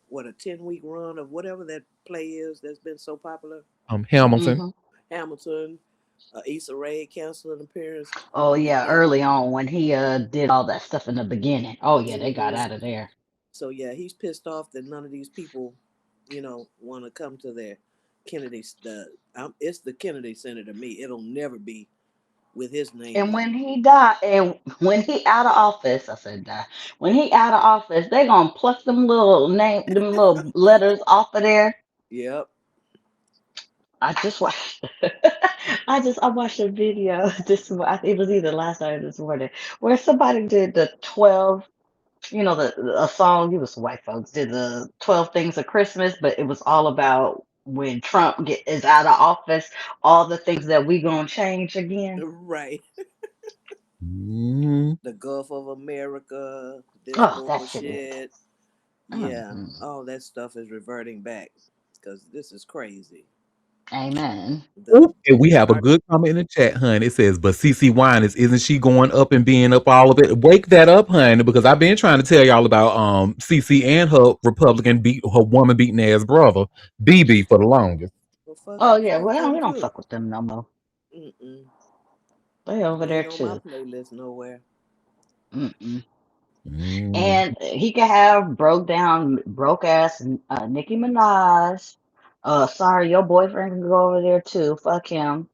what, a 10-week run of whatever that play is that's been so popular.
Hamilton.
Hmm.
Hamilton, Issa Rae canceled an appearance.
Oh yeah,
Yeah.
early on when he did all that stuff in the beginning. Oh yeah, they got
hmm
out of there.
So yeah, he's pissed off that none of these people, want to come to their Kennedy's. It's the Kennedy Center to me. It'll never be with his name
And
on
when
it.
he died, and when he out of office, I said die. When he out of office, they gonna pluck them little letters off of there.
Yep.
I just watched. I watched a video it was either last night or this morning where somebody did the 12. A song. It was white folks did the 12 Things of Christmas, but it was all about when is out of office, all the things that we gonna change again.
Right.
Mhm.
The Gulf of America, this
Oh, that shit.
bullshit. Yeah,
Hmm.
all that stuff is reverting back because this is crazy.
Amen.
The
Oop, and we have a
art.
good comment in the chat, hun. It says, but CC Winans, isn't she going up and being up all of it? Wake that up, hun, because I've been trying to tell y'all about CC and her Republican her woman beating ass brother, BB, for the longest.
Well,
Oh yeah,
fuck
well
them
we don't
too.
fuck with them no more.
Mm-mm.
They over
They
there
ain't on my
too.
playlist nowhere.
Mm-mm.
Mm.
And he could have broke ass Nicki Minaj. Sorry, your boyfriend can go over there too. Fuck him.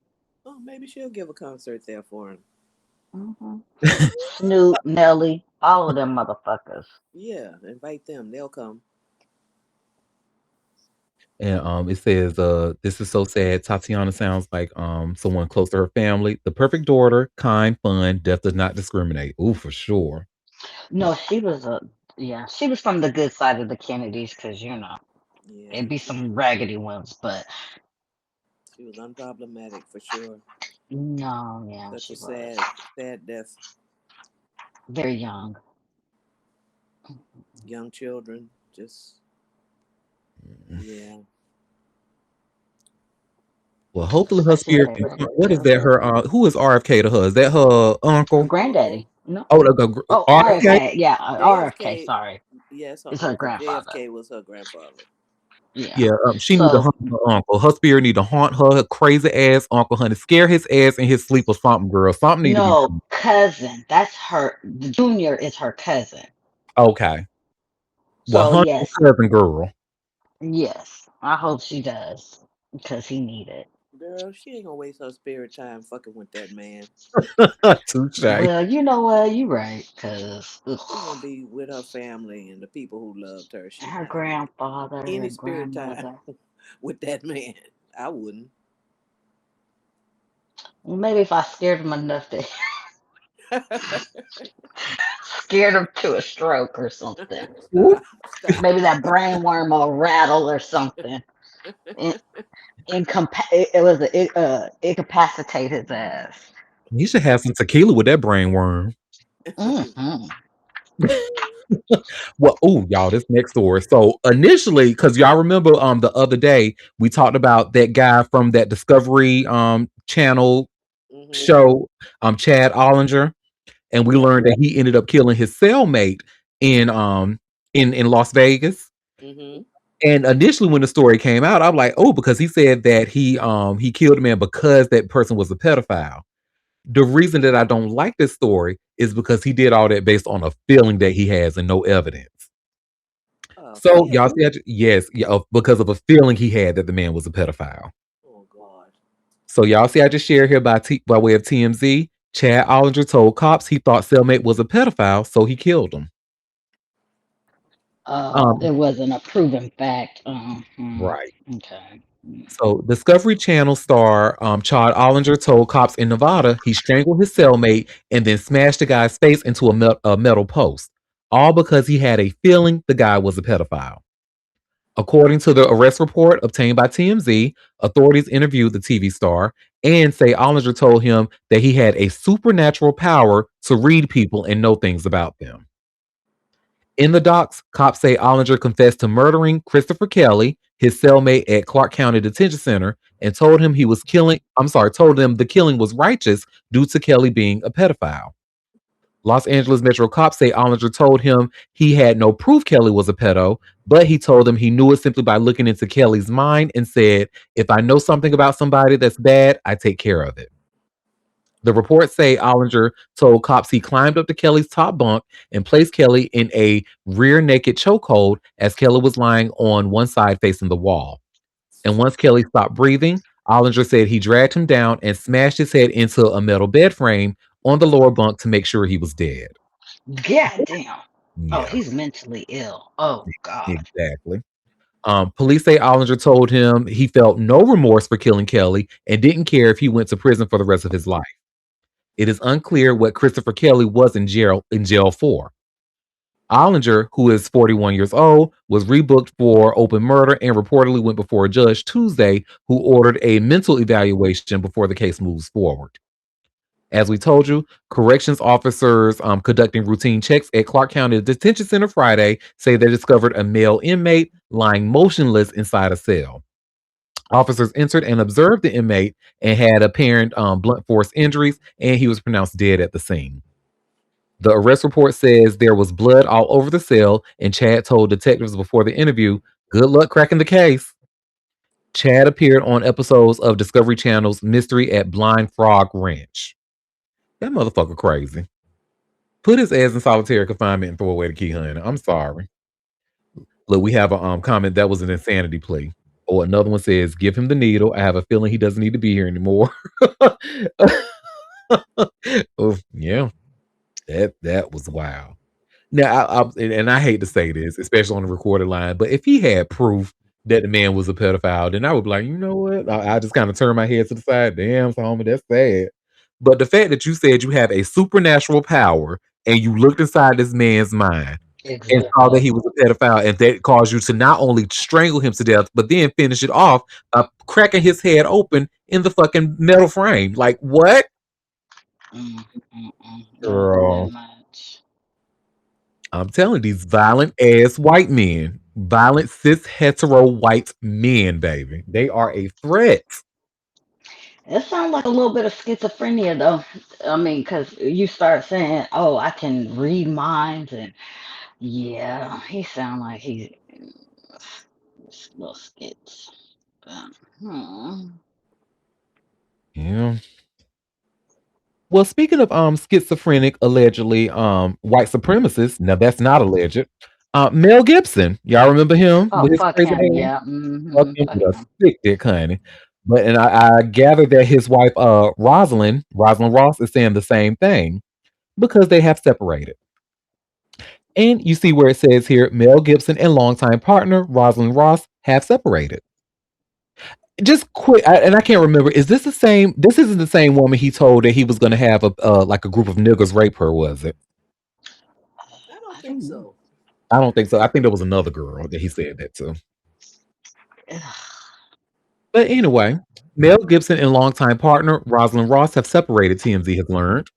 Oh, maybe she'll give a concert there for him.
Hmm. Snoop, Nelly, all of them motherfuckers.
Yeah, invite them. They'll come.
And it says, this is so sad. Tatiana sounds like someone close to her family. The perfect daughter, kind, fun, death does not discriminate. Ooh, for sure.
No, she was she was from the good side of the Kennedys, because
Yeah,
it'd be some raggedy ones, but
she was unproblematic for sure.
no, yeah,
Such a
she was
sad, sad death.
very young.
Young children, just yeah.
Well, hopefully her
Especially if
spirit.
they were
What is
young.
that? Her who is RFK to her? Is that her uncle?
Uncle.
Granddaddy. No.
Oh,
Oh,
RFK.
RFK. Yeah, RFK.
JFK,
Sorry,
yes, her
it's her
uncle.
grandfather.
JFK was her grandfather.
Yeah.
Yeah, she need to
So
haunt her uncle. Her spirit need to haunt her crazy ass uncle, honey. Scare his ass in his sleep or something, girl. Something need to be
no
done.
cousin. That's her. The junior is her cousin.
Okay. Well,
So
hunt your
yes,
cousin, girl.
yes. I hope she does because he need it.
Girl, she ain't gonna waste her spirit time fucking with that man.
Touche.
Well, you know what? You right. Cause
She gonna be with her family and the people who loved her. She
her
not gonna waste
grandfather, her
any spirit time
grandmother.
with that man. I wouldn't.
Well, maybe if I scared him enough to scared him to a stroke or something.
Ooh,
Stop. Stop.
Maybe that brain worm will rattle or something. In, it was incapacitate his ass.
you should have some tequila with that brain worm.
Hmm.
Well, oh, y'all, this next story. So initially, because y'all remember the other day we talked about that guy from that Discovery channel
mhm.
show, Chad Ollinger, and we
Yep.
learned that he ended up killing his cellmate in in Las Vegas.
Mhm.
And initially when the story came out, I'm like, oh, because he said that he killed a man because that person was a pedophile. The reason that I don't like this story is because he did all that based on a feeling that he has and no evidence.
A
So y'all see,
feeling?
yes, yeah, because of a feeling he had that the man was a pedophile.
Oh God.
So y'all see, I just shared here by way of TMZ. Chad Ollinger told cops he thought cellmate was a pedophile, so he killed him.
Oh,
Um,
it wasn't a proven fact.
right.
Okay.
So Discovery Channel star Chad Ollinger told cops in Nevada he strangled his cellmate and then smashed the guy's face into a metal post, all because he had a feeling the guy was a pedophile. According to the arrest report obtained by TMZ, authorities interviewed the TV star and say Ollinger told him that he had a supernatural power to read people and know things about them. In the docs, cops say Ollinger confessed to murdering Christopher Kelly, his cellmate at Clark County Detention Center, and told them the killing was righteous due to Kelly being a pedophile. Los Angeles Metro cops say Ollinger told him he had no proof Kelly was a pedo, but he told them he knew it simply by looking into Kelly's mind and said, if I know something about somebody that's bad, I take care of it. The reports say Ollinger told cops he climbed up to Kelly's top bunk and placed Kelly in a rear naked chokehold as Kelly was lying on one side facing the wall. And once Kelly stopped breathing, Ollinger said he dragged him down and smashed his head into a metal bed frame on the lower bunk to make sure he was dead.
God damn. Oh,
Yeah,
he's mentally ill. Oh God.
exactly. Police say Ollinger told him he felt no remorse for killing Kelly and didn't care if he went to prison for the rest of his life. It is unclear what Christopher Kelly was in jail for. Ollinger, who is 41 years old, was rebooked for open murder and reportedly went before a judge Tuesday who ordered a mental evaluation before the case moves forward. As we told you, corrections officers conducting routine checks at Clark County Detention Center Friday say they discovered a male inmate lying motionless inside a cell. Officers entered and observed the inmate and had apparent blunt force injuries, and he was pronounced dead at the scene. The arrest report says there was blood all over the cell, and Chad told detectives before the interview, good luck cracking the case. Chad appeared on episodes of Discovery Channel's Mystery at Blind Frog Ranch. That motherfucker crazy. Put his ass in solitary confinement and throw away the key, honey. I'm sorry. Look, we have a comment that was an insanity plea. Or another one says, give him the needle. I have a feeling he doesn't need to be here anymore. Oh, yeah, that was wild. Now, I hate to say this, especially on the recorded line, but if he had proof that the man was a pedophile, then I would be like, you know what? I just kind of turn my head to the side. Damn, homie, that's sad. But the fact that you said you have a supernatural power and you looked inside this man's mind and saw that
Exactly.
he was a pedophile, and that caused you to not only strangle him to death, but then finish it off by cracking his head open in the fucking metal frame. Like, what?
Don't do that
Girl.
much.
I'm telling these violent ass white men, violent cis hetero white men, baby. They are a threat.
It sounds like a little bit of schizophrenia, though. I mean, because you start saying, "Oh, I can read minds," and yeah, he sound like he's little skits. But,
Yeah. Well, speaking of schizophrenic, allegedly white supremacists, now that's not alleged. Mel Gibson, y'all remember him
Oh,
with his
fuck
crazy
him.
hair?
Yeah.
Fuck him
Fuck
with a
him.
stick dick, honey. But and I gather that his wife Rosalind Ross is saying the same thing because they have separated. And you see where it says here, Mel Gibson and longtime partner Rosalind Ross have separated. Just quick, and I can't remember. Is this the same? This isn't the same woman he told that he was going to have a like a group of niggas rape her, was it?
I don't
I
think
don't know.
so.
I don't think so. I think there was another girl that he said that to. But anyway, Mel Gibson and longtime partner Rosalind Ross have separated. TMZ has learned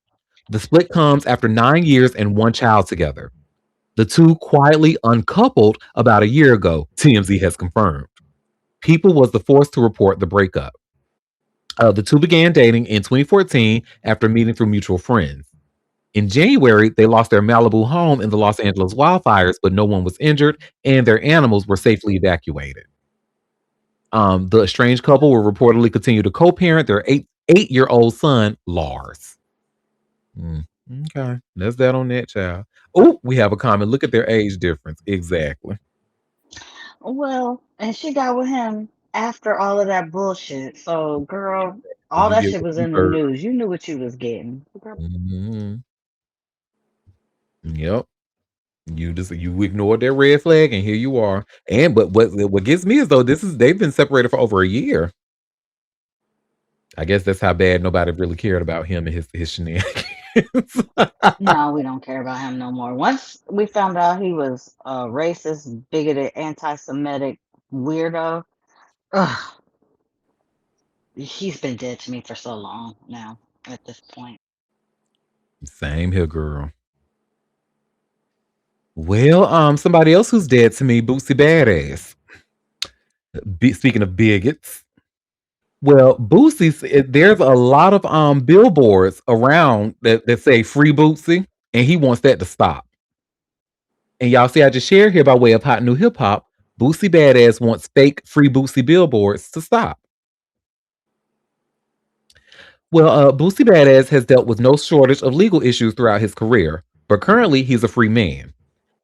the split comes after 9 years and one child together. The two quietly uncoupled about a year ago. TMZ has confirmed. People was the force to report the breakup. The two began dating in 2014 after meeting through mutual friends. In January, they lost their Malibu home in the Los Angeles wildfires, but no one was injured and their animals were safely evacuated. The estranged couple will reportedly continue to co-parent their eight-year-old son, Lars. Mm, okay. That's that on that child. Oh, we have a comment. Look at their age difference. Exactly.
Well, and she got with him after all of that bullshit. So, girl, all
You
that
get
shit
what
was
you
in the
heard.
news. You knew what you was getting. Girl,
Mhm. Yep. You ignored that red flag and here you are. And but what gets me is though they've been separated for over a year. I guess that's how bad nobody really cared about him and his shenanigans.
no, we don't care about him no more. Once we found out he was a racist, bigoted, anti-Semitic weirdo, ugh, he's been dead to me for so long now at this point.
Same here, girl. Well, somebody else who's dead to me, Bootsy Badass. Speaking of bigots, well, there's a lot of billboards around that say free Bootsy, and he wants that to stop. And y'all see, I just shared here by way of hot new hip hop. Bootsy Badass wants fake free Bootsy billboards to stop. Well, Bootsy Badass has dealt with no shortage of legal issues throughout his career, but currently he's a free man.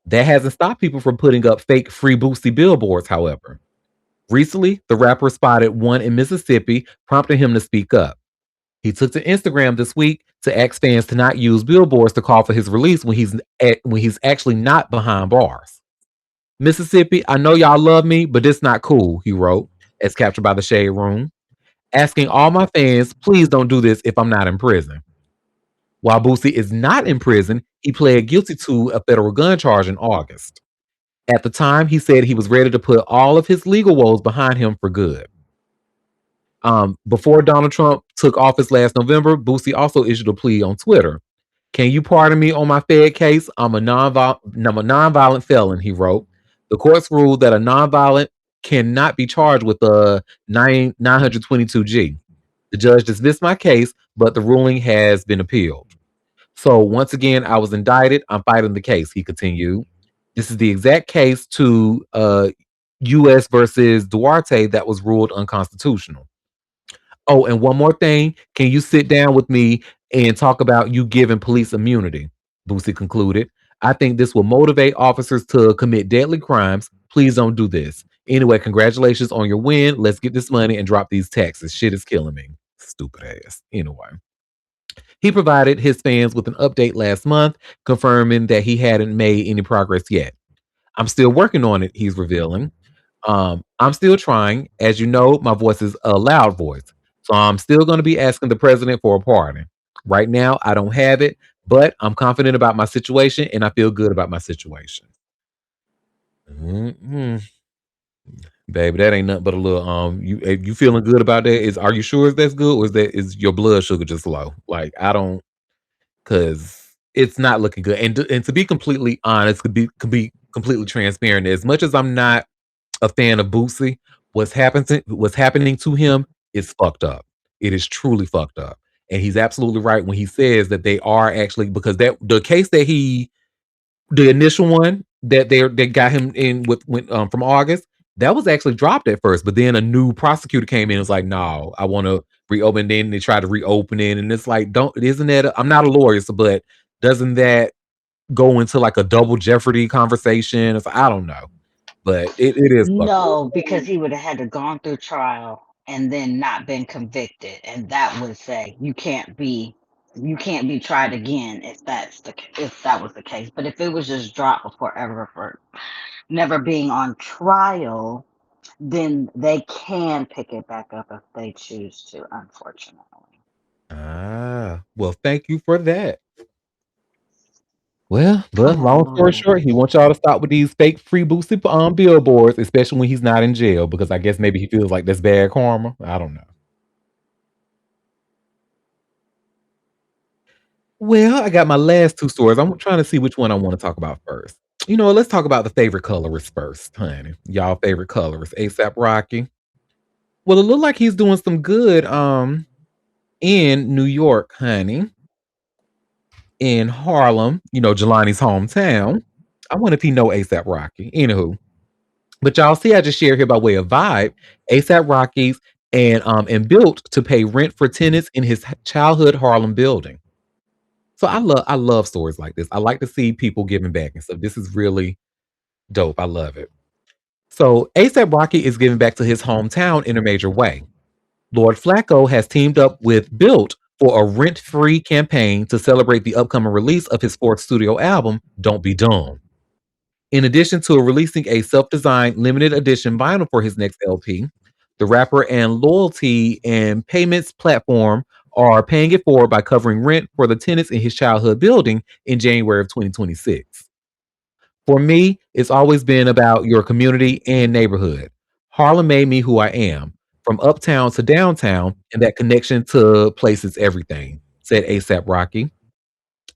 That hasn't stopped people from putting up fake free Bootsy billboards, however. Recently, the rapper spotted one in Mississippi, prompting him to speak up. He took to Instagram this week to ask fans to not use billboards to call for his release when he's actually not behind bars. Mississippi, I know y'all love me, but it's not cool, he wrote, as captured by the Shade Room, asking all my fans, please don't do this if I'm not in prison. While Boosie is not in prison, he pled guilty to a federal gun charge in August. At the time, he said he was ready to put all of his legal woes behind him for good. Before Donald Trump took office last November, Boosie also issued a plea on Twitter. Can you pardon me on my Fed case? I'm a nonviolent felon, he wrote. The courts ruled that a nonviolent cannot be charged with a 922G. The judge dismissed my case, but the ruling has been appealed. So once again, I was indicted. I'm fighting the case, he continued. This is the exact case to US versus Duarte that was ruled unconstitutional. Oh, and one more thing. Can you sit down with me and talk about you giving police immunity? Boosie concluded. I think this will motivate officers to commit deadly crimes. Please don't do this. Anyway, congratulations on your win. Let's get this money and drop these taxes. Shit is killing me. Stupid ass. Anyway, he provided his fans with an update last month, confirming that he hadn't made any progress yet. I'm still working on it, he's revealing. I'm still trying. As you know, my voice is a loud voice. So I'm still going to be asking the president for a pardon. Right now, I don't have it, but I'm confident about my situation and I feel good about my situation. Mhm. Baby, that ain't nothing but a little you feeling good about that? Are you sure that's good or is your blood sugar just low? Like I don't cuz it's not looking good. And to be completely honest, could be completely transparent, as much as I'm not a fan of Boosie, what's happening to him is fucked up. It is truly fucked up. And he's absolutely right when he says that they are actually because that the case that the initial one that they got him in with from August, that was actually dropped at first, but then a new prosecutor came in and was like, no, I want to reopen. Then they tried to reopen it, and it's like, don't isn't that I'm not a lawyer, so but doesn't that go into like a double jeopardy conversation? It's, I don't know. But it is fucked up.
No, because he would have had to gone through trial and then not been convicted, and that would say you can't be tried again if if that was the case. But if it was just dropped before ever for never being on trial, then they can pick it back up if they choose to, unfortunately.
Well, thank you for that. Well, but
Come on,
long story
Lord.
short, he wants y'all to stop with these fake free boosted billboards, especially when he's not in jail, because I guess maybe he feels like that's bad karma. I don't know. Well, I got my last two stories. I'm trying to see which one I want to talk about first. You know what? Let's talk about the favorite colorist first, honey. Y'all favorite colorist, ASAP Rocky. Well, it looked like he's doing some good in New York, honey. In Harlem, Jelani's hometown. I wonder if he know ASAP Rocky. Anywho, but y'all see, I just shared here by way of vibe. ASAP Rockies and built to pay rent for tenants in his childhood Harlem building. So I love stories like this. I like to see people giving back and stuff. This is really dope. I love it. So ASAP Rocky is giving back to his hometown in a major way. Lord Flacco has teamed up with Built for a rent-free campaign to celebrate the upcoming release of his fourth studio album, Don't Be Dumb. In addition to releasing a self-designed limited edition vinyl for his next LP, the rapper and loyalty and payments platform are paying it forward by covering rent for the tenants in his childhood building in January of 2026. For me, it's always been about your community and neighborhood. Harlem made me who I am, from uptown to downtown, and that connection to place is everything, said ASAP Rocky.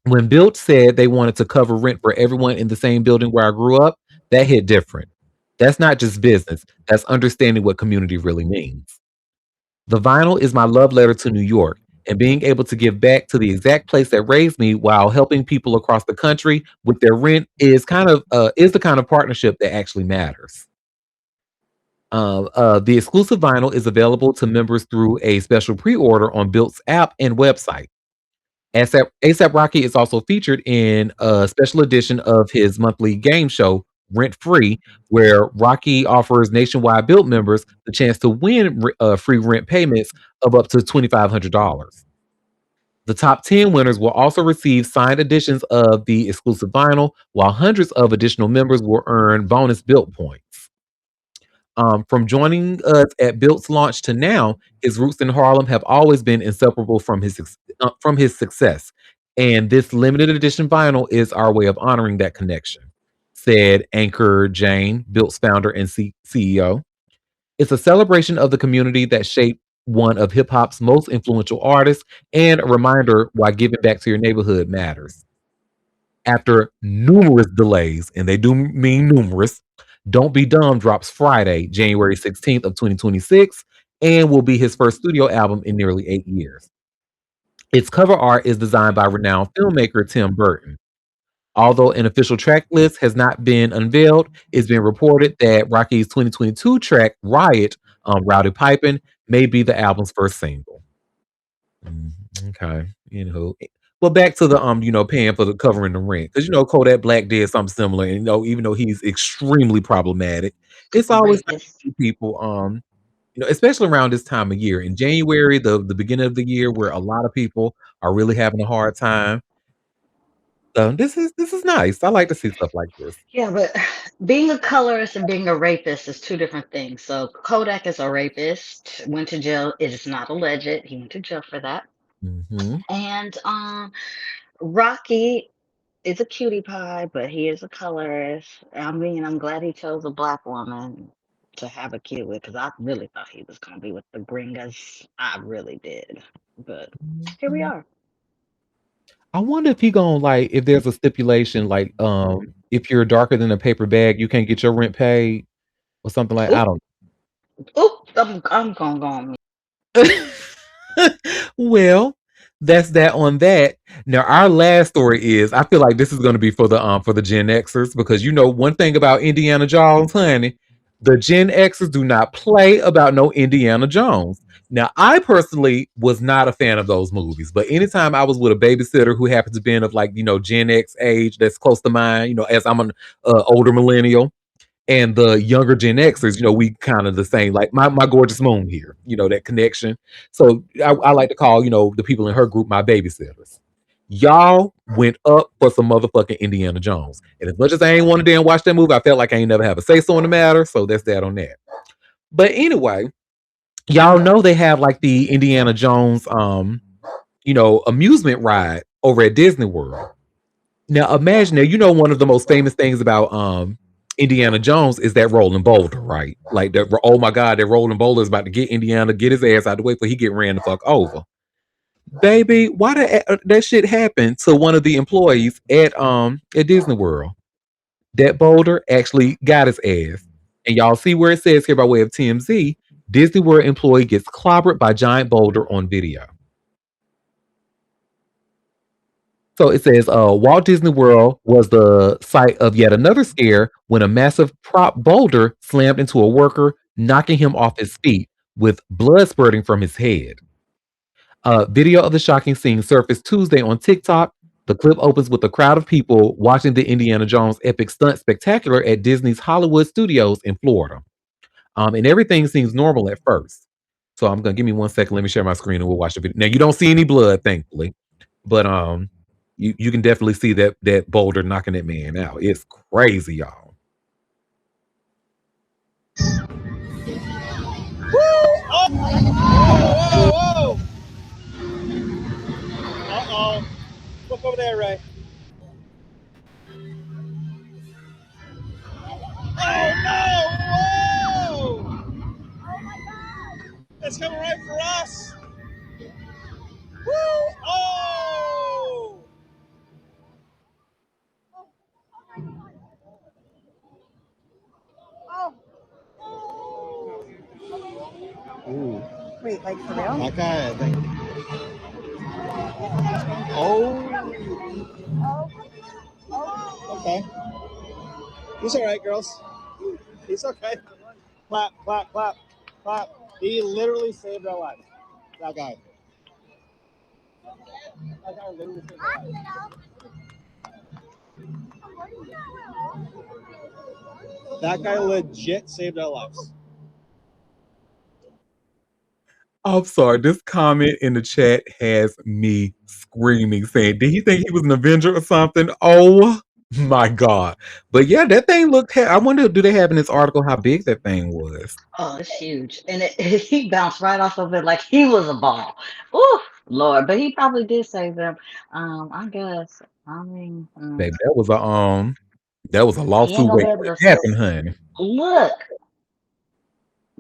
When Built said they wanted to cover rent for everyone in the same building where I grew up, that hit different. That's not just business, that's understanding what community really means. The vinyl is my love letter to New York, and being able to give back to the exact place that raised me while helping people across the country with their rent is the kind of partnership that actually matters. The exclusive vinyl is available to members through a special pre-order on Built's app and website. ASAP Rocky is also featured in a special edition of his monthly game show, Rent Free, where Rocky offers nationwide Built members the chance to win free rent payments of up to $2,500. The top 10 winners will also receive signed editions of the exclusive vinyl, while hundreds of additional members will earn bonus Built points. From joining us at Built's launch to now, his roots in Harlem have always been inseparable from his success, and this limited edition vinyl is our way of honoring that connection," said Anchor Jane, Built's founder and CEO. "It's a celebration of the community that shaped one of hip hop's most influential artists, and a reminder why giving back to your neighborhood matters." After numerous delays, and they do mean numerous, Don't Be Dumb drops Friday, January 16th of 2026, and will be his first studio album in nearly 8 years. Its cover art is designed by renowned filmmaker Tim Burton. Although an official track list has not been unveiled, it's been reported that Rocky's 2022 track Riot, Rowdy Pipin', may be the album's first single. Mm, okay. Well, back to the paying for the covering the rent, because Kodak Black did something similar, and even though he's extremely problematic, it's always nice to
Rapist.
see people, especially around this time of year in January, the beginning of the year, where a lot of people are really having a hard time. So this is nice. I like to see stuff like this.
Yeah, but being a colorist and being a rapist is two different things. So Kodak is a rapist, went to jail. It is not alleged. He went to jail for that.
Hmm.
And Rocky is a cutie pie, but he is a colorist. I mean, I'm glad he chose a black woman to have a kid with because I really thought he was gonna be with the gringas. I really did. But here we are.
I wonder if he gonna like if there's a stipulation like if you're darker than a paper bag, you can't get your rent paid or something like I
Oop,
don't.
oop, I'm gonna go on.
Well, that's that on that. Now our last story is I feel like this is gonna be for the Gen Xers because one thing about Indiana Jones, honey, the Gen Xers do not play about no Indiana Jones. Now, I personally was not a fan of those movies, but anytime I was with a babysitter who happens to be of like, Gen X age that's close to mine, as I'm an older millennial, and the younger Gen Xers, we kind of the same. Like my gorgeous moon here, that connection. So I like to call, the people in her group my babysitters. Y'all went up for some motherfucking Indiana Jones. And as much as I ain't want to damn watch that movie, I felt like I ain't never have a say so in the matter. So that's that on that. But anyway, y'all know they have like the Indiana Jones amusement ride over at Disney World. Now imagine that one of the most famous things about Indiana Jones is that rolling boulder, right? Like that. Oh my God, that rolling boulder is about to get Indiana, get his ass out the way for he get ran the fuck over. Baby, why did that shit happen to one of the employees at Disney World? That boulder actually got his ass, and y'all see where it says here by way of TMZ, Disney World employee gets clobbered by giant boulder on video. So it says Walt Disney World was the site of yet another scare when a massive prop boulder slammed into a worker, knocking him off his feet with blood spurting from his head. Video of the shocking scene surfaced Tuesday on TikTok. The clip opens with a crowd of people watching the Indiana Jones epic stunt spectacular at Disney's Hollywood Studios in Florida. And everything seems normal at first. So I'm gonna give me 1 second. Let me share my screen and we'll watch the video. Now you don't see any blood, thankfully, but you can definitely see that boulder knocking that man out. It's crazy, y'all.
Whoa! Uh-oh. Look over there, Ray. Oh, no! Whoa! It's coming right for us. Woo! Oh! Ooh.
Wait, like for real?
That guy, oh. Okay. He's all right, girls. He's okay. Clap, clap, clap, clap. He literally saved our life. That guy. That guy literally saved our life. That guy legit saved our lives.
I'm sorry. This comment in the chat has me screaming, saying, "Did he think he was an Avenger or something?" Oh my god! But yeah, that thing looked. I wonder, do they have in this article how big that thing was?
Oh, it's huge. And he bounced right off of it like he was a ball. Ooh, Lord. But he probably did save them. I guess. I mean,
Baby, that was a
he ain't
lawsuit
gonna be
waiting
able
to
to
happen, honey.
look.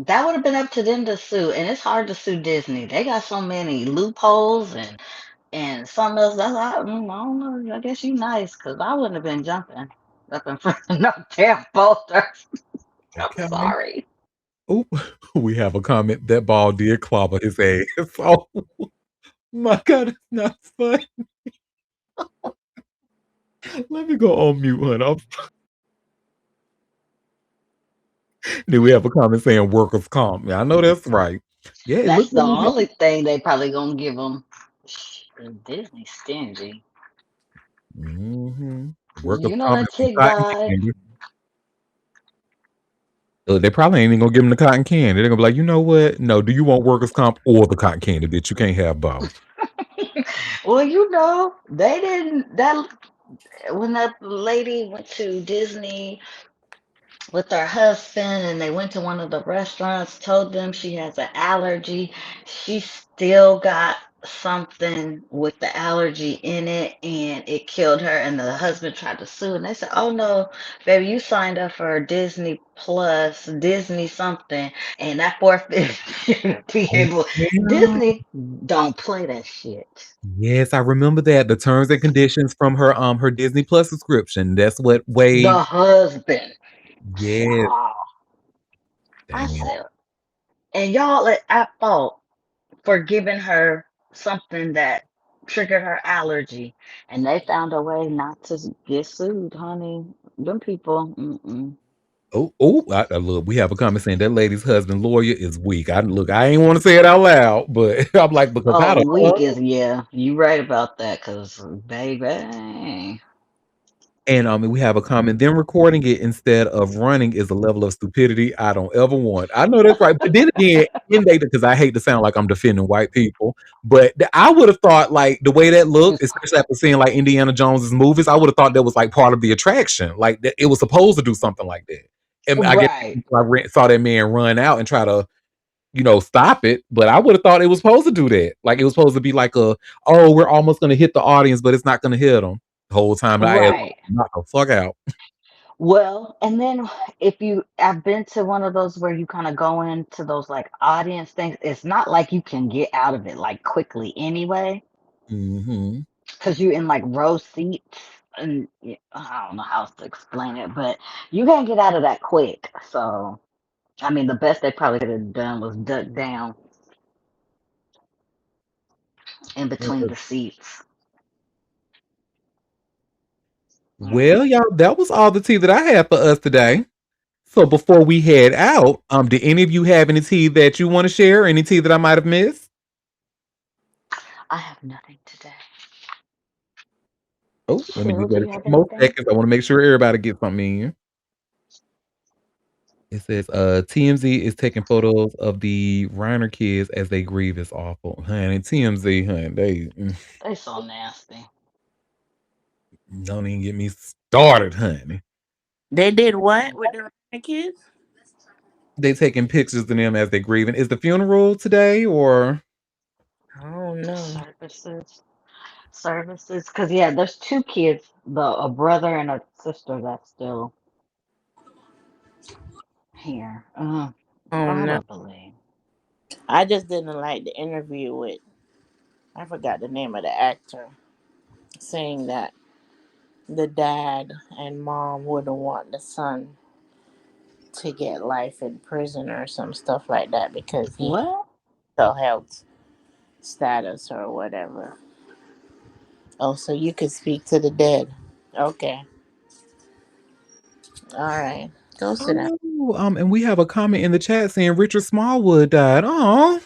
That would have been up to them to sue, and it's hard to sue Disney. They got so many loopholes and something else. I don't know. I guess you nice because I wouldn't have been jumping up in front of no damn boulders. I'm
Okay.
sorry.
Oh, we have a comment. That ball did clobber his ass. Oh my god, it's not fun. Let me go on mute, honey. Then we have a comment saying workers' comp. Yeah, I know that's right. Yeah, it
That's
looked
the
really
only
good.
thing they probably gonna give them. Disney stingy.
Mm-hmm. Workers'
You know
comp
that
and some
tick
cotton
guy.
candy. They probably ain't even gonna give them the cotton candy. They're gonna be like, you know what? No, do you want workers' comp or the cotton candy? Bitch, you can't have both.
Well, you know they didn't. That when that lady went to Disney with her husband and they went to one of the restaurants, told them she has an allergy. She still got something with the allergy in it and it killed her. And the husband tried to sue. And they said, oh no, baby, you signed up for Disney Plus, Disney something, and that forfeit be
Oh,
able.
yeah.
Disney don't play that shit.
Yes, I remember that. The terms and conditions from her Disney Plus subscription. That's what
The
Wade.
husband.
Yes.
Child. I
Damn.
said, and y'all at fault for giving her something that triggered her allergy, and they found a way not to get sued, honey. Them people,
Look, we have a comment saying that lady's husband lawyer is weak. I ain't want to say it out loud, but I'm like, because how
oh,
the
weak is yeah. You right about that, cause baby,
we have a comment. Then recording it instead of running is a level of stupidity I don't ever want. I know that's right, but then again, because I hate to sound like I'm defending white people, but I would have thought like the way that looked, especially after seeing like Indiana Jones's movies, I would have thought that was like part of the attraction, like that it was supposed to do something like that. And I guess
right,
saw that man run out and try to stop it. But I would have thought it was supposed to do that. Like it was supposed to be like oh, we're almost gonna hit the audience, but it's not gonna hit them the whole time. And I asked,
right.
knock the fuck out.
Well, and then if I've been to one of those where you kind of go into those like audience things. It's not like you can get out of it like quickly anyway.
Mm-hmm.
Because you're in like row seats and I don't know how else to explain it, but you can't get out of that quick. So, I mean, the best they probably could have done was duck down in between the seats.
Well, y'all, that was all the tea that I had for us today. So before we head out, did any of you have any tea that you want to share? Any tea that I might have missed?
I have nothing today.
Oh, let me just
Cheryl, do
wait a
you have
couple more
anything?
seconds. I want to make sure everybody gets something in. It says, TMZ is taking photos of the Reiner kids as they grieve. Is awful, honey. TMZ, honey,
They so nasty.
don't even get me started, honey.
They did what with the kids?
They taking pictures of them as they grieving. Is the funeral today or?
I don't know.
Services. Services. Because, yeah, there's two kids, a brother and a sister that's still here.
Oh no.
Probably.
I just didn't like the interview with, I forgot the name of the actor, saying that the dad and mom wouldn't want the son to get life in prison or some stuff like that because he had
What?
mental health status or whatever. Oh, so you could speak to the dead. Okay. All right. Go sit down.
Oh, and we have a comment in the chat saying Richard Smallwood died. Oh,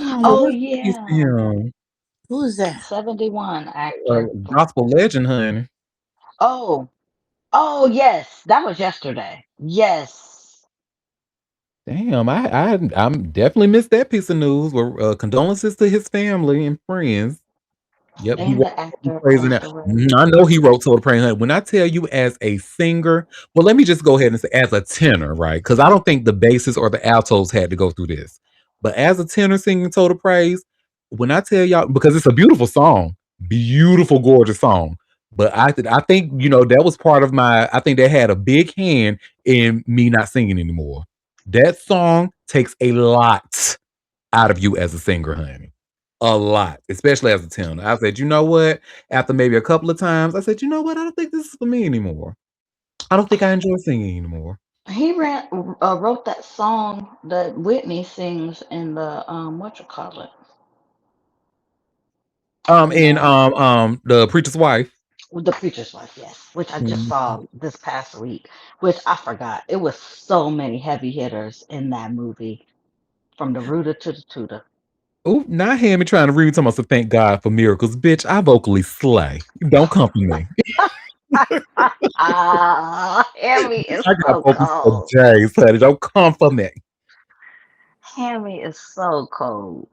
Oh,
rest in peace to
yeah.
him.
Who's that?
71 actor.
Gospel legend, honey.
Oh, oh, yes. That was yesterday. Yes.
Damn, I'm definitely missed that piece of news. Well, condolences to his family and friends. Yep, he
And
wrote
the
Total
actor
Praise in
passed
that.
away.
Mhm, I know he wrote Total Praise in that. When I tell you as a singer, well, let me just go ahead and say as a tenor, right? Because I don't think the basses or the altos had to go through this. But as a tenor singing Total Praise, when I tell y'all, because it's a beautiful song, beautiful, gorgeous song. But I think, that was part of I think that had a big hand in me not singing anymore. That song takes a lot out of you as a singer, honey. A lot, especially as a tenor. I said, you know what? After maybe a couple of times, I said, you know what? I don't think this is for me anymore. I don't think I enjoy singing anymore.
Wrote that song that Whitney sings in the what you call it in
In the preacher's wife.
the preacher's wife, yes, which I just
Mhm.
saw this past week, which I forgot. It was so many heavy hitters in that movie, from the rooter to the tutor.
Oh, not hear me trying to read to thank God for miracles, bitch. I vocally slay. Don't come for me.
Ah, Hammy is
I got
so
vocals for
cold.
days, honey. Don't come for me.
Hammy is so cold.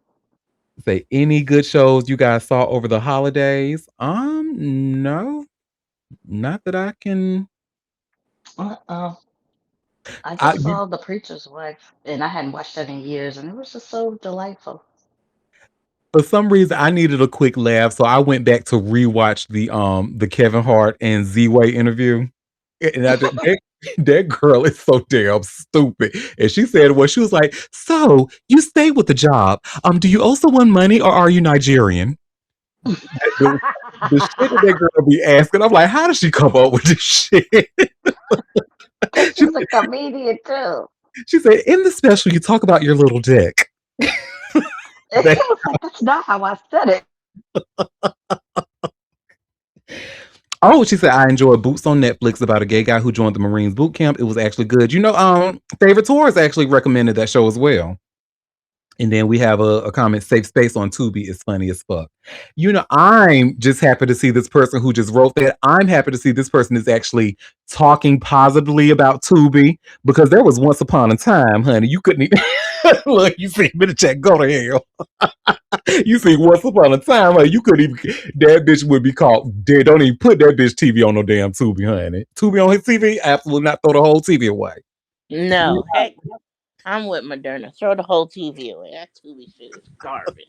Say any good shows you guys saw over the holidays? No, not that I can.
Uh-uh. I
I
just saw the preacher's wife, and I hadn't watched that in years, and it was just so delightful.
For some reason, I needed a quick laugh, so I went back to rewatch the Kevin Hart and Z-Way interview. And that girl is so damn stupid. And she said, well, she was like, "So you stay with the job. Do you also want money or are you Nigerian?" The, the shit that girl be asking, I'm like, how does she come up with this shit?
Because
she,
she's a comedian too.
she said, in the special, you talk about your little dick.
And he was like, "That's not how I said it."
Oh, she said, I enjoyed Boots on Netflix about a gay guy who joined the Marines boot camp. It was actually good. Favorite Tours actually recommended that show as well. And then we have a comment, safe space on Tubi is funny as fuck. I'm just happy to see this person who just wrote that. I'm happy to see this person is actually talking positively about Tubi because there was once upon a time, honey, you couldn't even look, you see me to check, go to hell. You see, once upon a time, like, you couldn't even. That bitch would be caught dead. Don't even put that bitch TV on no damn Tubi, honey. Tubi on his TV, absolutely not. Throw the whole TV away.
No. Heck, I'm with Moderna. Throw the whole TV away. That TV shit is garbage.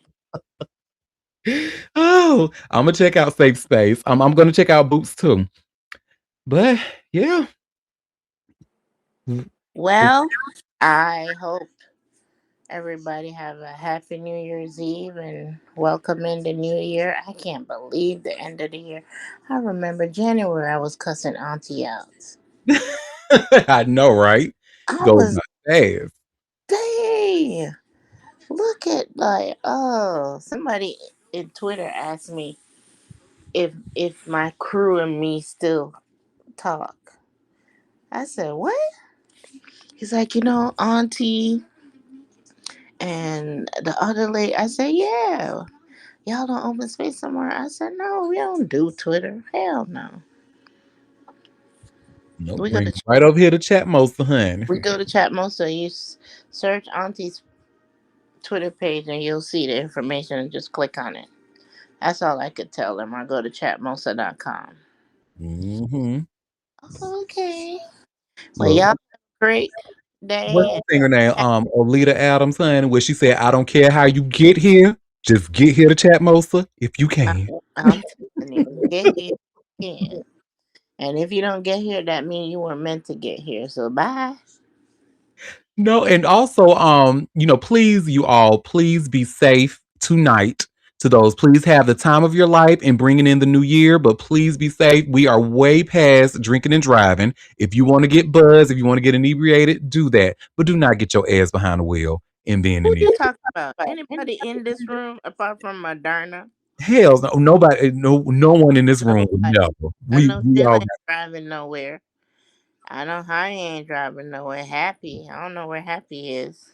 Oh, I'm gonna check out Safe Space. I'm gonna check out Boots too. But yeah,
Well, I hope everybody have a happy New Year's Eve and welcome in the new year. I can't believe the end of the year. I remember January I was cussing Auntie out.
I know, right?
I
Goes
was,
by fast.
dang, look at like, oh, somebody in Twitter asked me if my crew and me still talk. I said, what? He's like, Auntie and the other lady. I said, yeah. y'all don't open space somewhere. I said, no, we don't do Twitter. Hell no.
Nope,
We go
bring
to
it right over here to Chatmosa, honey.
Chatmosa. You search Auntie's Twitter page and you'll see the information and just click on it. That's all I could tell them. I go to chatmosa.com.
Mm-hmm.
Okay. Well, y'all
Look,
have a great
what's
day.
the singer name? Olita Adams, honey, where she said, "I don't care how you get here, just get here to Chatmosa if you
And
can."
I'm telling you, get here again. And if you don't get here, that means you were meant to get here. So bye.
No, and also, please, you all, please be safe tonight. To those, please have the time of your life and bringing in the new year, but please be safe. We are way past drinking and driving. If you want to get buzzed, if you want to get inebriated, do that, but do not get your ass behind the wheel and being
Who you
inebriated.
talking about? Anybody in this room apart from Moderna?
Hell, no, nobody, no one in this room would
Nobody.
know.
I
We
know
we
still
all
ain't driving nowhere. I know Honey ain't driving nowhere. Happy. I don't know where Happy is.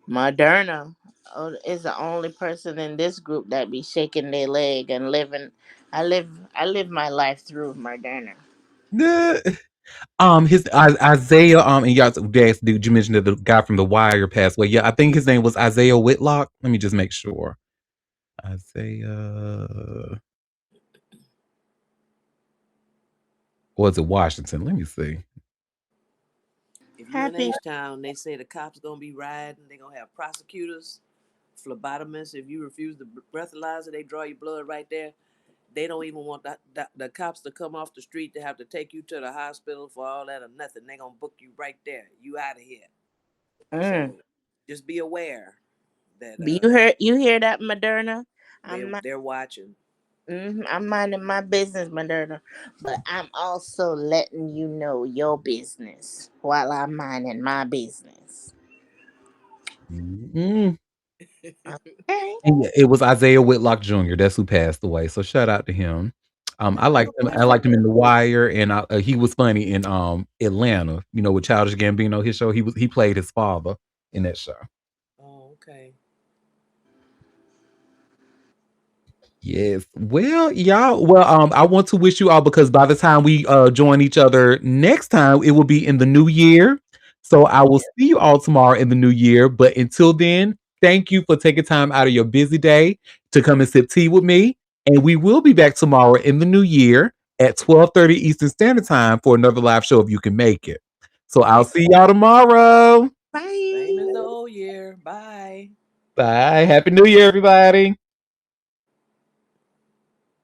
Moderna is the only person in this group that be shaking their leg and living. I live my life through Moderna.
got. His Isaiah, and y'all asked, did you mention that the guy from The Wire passed away? Yeah, I think his name was Isaiah Whitlock. Let me just make sure. Isaiah, or is it Washington? Let me see.
If you in
Happy.
H Town, they say the cops gonna be riding. They gonna have prosecutors, phlebotomists. If you refuse the breathalyzer, they draw your blood right there. They don't even want the cops to come off the street to have to take you to the hospital for all that or nothing. They gonna book you right there. You out of here.
Mm.
So just be aware that
You hear that, Moderna?
they
I'm not.
they're watching.
I'm minding my business, Moderna, but I'm also letting you know your business while I'm minding my business.
Mm-mm.
Okay.
And yeah, it was Isaiah Whitlock Jr. That's who passed away. So shout out to him. I liked him. I liked him in The Wire, and he was funny in Atlanta. With Childish Gambino, his show. He played his father in that show.
Oh, okay.
Yes. Well, y'all. Well, I want to wish you all, because by the time we join each other next time, it will be in the new year. So I will see you all tomorrow in the new year. But until then, thank you for taking time out of your busy day to come and sip tea with me. And we will be back tomorrow in the new year at 12:30 Eastern Standard Time for another live show if you can make it. So I'll see y'all tomorrow.
Same as
Bye.
the old year. Bye.
Bye. Happy New Year, everybody.